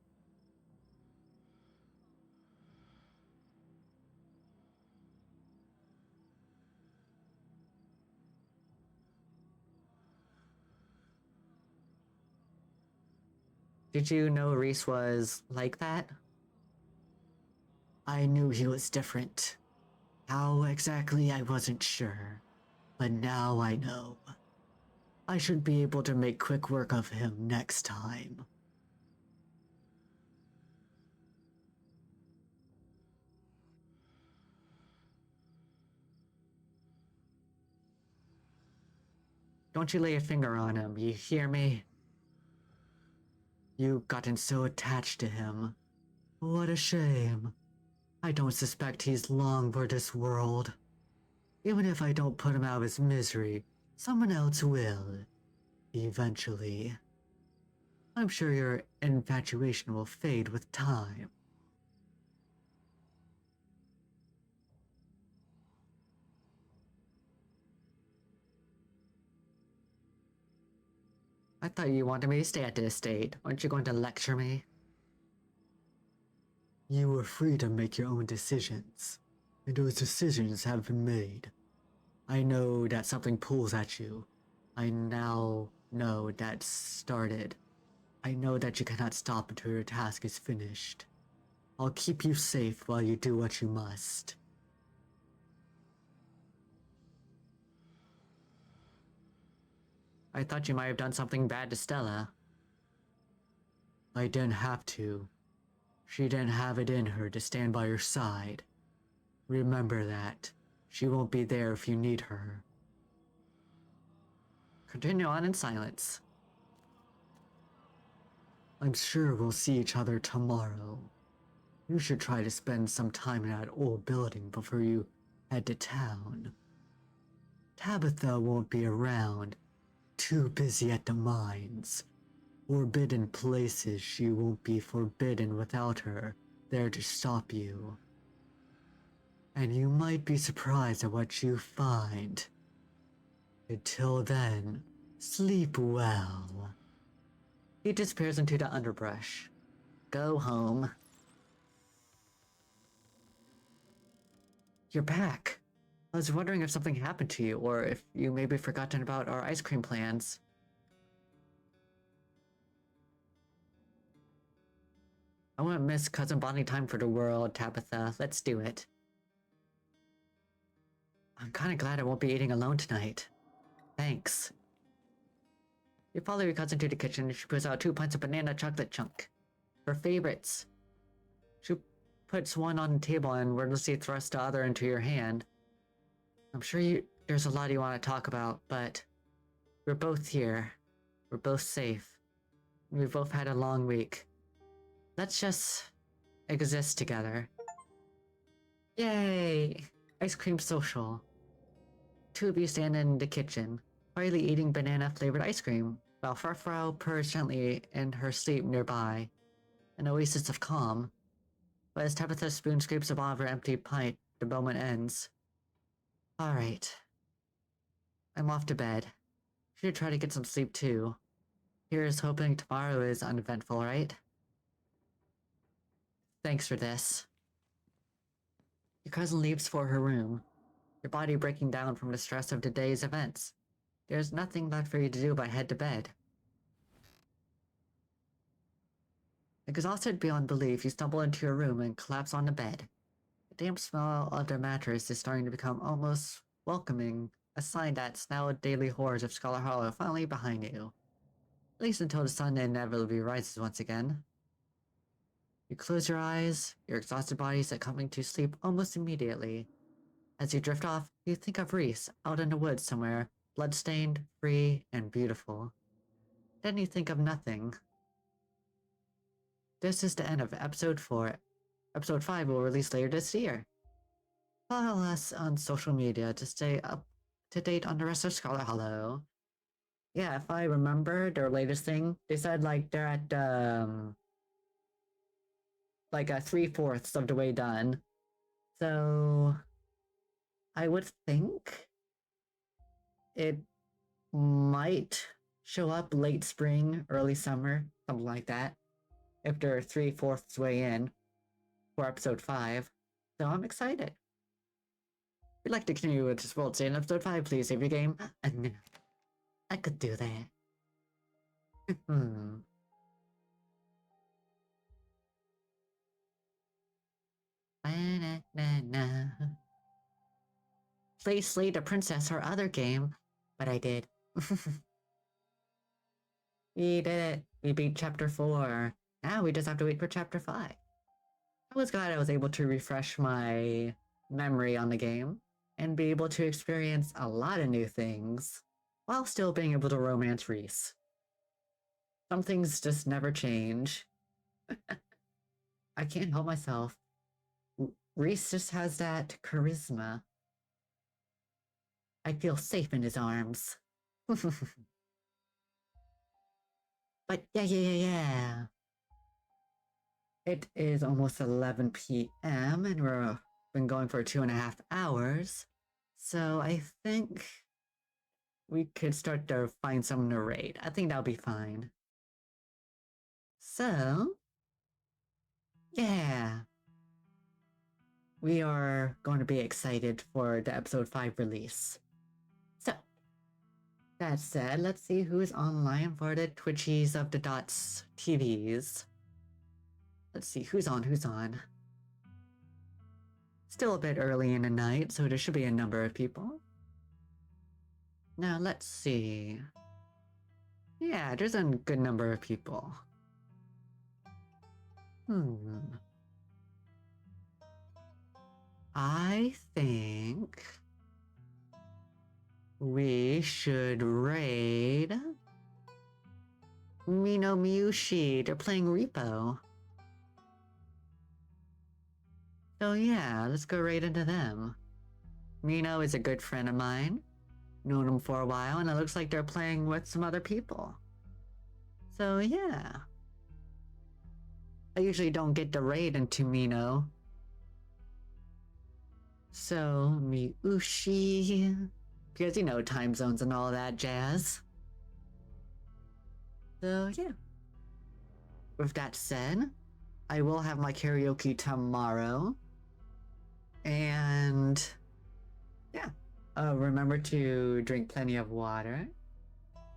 Did you know Reese was like that? I knew he was different. How exactly, I wasn't sure. But now I know. I should be able to make quick work of him next time. Don't you lay a finger on him, you hear me? You've gotten so attached to him. What a shame. I don't suspect he's long for this world. Even if I don't put him out of his misery, someone else will. Eventually. I'm sure your infatuation will fade with time. I thought you wanted me to stay at this state. Aren't you going to lecture me? You were free to make your own decisions, and those decisions have been made. I know that something pulls at you. I now know that's started. I know that you cannot stop until your task is finished. I'll keep you safe while you do what you must. I thought you might have done something bad to Stella. I didn't have to. She didn't have it in her to stand by your side. Remember that. She won't be there if you need her. Continue on in silence. I'm sure we'll see each other tomorrow. You should try to spend some time in that old building before you head to town. Tabitha won't be around. Too busy at the mines. Forbidden places she won't be forbidden without her there to stop you. And you might be surprised at what you find. Until then, sleep well. He disappears into the underbrush. Go home. You're back. I was wondering if something happened to you, or if you maybe forgotten about our ice cream plans. I won't miss cousin bonding time for the world, Tabitha. Let's do it. I'm kinda glad I won't be eating alone tonight. Thanks. You follow your cousin to the kitchen and she puts out 2 pints of banana chocolate chunk. Her favorites. She puts one on the table and wordlessly thrusts the other into your hand. I'm sure there's a lot you want to talk about, but we're both here. We're both safe. We've both had a long week. Let's just exist together. Yay! Ice cream social. 2 of you stand in the kitchen, quietly eating banana-flavored ice cream, while Frou purrs gently in her sleep nearby, an oasis of calm. But as Tabitha's spoon scrapes the bottom of her empty pint, the moment ends. Alright. I'm off to bed. Should try to get some sleep too. Here's hoping tomorrow is uneventful, right? Thanks for this. Your cousin leaves for her room, your body breaking down from the stress of today's events. There's nothing left for you to do but head to bed. Exhausted beyond belief, you stumble into your room and collapse on the bed. The damp smell of the mattress is starting to become almost welcoming, a sign that snarled daily horrors of Scarlet Hallow are finally behind you. At least until the sun inevitably rises once again. You close your eyes, your exhausted body is coming to sleep almost immediately. As you drift off, you think of Reese, out in the woods somewhere, bloodstained, free, and beautiful. Then you think of nothing. This is the end of episode 4. Episode 5 will release later this year. Follow us on social media to stay up to date on the rest of Scarlet Hallow. Yeah, if I remember their latest thing, they said like they're at like 3/4 of the way done. So I would think it might show up late spring, early summer, something like that. If they're 3/4 way in for episode 5. So I'm excited. If you'd like to continue with this world, say in episode 5, please save your game. No, I could do that. Ba-na-na-na. Please slay the princess or other game, but I did. We did it. We beat chapter 4. Now we just have to wait for chapter 5. I was glad I was able to refresh my memory on the game and be able to experience a lot of new things while still being able to romance Reese. Some things just never change. I can't help myself. Reese just has that charisma. I feel safe in his arms. But yeah. It is almost 11 p.m. and we've been going for 2.5 hours. So I think we could start to find someone to raid. I think that'll be fine. So, yeah. We are going to be excited for the episode 5 release. So, that said, let's see who's online for the Twitchies of the Dots TVs. Let's see, who's on? Still a bit early in the night, so there should be a number of people. Now, let's see. Yeah, there's a good number of people. I think we should raid Mino Miyushi. They're playing Repo. So yeah, let's go right into them. Mino is a good friend of mine. Known him for a while, and it looks like they're playing with some other people. So yeah. I usually don't get to raid into Mino. So, Miyushi... Because, you know, time zones and all that jazz. So yeah. With that said, I will have my karaoke tomorrow. And yeah, remember to drink plenty of water,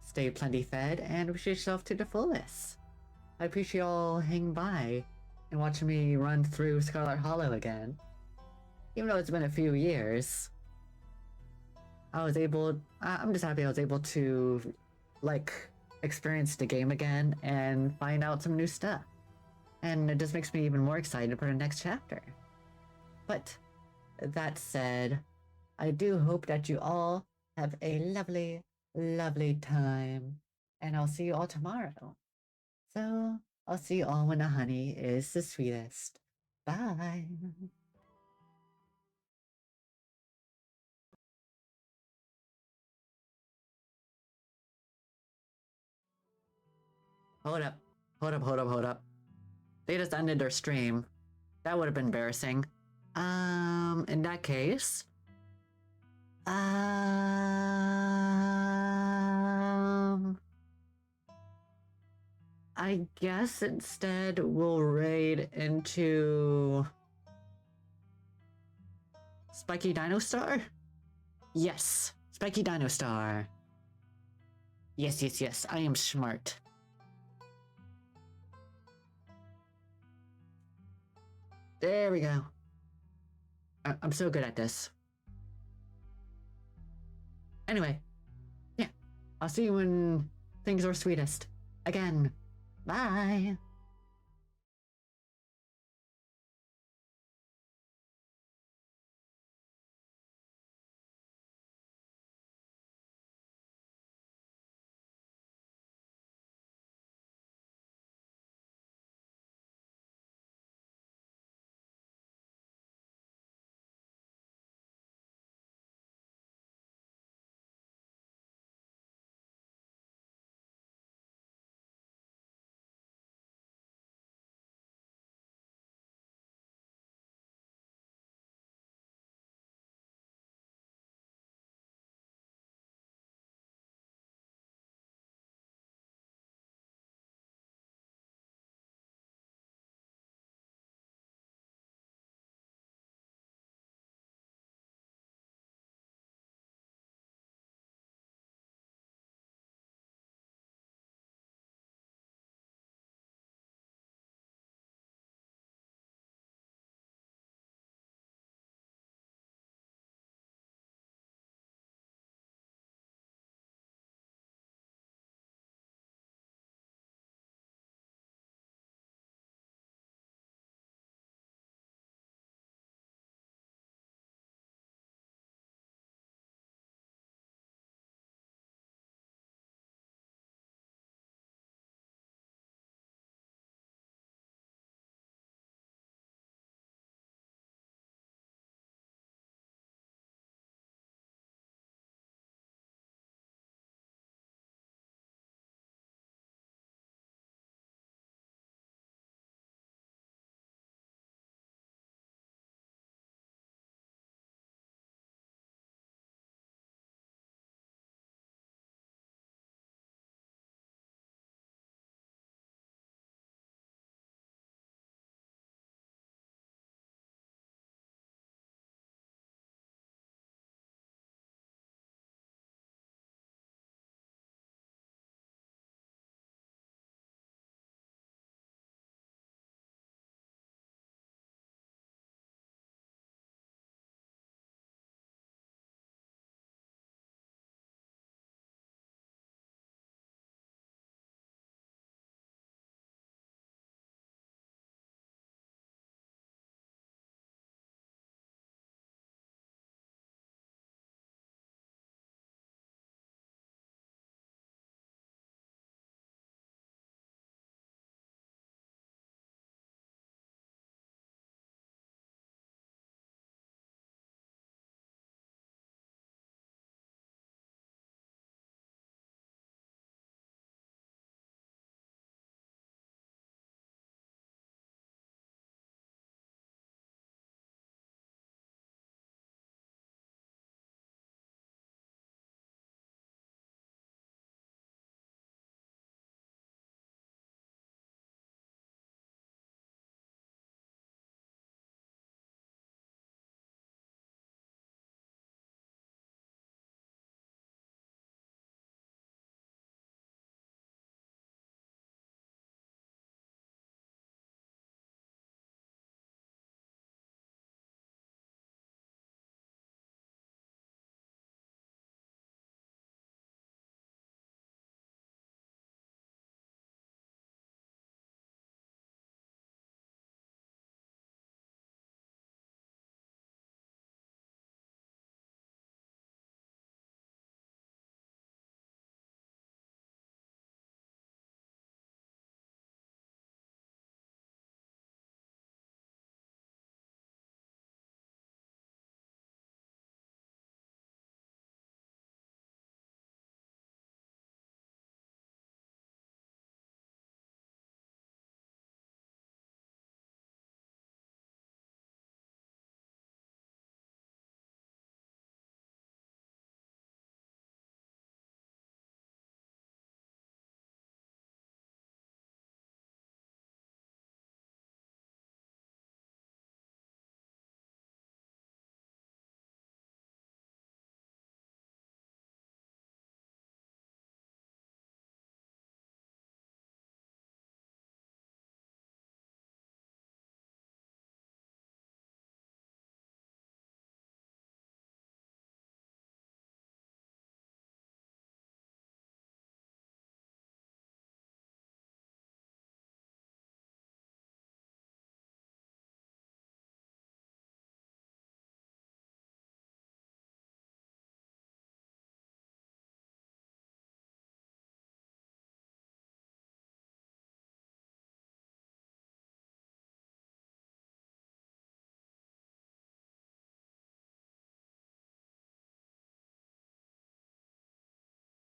stay plenty fed, and wish yourself to the fullest. I appreciate you all hanging by and watching me run through Scarlet Hallow again. Even though it's been a few years, I'm just happy I was able to, experience the game again and find out some new stuff. And it just makes me even more excited for the next chapter. But that said, I do hope that you all have a lovely, lovely time. And I'll see you all tomorrow. So, I'll see you all when the honey is the sweetest. Bye. Hold up. They just ended their stream. That would have been embarrassing. In that case... I guess instead we'll raid into... Spiky Dino Star? Yes, Spiky Dino Star. Yes, I am smart. There we go. I'm so good at this. Anyway, yeah, I'll see you when things are sweetest. Again, bye!